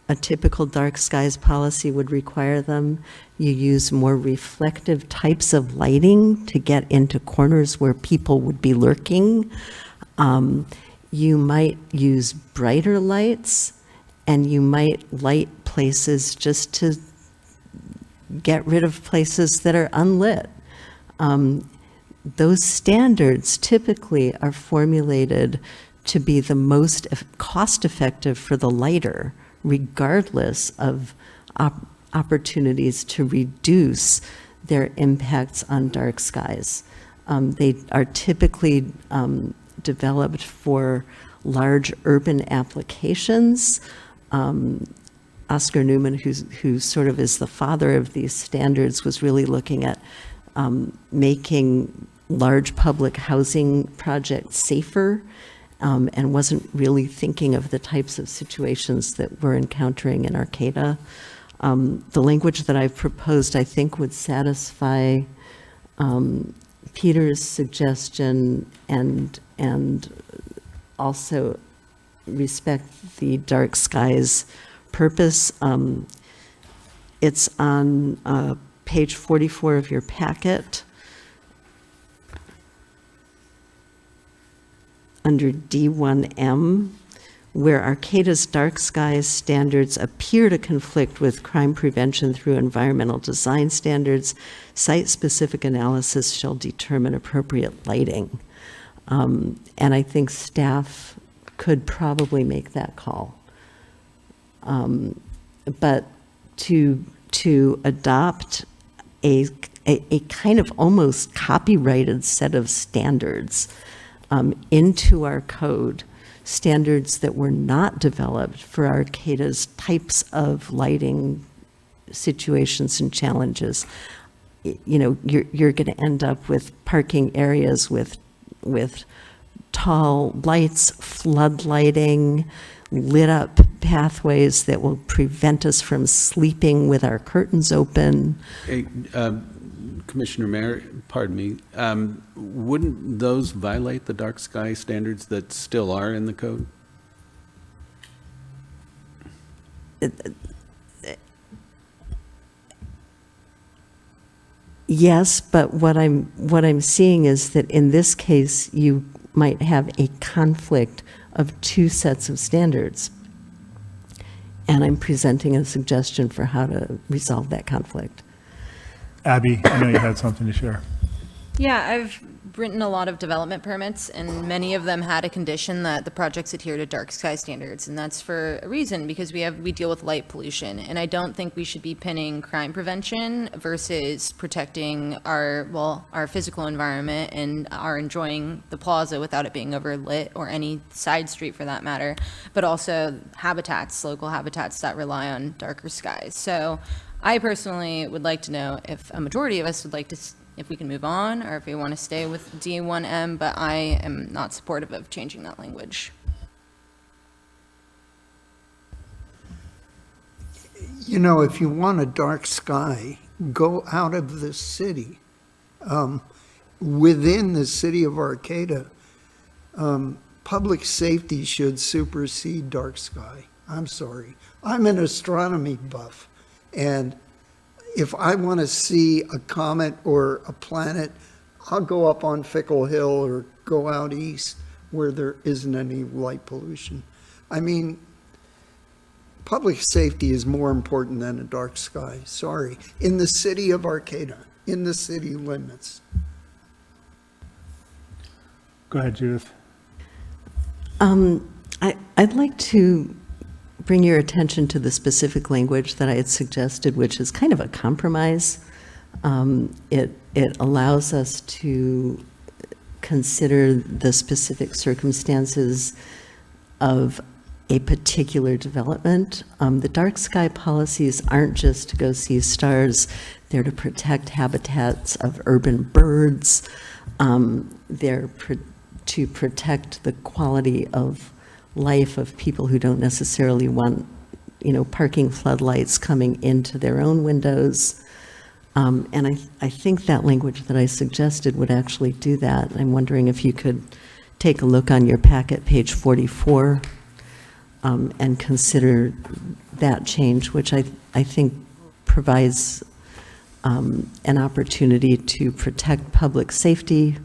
a typical dark skies policy would require them. You use more reflective types of lighting to get into corners where people would be lurking. You might use brighter lights, and you might light places just to get rid of places that are unlit. Those standards typically are formulated to be the most cost-effective for the lighter, regardless of opportunities to reduce their impacts on dark skies. They are typically developed for large urban applications. Oscar Newman, who sort of is the father of these standards, was really looking at making large public housing projects safer, and wasn't really thinking of the types of situations that we're encountering in Arcata. The language that I've proposed, I think, would satisfy Peter's suggestion and also respect the dark skies purpose. It's on page 44 of your packet, under D1M, where Arcata's dark skies standards appear to conflict with crime prevention through environmental design standards. Site-specific analysis shall determine appropriate lighting. And I think staff could probably make that call. But to adopt a kind of almost copyrighted set of standards into our code, standards that were not developed for Arcata's types of lighting situations and challenges. You know, you're going to end up with parking areas with tall lights, flood lighting, lit up pathways that will prevent us from sleeping with our curtains open. Hey, Commissioner Mayor, pardon me, wouldn't those violate the dark sky standards that still are in the code? Yes, but what I'm seeing is that in this case, you might have a conflict of two sets of standards. And I'm presenting a suggestion for how to resolve that conflict. Abby, I know you had something to share. Yeah, I've written a lot of development permits, and many of them had a condition that the projects adhere to dark sky standards, and that's for a reason, because we deal with light pollution, and I don't think we should be pinning crime prevention versus protecting our physical environment and our enjoying the plaza without it being overlit, or any side street for that matter, but also local habitats that rely on darker skies. So I personally would like to know if a majority of us would like to, if we can move on, or if we want to stay with D1M, but I am not supportive of changing that language. You know, if you want a dark sky, go out of the city. Within the city of Arcata, public safety should supersede dark sky. I'm sorry. I'm an astronomy buff. And if I want to see a comet or a planet, I'll go up on Fickle Hill or go out east where there isn't any light pollution. I mean, public safety is more important than a dark sky. Sorry. In the city of Arcata, in the city limits. Go ahead, Judith. I'd like to bring your attention to the specific language that I had suggested, which is kind of a compromise. It allows us to consider the specific circumstances of a particular development. The dark sky policies aren't just to go see stars, they're to protect habitats of urban birds. They're to protect the quality of life of people who don't necessarily want, parking floodlights coming into their own windows. And I think that language that I suggested would actually do that. I'm wondering if you could take a look on your packet, page 44. and consider that change, which I think provides an opportunity to protect public safety,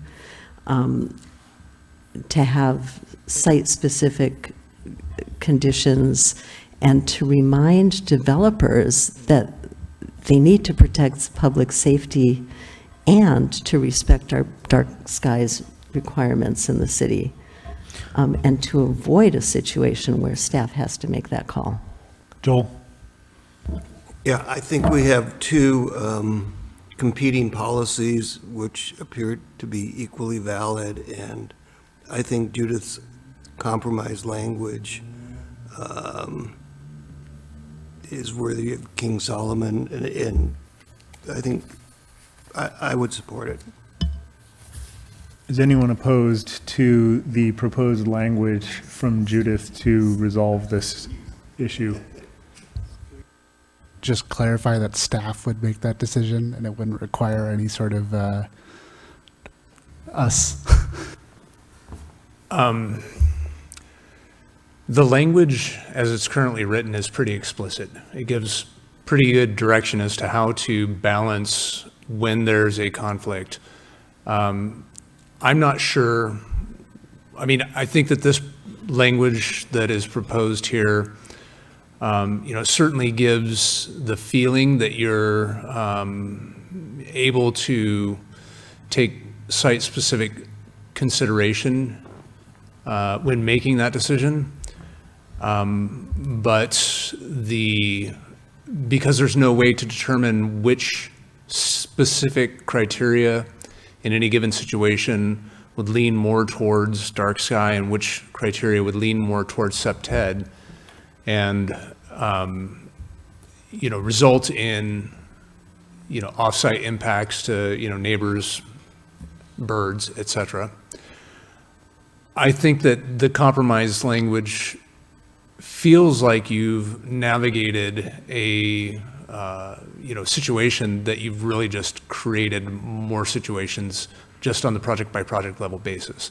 to have site-specific conditions, and to remind developers that they need to protect public safety and to respect our dark skies requirements in the city, and to avoid a situation where staff has to make that call. Joel? Yeah, I think we have two competing policies which appear to be equally valid, and I think Judith's compromise language is worthy of King Solomon, and I think I would support it. Is anyone opposed to the proposed language from Judith to resolve this issue? Just clarify that staff would make that decision and it wouldn't require any sort of us. The language, as it's currently written, is pretty explicit. It gives pretty good direction as to how to balance when there's a conflict. I'm not sure, I mean, I think that this language that is proposed here, certainly gives the feeling that you're able to take site-specific consideration when making that decision. But because there's no way to determine which specific criteria in any given situation would lean more towards dark sky and which criteria would lean more towards SEPTED, and result in off-site impacts to neighbors, birds, etc. I think that the compromise language feels like you've navigated a situation that you've really just created more situations just on the project by project level basis.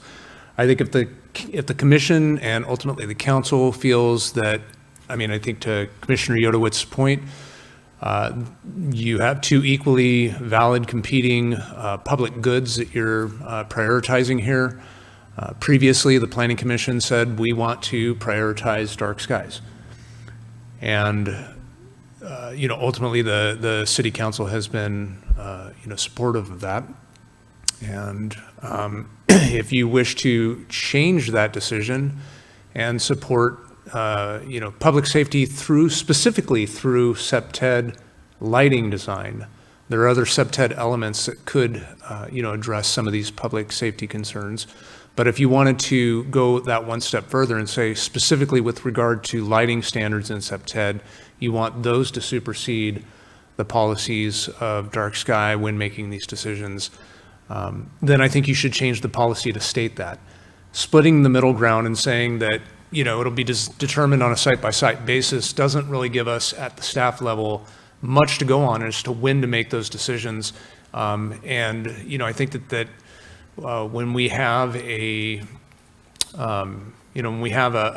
I think if the commission and ultimately the council feels that, I think to Commissioner Yodowitz's point, you have two equally valid competing public goods that you're prioritizing here. Previously, the Planning Commission said we want to prioritize dark skies. And, ultimately the City Council has been, supportive of that. And if you wish to change that decision and support, public safety specifically through SEPTED lighting design, there are other SEPTED elements that could, address some of these public safety concerns. But if you wanted to go that one step further and say specifically with regard to lighting standards in SEPTED, you want those to supersede the policies of dark sky when making these decisions, then I think you should change the policy to state that. Splitting the middle ground and saying that, it'll be determined on a site-by-site basis doesn't really give us at the staff level much to go on as to when to make those decisions. I think that when we have a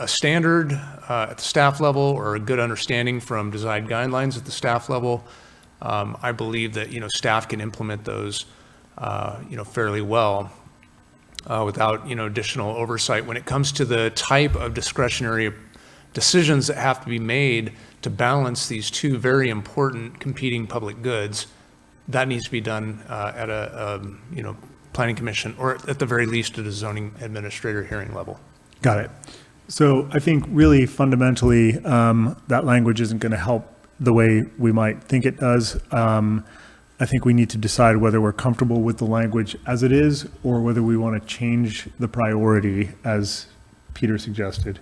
standard at the staff level or a good understanding from design guidelines at the staff level, I believe that staff can implement those fairly well without additional oversight. When it comes to the type of discretionary decisions that have to be made to balance these two very important competing public goods, that needs to be done at a Planning Commission, or at the very least at a zoning administrator hearing level. Got it. So I think really fundamentally, that language isn't going to help the way we might think it does. I think we need to decide whether we're comfortable with the language as it is, or whether we want to change the priority as Peter suggested.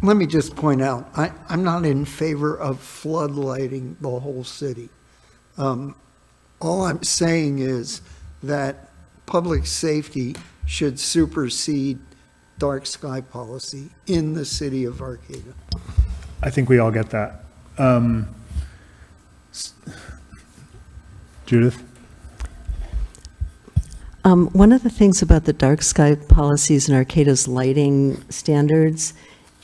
Let me just point out, I'm not in favor of floodlighting the whole city. All I'm saying is that public safety should supersede dark sky policy in the city of Arcata. I think we all get that. Judith? One of the things about the dark sky policies and Arcata's lighting standards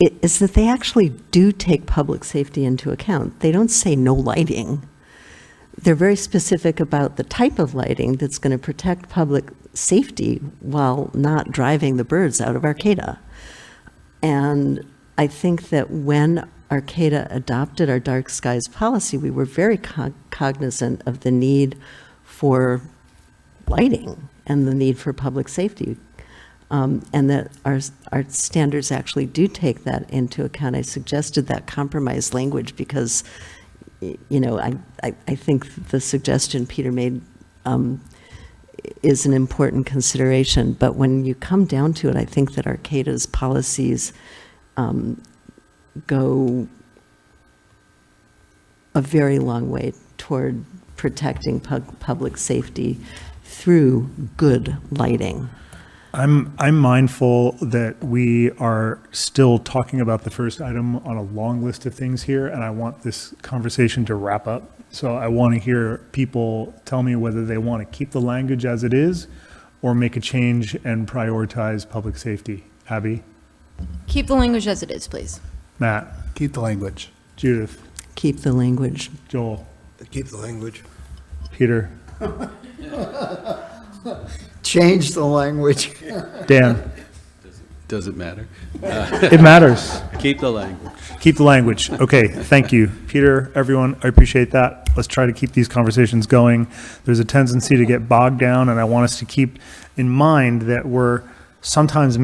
is that they actually do take public safety into account. They don't say no lighting. They're very specific about the type of lighting that's going to protect public safety while not driving the birds out of Arcata. And I think that when Arcata adopted our dark skies policy, we were very cognizant of the need for lighting and the need for public safety. And that our standards actually do take that into account. I suggested that compromise language because, I think the suggestion Peter made is an important consideration. But when you come down to it, I think that Arcata's policies go a very long way toward protecting public safety through good lighting. I'm mindful that we are still talking about the first item on a long list of things here, and I want this conversation to wrap up. So I want to hear people tell me whether they want to keep the language as it is or make a change and prioritize public safety. Abby? Keep the language as it is, please. Matt? Keep the language. Judith? Keep the language. Joel? Keep the language. Peter? Change the language. Dan? Doesn't matter. It matters. Keep the language. Keep the language. Okay, thank you. Peter, everyone, I appreciate that. Let's try to keep these conversations going. There's a tendency to get bogged down, and I want us to keep in mind that we're sometimes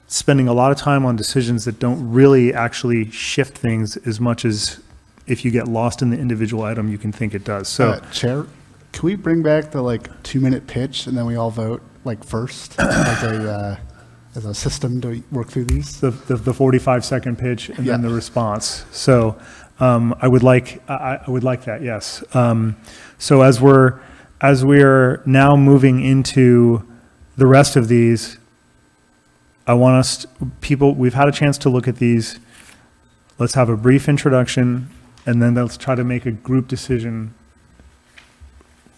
spending a lot of time on decisions that don't really actually shift things as much as if you get lost in the individual item, you can think it does. So, Chair, can we bring back the 2-minute pitch and then we all vote first as a system to work through these? the 45-second pitch and then the response. So I would like that, yes. So as we're now moving into the rest of these, I want us, we've had a chance to look at these. Let's have a brief introduction, and then let's try to make a group decision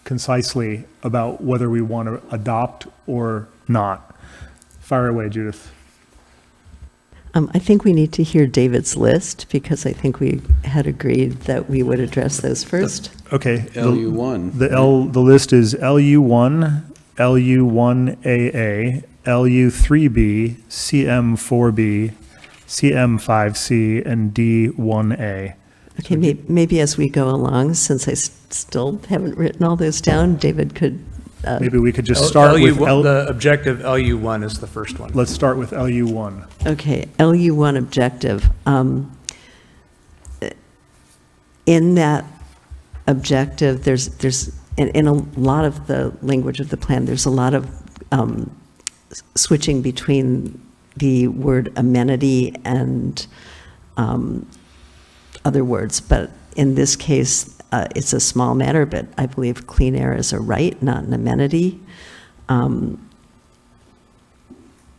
concisely about whether we want to adopt or not. Fire away, Judith. I think we need to hear David's list because I think we had agreed that we would address those first. Okay. LU1. The list is LU1, LU1AA, LU3B, CM4B, CM5C, and D1A. Okay, maybe as we go along, since I still haven't written all those down, David could. Maybe we could just start with the objective LU1 is the first one. Let's start with LU1. Okay, LU1 objective. In that objective, there's in a lot of the language of the plan, there's a lot of switching between the word amenity and other words, but in this case, it's a small matter, but I believe clean air is a right, not an amenity. I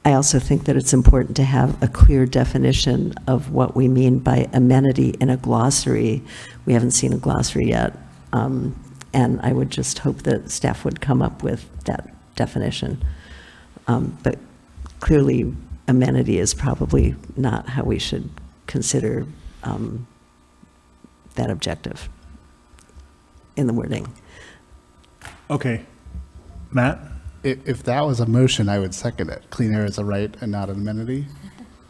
also think that it's important to have a clear definition of what we mean by amenity in a glossary. We haven't seen a glossary yet, and I would just hope that staff would come up with that definition. But clearly, amenity is probably not how we should consider that objective in the wording. Okay. Matt? If that was a motion, I would second it. Clean air is a right and not an amenity.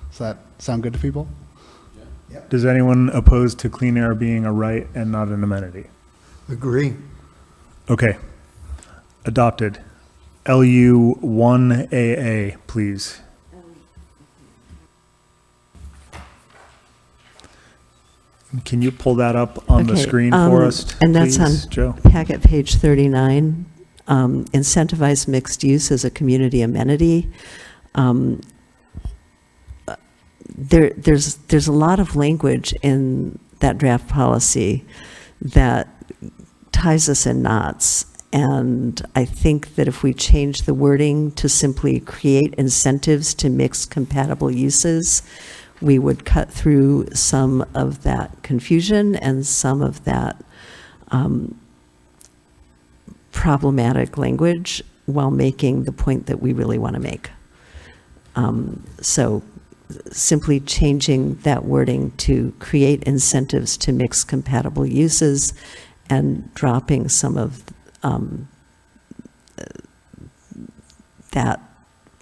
Does that sound good to people? Does anyone oppose to clean air being a right and not an amenity? Agree. Okay. Adopted. LU1AA, please. Can you pull that up on the Okay, screen for us, and that's please, on Joe? packet page 39. Incentivize mixed use as a community amenity. There's a lot of language in that draft policy that ties us in knots. And I think that if we change the wording to simply create incentives to mix compatible uses, we would cut through some of that confusion and some of that problematic language while making the point that we really want to make. So simply changing that wording to create incentives to mix compatible uses and dropping some of that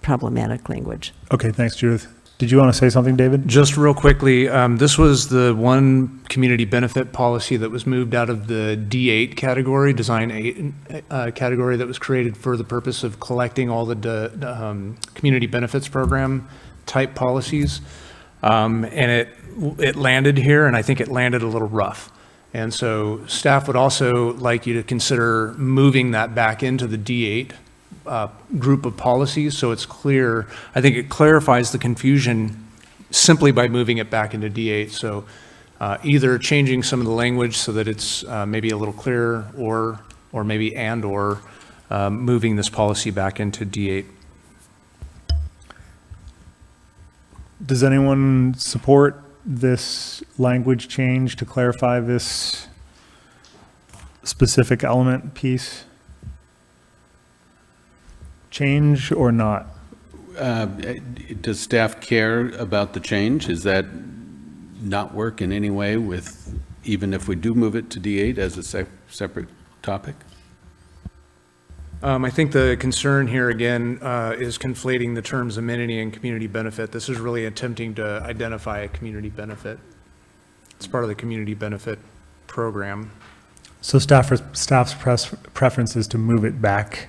problematic language. Okay, thanks, Judith. Did you want to say something, David? Just real quickly, this was the one community benefit policy that was moved out of the D8 category, Design 8 category, that was created for the purpose of collecting all the community benefits program type policies. And it landed here, and I think it landed a little rough. And so staff would also like you to consider moving that back into the D8 group of policies, so it's clear. I think it clarifies the confusion simply by moving it back into D8. So either changing some of the language so that it's maybe a little clearer, or maybe or moving this policy back into D8. Does anyone support this language change to clarify this specific element piece? Change or not? Does staff care about the change? Is that not work in any way with, even if we do move it to D8 as a separate topic? I think the concern here, again, is conflating the terms amenity and community benefit. This is really attempting to identify a community benefit. It's part of the community benefit program. So staff's preference is to move it back.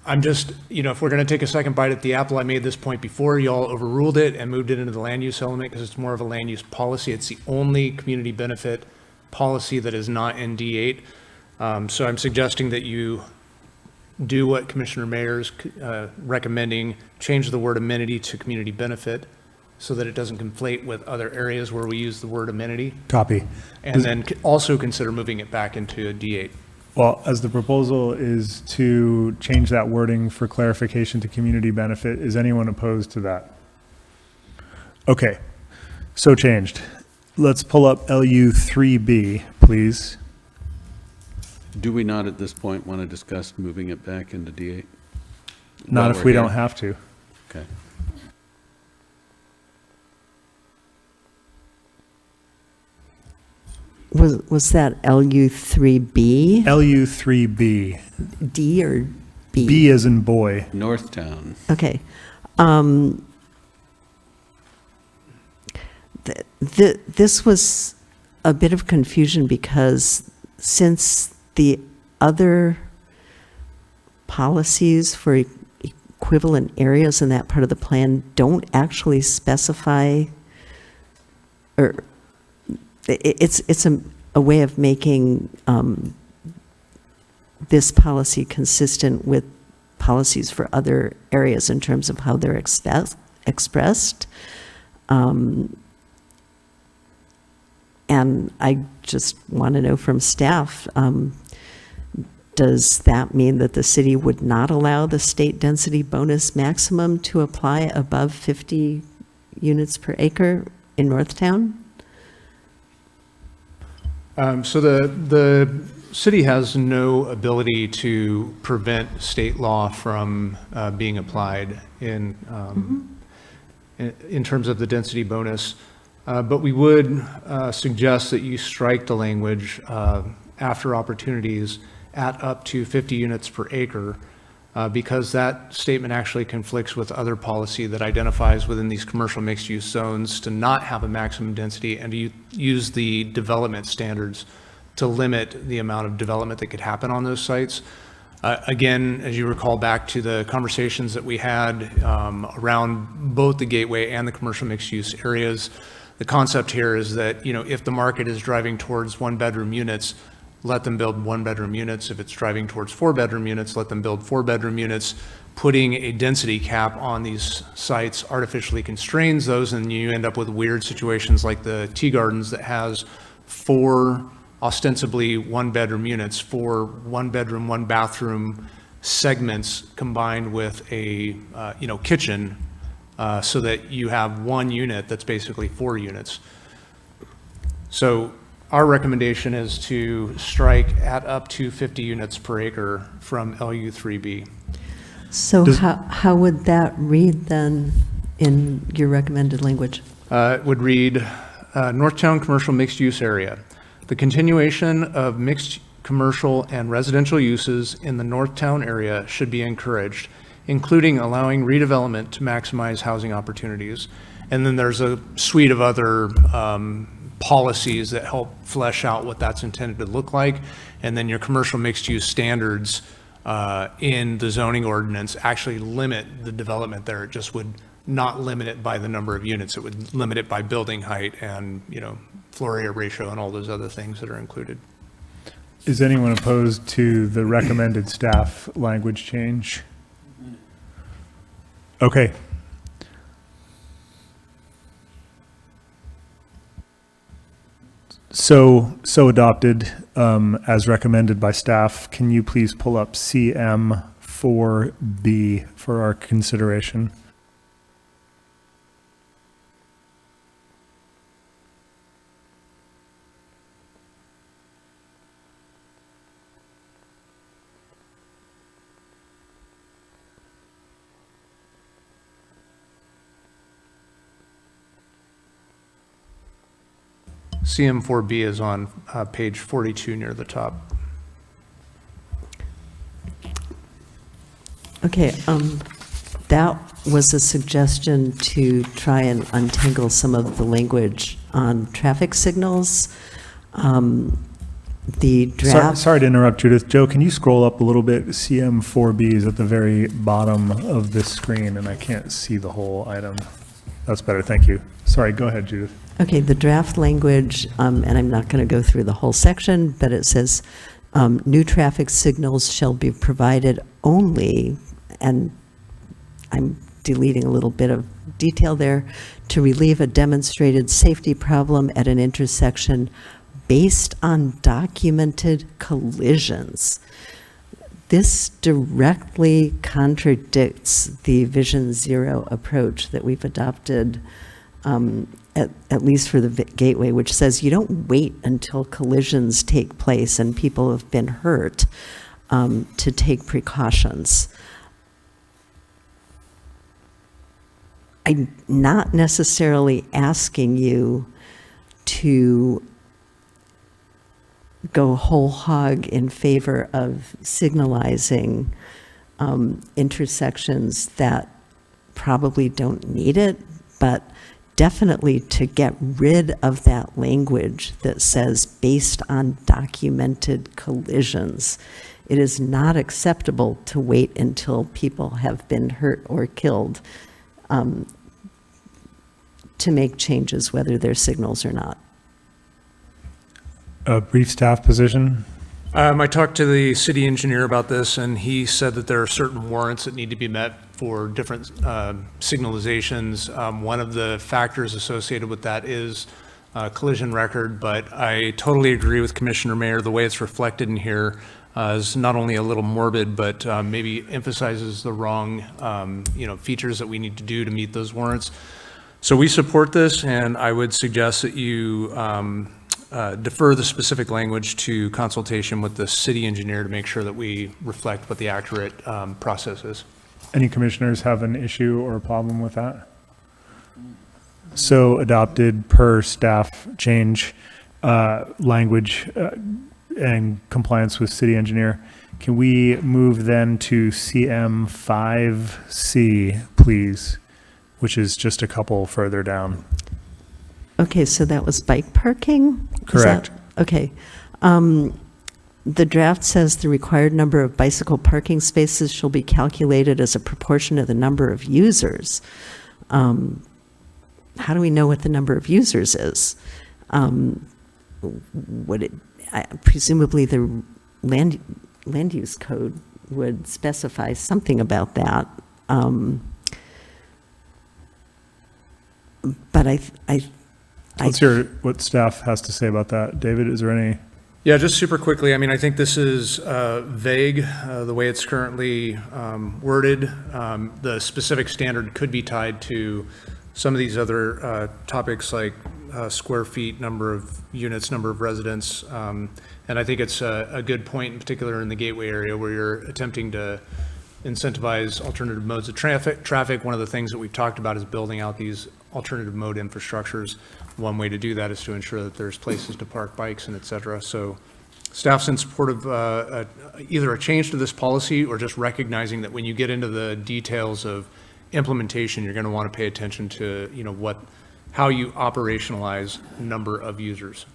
I'm just, if we're going to take a second bite at the apple, I made this point before. Y'all overruled it and moved it into the land use element because it's more of a land use policy. It's the only community benefit policy that is not in D8. So I'm suggesting that you do what Commissioner Mayer's recommending, change the word amenity to community benefit so that it doesn't conflate with other areas where we use the word amenity. Copy. And then also consider moving it back into a D8. Well, as the proposal is to change that wording for clarification to community benefit, is anyone opposed to that? Okay, so changed. Let's pull up LU 3B, please. Do we not at this point want to discuss moving it back into D8? Not if we don't have to. Okay. Was that LU3B? LU3B. D or B? B as in boy. Northtown. Okay. This was a bit of confusion because since the other policies for equivalent areas in that part of the plan don't actually specify, or it's a way of making this policy consistent with policies for other areas in terms of how they're expressed. And I just want to know from staff, does that mean that the city would not allow the state density bonus maximum to apply above 50 units per acre in Northtown? So the city has no ability to prevent state law from being applied in terms of the density bonus. But we would suggest that you strike the language after opportunities at up to 50 units per acre, because that statement actually conflicts with other policy that identifies within these commercial mixed-use zones to not have a maximum density and to use the development standards to limit the amount of development that could happen on those sites. Again, as you recall back to the conversations that we had around both the gateway and the commercial mixed-use areas, the concept here is that, if the market is driving towards one-bedroom units, let them build one-bedroom units. If it's driving towards four-bedroom units, let them build four-bedroom units. Putting a density cap on these sites artificially constrains those, and you end up with weird situations like the Tea Gardens that has 4 ostensibly one-bedroom units, 4 one-bedroom, one-bathroom segments combined with a kitchen, so that you have one unit that's basically 4 units. So our recommendation is to strike at up to 50 units per acre from LU3B. So how would that read then in your recommended language? It would read, Northtown Commercial Mixed Use Area. The continuation of mixed commercial and residential uses in the Northtown area should be encouraged, including allowing redevelopment to maximize housing opportunities. And then there's a suite of other policies that help flesh out what that's intended to look like. And then your commercial mixed use standards in the zoning ordinance actually limit the development there. It just would not limit it by the number of units. It would limit it by building height and, floor area ratio and all those other things that are included. Is anyone opposed to the recommended staff language change? Okay. So adopted as recommended by staff. Can you please pull up CM4B for our consideration? CM4B is on page 42 near the top. Okay, that was a suggestion to try and untangle some of the language on traffic signals. The draft. Sorry to interrupt, Judith. Joe, can you scroll up a little bit? CM4B is at the very bottom of this screen, and I can't see the whole item. That's better, thank you. Sorry, go ahead, Judith. Okay, the draft language, and I'm not going to go through the whole section, but it says, new traffic signals shall be provided only, and I'm deleting a little bit of detail there, to relieve a demonstrated safety problem at an intersection based on documented collisions. This directly contradicts the Vision Zero approach that we've adopted, at least for the Gateway, which says you don't wait until collisions take place and people have been hurt to take precautions. I'm not necessarily asking you to go whole hog in favor of signalizing intersections that probably don't need it, but definitely to get rid of that language that says based on documented collisions. It is not acceptable to wait until people have been hurt or killed to make changes, whether they're signals or not. A brief staff position? I talked to the city engineer about this, and he said that there are certain warrants that need to be met for different signalizations. One of the factors associated with that is collision record, but I totally agree with Commissioner Mayer. The way it's reflected in here is not only a little morbid, but maybe emphasizes the wrong features that we need to do to meet those warrants. So we support this, and I would suggest that you defer the specific language to consultation with the city engineer to make sure that we reflect what the accurate process is. Any commissioners have an issue or a problem with that? So adopted per staff change language and compliance with city engineer. Can we move then to CM5C, please, which is just a couple further down? Okay, so that was bike parking? Correct. Okay. The draft says the required number of bicycle parking spaces shall be calculated as a proportion of the number of users. How do we know what the number of users is? Presumably the land use code would specify something about that. But Let's hear what staff has to say about that. David, is there any? Yeah, just super quickly. I mean, I think this is vague, the way it's currently worded. The specific standard could be tied to some of these other topics like square feet, number of units, number of residents. And I think it's a good point, in particular in the Gateway area, where you're attempting to incentivize alternative modes of traffic. One of the things that we've talked about is building out these alternative mode infrastructures. One way to do that is to ensure that there's places to park bikes and et cetera. So staff's in support of either a change to this policy or just recognizing that when you get into the details of implementation, you're going to want to pay attention to, how you operationalize number of users.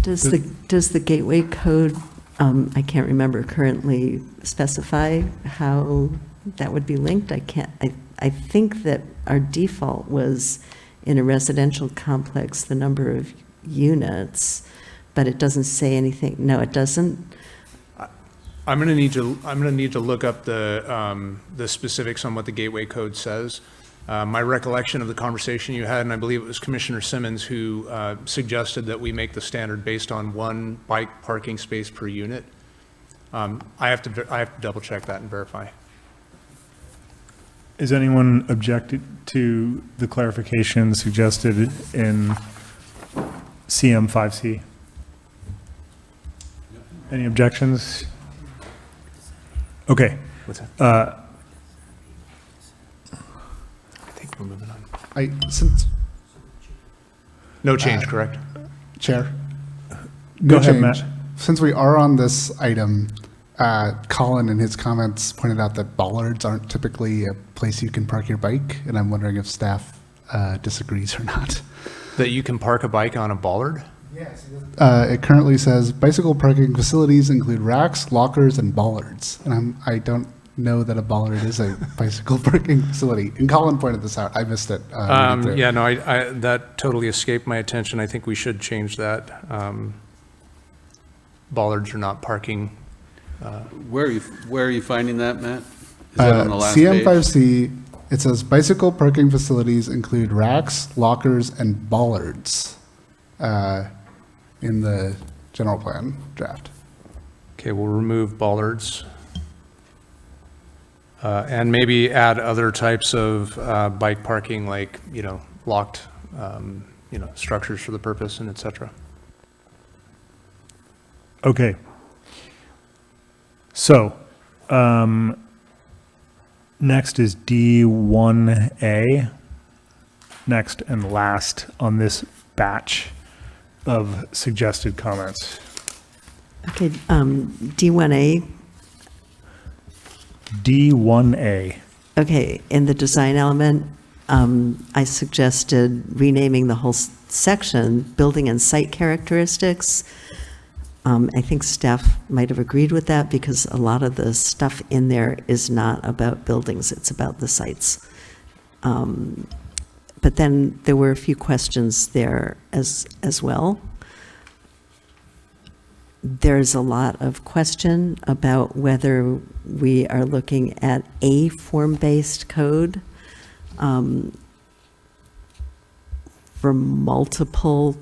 Does the gateway code, I can't remember currently, specify how that would be linked? I think that our default was in a residential complex, the number of units, but it doesn't say anything. No, it doesn't. I'm going to need to look up the specifics on what the gateway code says. My recollection of the conversation you had, and I believe it was Commissioner Simmons who suggested that we make the standard based on one bike parking space per unit. I have to double check that and verify. Is anyone objected to the clarification suggested in CM5C? Any objections? Okay. What's that? I think we're moving on. No change, correct? Chair? Go No ahead, change. Matt. Since we are on this item, Colin in his comments pointed out that bollards aren't typically a place you can park your bike, and I'm wondering if staff disagrees or not. That you can park a bike on a bollard? Yes. It currently says bicycle parking facilities include racks, lockers, and bollards. And I don't know that a bollard is a bicycle parking facility. And Colin pointed this out. I missed it. Yeah, no, I that totally escaped my attention. I think we should change that. Bollards are not parking. Where are you finding that, Matt? Is that on the last page? CM5C, it says bicycle parking facilities include racks, lockers, and bollards in the general plan draft. Okay, we'll remove bollards. And maybe add other types of bike parking, like, locked, structures for the purpose and et cetera. Okay. So, next is D1A. Next and last on this batch of suggested comments. Okay, D1A. D1A. Okay, in the design element, I suggested renaming the whole section, building and site characteristics. I think staff might have agreed with that because a lot of the stuff in there is not about buildings, it's about the sites. But then there were a few questions there as well. There's a lot of question about whether we are looking at a form-based code for multiple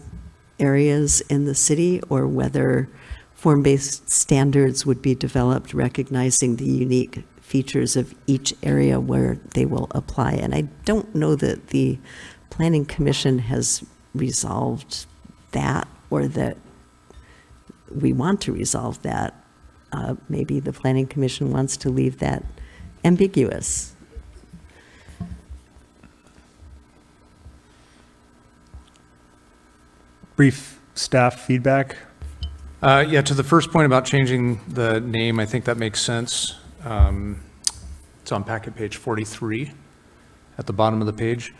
areas in the city, or whether form-based standards would be developed recognizing the unique features of each area where they will apply. And I don't know that the Planning Commission has resolved that, or that we want to resolve that. Maybe the Planning Commission wants to leave that ambiguous. Brief staff feedback. Yeah, to the first point about changing the name, I think that makes sense. It's on packet page 43 at the bottom of the page.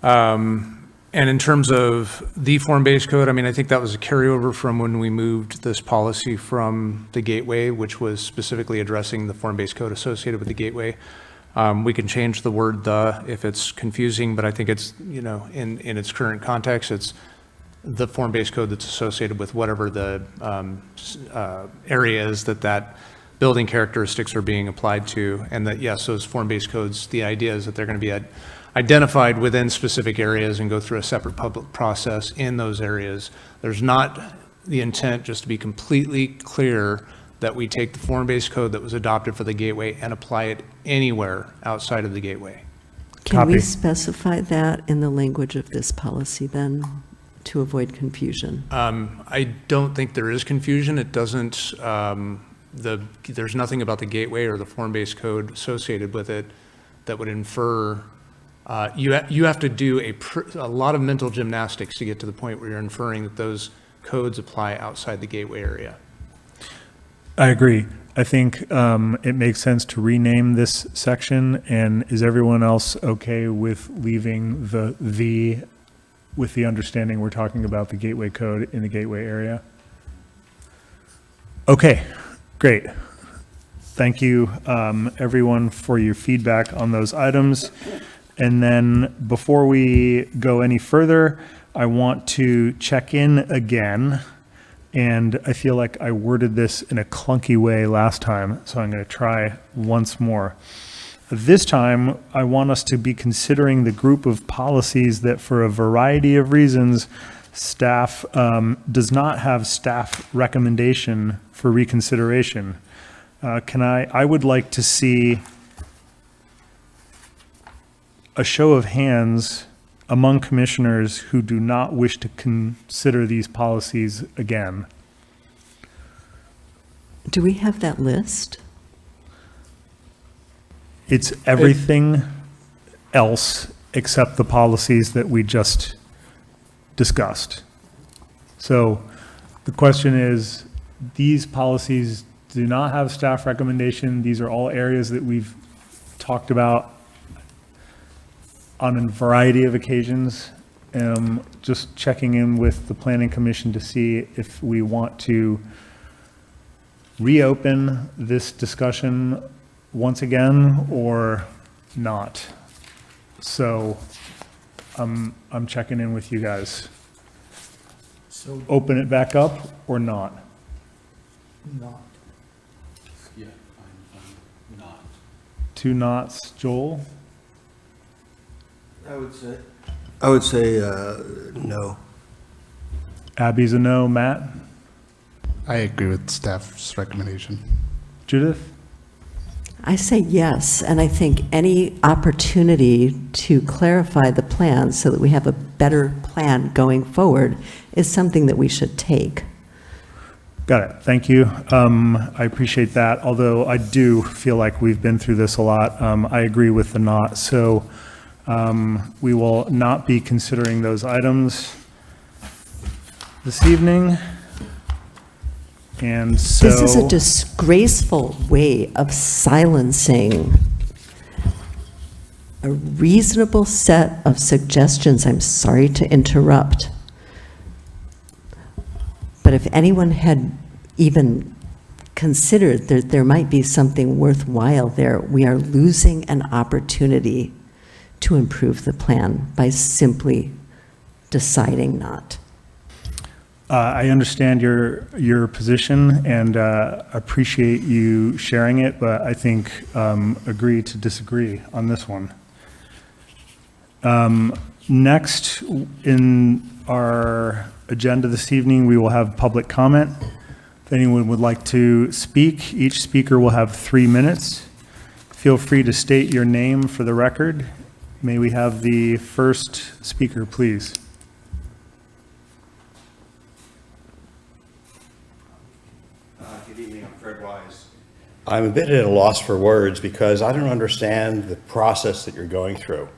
And in terms of the form-based code, I think that was a carryover from when we moved this policy from the gateway, which was specifically addressing the form-based code associated with the gateway. We can change the word "the" if it's confusing, but I think it's, in its current context, it's the form-based code that's associated with whatever the area is that building characteristics are being applied to, and that, yes, those form-based codes, the idea is that they're going to be identified within specific areas and go through a separate public process in those areas. There's not the intent, just to be completely clear, that we take the form-based code that was adopted for the gateway and apply it anywhere outside of the gateway. Can we specify that in the language of this policy then, to avoid confusion? I don't think there is confusion. It doesn't there's nothing about the gateway or the form-based code associated with it that would infer, you have to do a lot of mental gymnastics to get to the point where you're inferring that those codes apply outside the gateway area. I agree. I think it makes sense to rename this section, and is everyone else okay with leaving with the understanding we're talking about the gateway code in the gateway area? Okay, great. Thank you, everyone, for your feedback on those items. And then before we go any further, I want to check in again. And I feel like I worded this in a clunky way last time, so I'm going to try once more. This time, I want us to be considering the group of policies that, for a variety of reasons, staff does not have staff recommendation for reconsideration. I would like to see a show of hands among commissioners who do not wish to consider these policies again. Do we have that list? It's everything else except the policies that we just discussed. So the question is, these policies do not have staff recommendation. These are all areas that we've talked about on a variety of occasions. Just checking in with the Planning Commission to see if we want to reopen this discussion once again or not. So I'm checking in with you guys. So Open it back up or not? not. Yeah, I'm not. Two nots, Joel? I would say no. Abby's a no. Matt? I agree with staff's recommendation. Judith? I say yes, and I think any opportunity to clarify the plan so that we have a better plan going forward is something that we should take. Got it. Thank you. I appreciate that, although I do feel like we've been through this a lot. I agree with the not. So we will not be considering those items this evening. And so This is a disgraceful way of silencing a reasonable set of suggestions. I'm sorry to interrupt. But if anyone had even considered that there might be something worthwhile there, we are losing an opportunity to improve the plan by simply deciding not. I understand your position and appreciate you sharing it, but I think agree to disagree on this one. Next in our agenda this evening, we will have public comment. If anyone would like to speak, each speaker will have 3 minutes. Feel free to state your name for the record. May we have the first speaker, please? Good evening, I'm Fred Wise. I'm a bit at a loss for words because I don't understand the process that you're going through.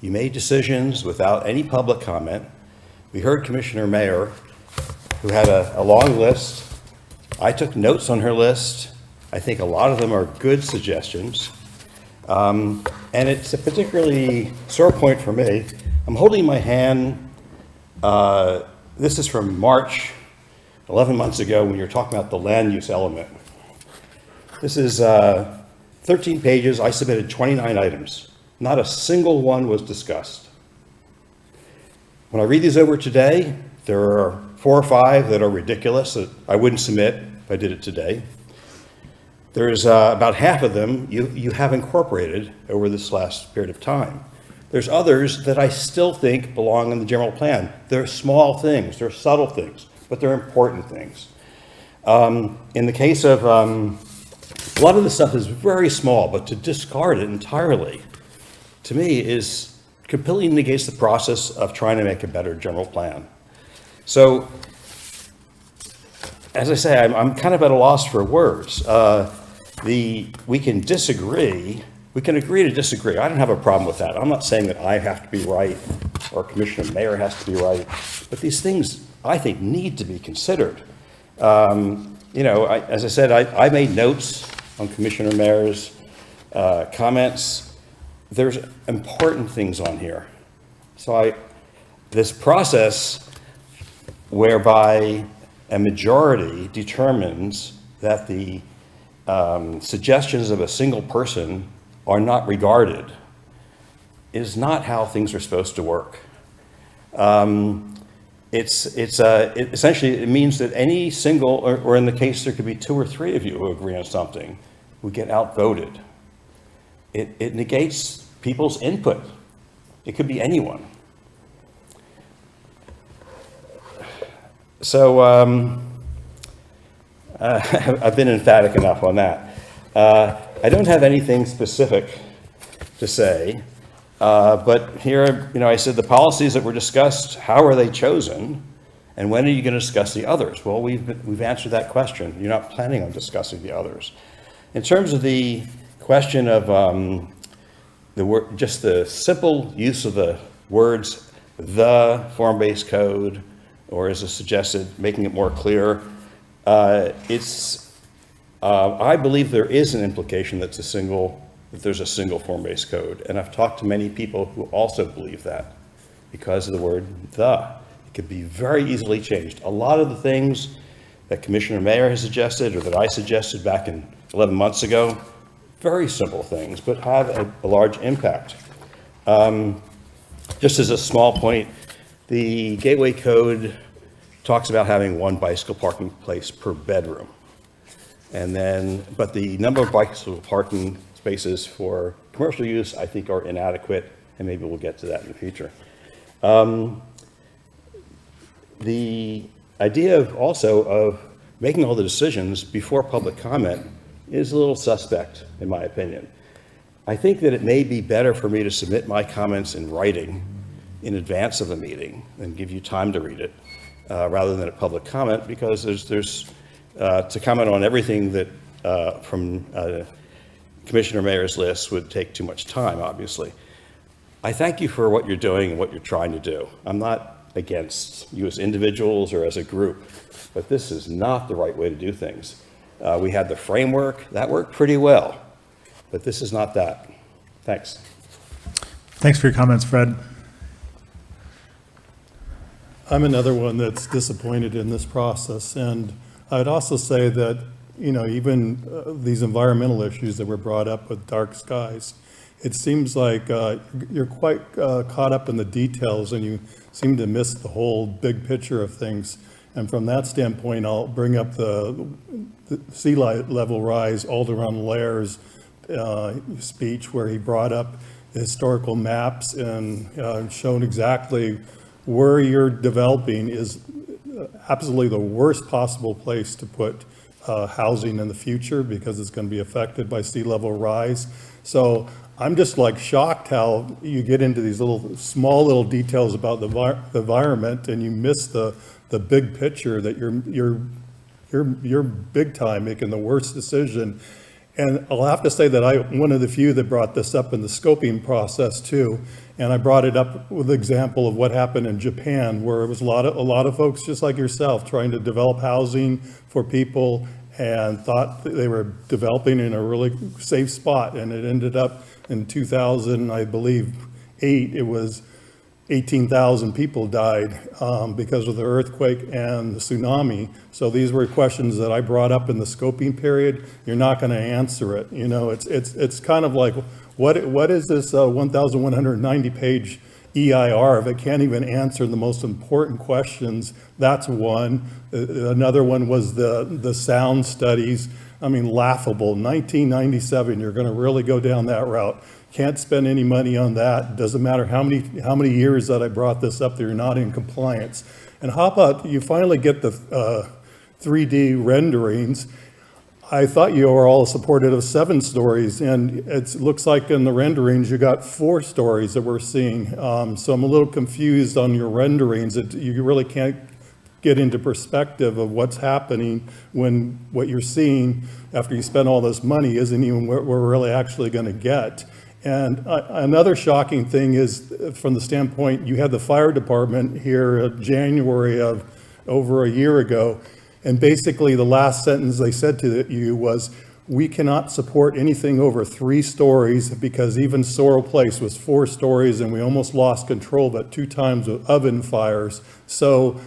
You made decisions without any public comment. We heard Commissioner Mayer, who had a long list. I took notes on her list. I think a lot of them are good suggestions. And it's a particularly sore point for me. I'm holding my hand. This is from March, 11 months ago, when you're talking about the land use element. This is 13 pages. I submitted 29 items. Not a single one was discussed. When I read these over today, there are 4 or 5 that are ridiculous that I wouldn't submit if I did it today. There's about half of them you have incorporated over this last period of time. There's others that I still think belong in the general plan. They're small things, they're subtle things, but they're important things. In the case of, a lot of the stuff is very small, but to discard it entirely, to me, is completely negates the process of trying to make a better general plan. So as I say, I'm kind of at a loss for words. We can disagree. We can agree to disagree. I don't have a problem with that. I'm not saying that I have to be right or Commissioner Mayer has to be right, but these things, I think, need to be considered. You know, as I said, I made notes on Commissioner Mayer's comments. There's important things on here. So this process whereby a majority determines that the suggestions of a single person are not regarded is not how things are supposed to work. Essentially, it means that any single, or in the case there could be 2 or 3 of you who agree on something, who get outvoted. It negates people's input. It could be anyone. So I've been emphatic enough on that. I don't have anything specific to say, but here, you know, I said the policies that were discussed, how are they chosen, and when are you going to discuss the others? Well, we've answered that question. You're not planning on discussing the others. In terms of the question of just the simple use of the words "the form-based code," or as is suggested, making it more clear, I believe there is an implication that there's a single form-based code, and I've talked to many people who also believe that because of the word "the." It could be very easily changed. A lot of the things that Commissioner Mayer has suggested, or that I suggested back in 11 months ago, very simple things, but have a large impact. Just as a small point, the Gateway Code talks about having 1 bicycle parking place per bedroom. But the number of bicycle parking spaces for commercial use, I think, are inadequate, and maybe we'll get to that in the future. The idea of making all the decisions before public comment is a little suspect, in my opinion. I think that it may be better for me to submit my comments in writing in advance of the meeting and give you time to read it, rather than a public comment, because there's to comment on everything that from Commissioner Mayer's list would take too much time, obviously. I thank you for what you're doing and what you're trying to do. I'm not against you as individuals or as a group, but this is not the right way to do things. We had the framework, that worked pretty well, but this is not that. Thanks. Thanks for your comments, Fred. I'm another one that's disappointed in this process, and I'd also say that, you know, even these environmental issues that were brought up with dark skies, it seems like you're quite caught up in the details, and you seem to miss the whole big picture of things. And from that standpoint, I'll bring up the sea level rise all around Lair's speech, where he brought up the historical maps and shown exactly where you're developing is absolutely the worst possible place to put housing in the future, because it's going to be affected by sea level rise. So I'm just like shocked how you get into these small little details about the environment, and you miss the big picture, that you're big time making the worst decision. And I'll have to say that I'm one of the few that brought this up in the scoping process too. And I brought it up with the example of what happened in Japan, where it was a lot of folks just like yourself trying to develop housing for people, and thought that they were developing in a really safe spot. And it ended up in 2000, I believe, 8, it was 18,000 people died because of the earthquake and the tsunami. So these were questions that I brought up in the scoping period. You're not going to answer it. You know, it's kind of like, what is this 1,190 page EIR if it can't even answer the most important questions? That's one. Another one was the sound studies. I mean, laughable. 1997, you're going to really go down that route. Can't spend any money on that. Doesn't matter how many years that I brought this up, that you're not in compliance. And how about you finally get the 3D renderings? I thought you were all supportive of 7 stories, and it looks like in the renderings you got 4 stories that we're seeing. So I'm a little confused on your renderings. You really can't get into perspective of what's happening when what you're seeing after you spend all this money isn't even what we're really actually going to get. And another shocking thing is, from the standpoint, you had the fire department here in January of over a year ago, and basically the last sentence they said to you was, "We cannot support anything over 3 stories because even Sorrel Place was 4 stories and we almost lost control of it 2 times with oven fires." So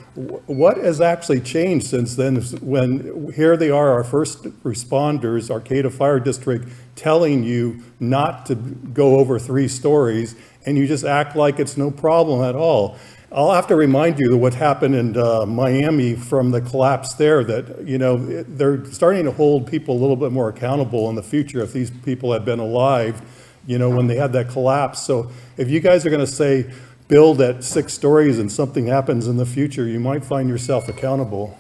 what has actually changed since then, when here they are, our first responders, Arcata Fire District, telling you not to go over 3 stories, and you just act like it's no problem at all. I'll have to remind you of what happened in Miami from the collapse there, that, you know, they're starting to hold people a little bit more accountable in the future if these people had been alive, you know, when they had that collapse. So if you guys are going to say build at 6 stories and something happens in the future, you might find yourself accountable.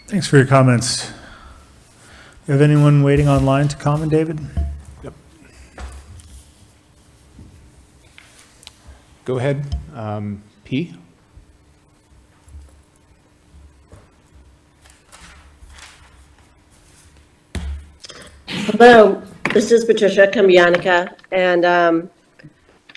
Thanks for your comments. You have anyone waiting online to comment, David? Yep. Go ahead, P. Hello, this is Patricia Cambianica, and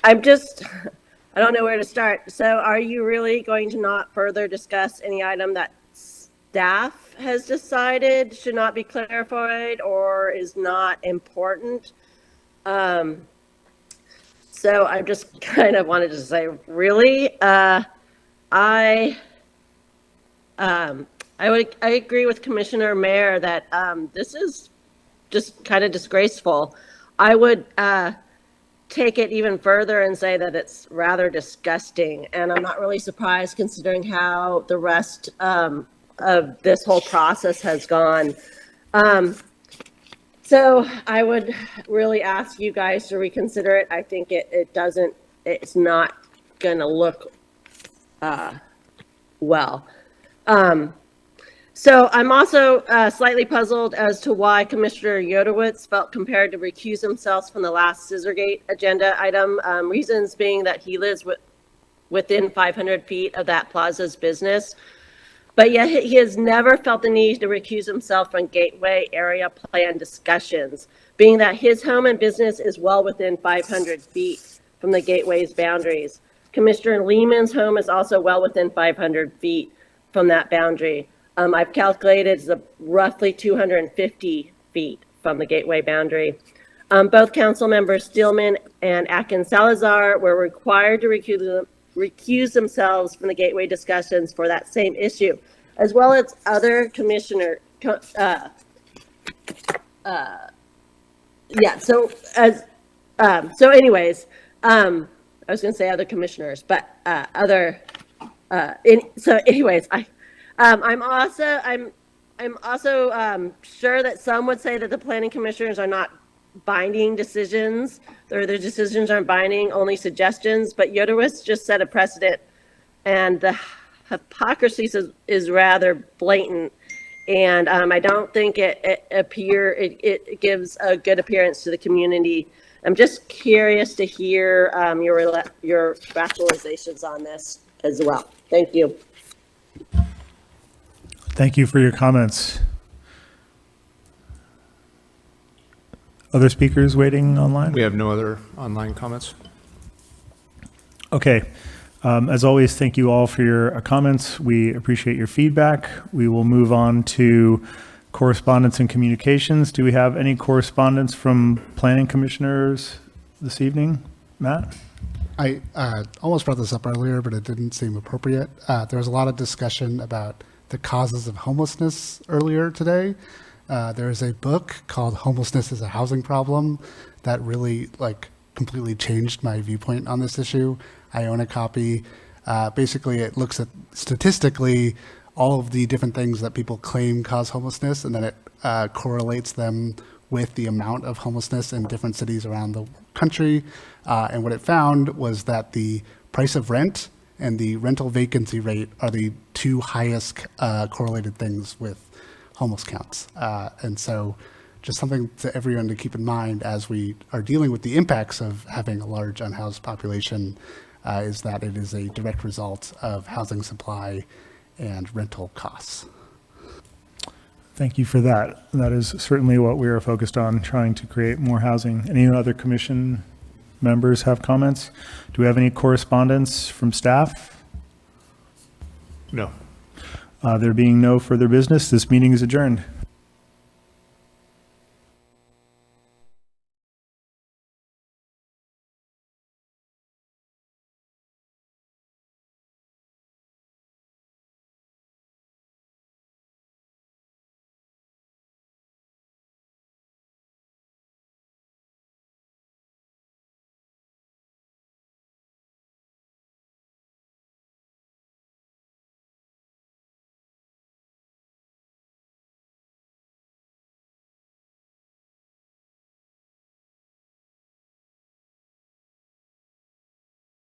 I don't know where to start. So are you really going to not further discuss any item that staff has decided should not be clarified or is not important? So I just kind of wanted to say, really, I agree with Commissioner Mayer that this is just kind of disgraceful. I would take it even further and say that it's rather disgusting, and I'm not really surprised considering how the rest of this whole process has gone. So I would really ask you guys to reconsider it. I think it's not gonna look well. So I'm also slightly puzzled as to why Commissioner Yodowitz felt compelled to recuse himself from the last Scissorgate agenda item. Reasons being that he lives within 500 feet of that plaza's business. But yet he has never felt the need to recuse himself from Gateway area plan discussions, being that his home and business is well within 500 feet from the Gateway's boundaries. Commissioner Lehman's home is also well within 500 feet from that boundary. I've calculated it's roughly 250 feet from the Gateway boundary. Both council members Stillman and Atkins Salazar were required to recuse themselves from the Gateway discussions for that same issue, as well as other commissioner. Anyways, I was going to say other commissioners, but I'm also sure that some would say that the planning commissioners are not binding decisions, or their decisions aren't binding, only suggestions, but Yodowitz just set a precedent, and the hypocrisy is rather blatant, and I don't think it gives a good appearance to the community. I'm just curious to hear your rationalizations on this as well. Thank you. Thank you for your comments. Other speakers waiting online? We have no other online comments. Okay. As always, thank you all for your comments. We appreciate your feedback. We will move on to correspondence and communications. Do we have any correspondence from planning commissioners this evening? Matt? I almost brought this up earlier, but it didn't seem appropriate. There was a lot of discussion about the causes of homelessness earlier today. There is a book called Homelessness is a Housing Problem that really completely changed my viewpoint on this issue. I own a copy. Basically, it looks at statistically all of the different things that people claim cause homelessness, and then it correlates them with the amount of homelessness in different cities around the country. And what it found was that the price of rent and the rental vacancy rate are the 2 highest correlated things with homeless counts. And so just something to everyone to keep in mind as we are dealing with the impacts of having a large unhoused population is that it is a direct result of housing supply and rental costs. Thank you for that. That is certainly what we are focused on, trying to create more housing. Any other commission members have comments? Do we have any correspondence from staff? No. There being no further business, this meeting is adjourned.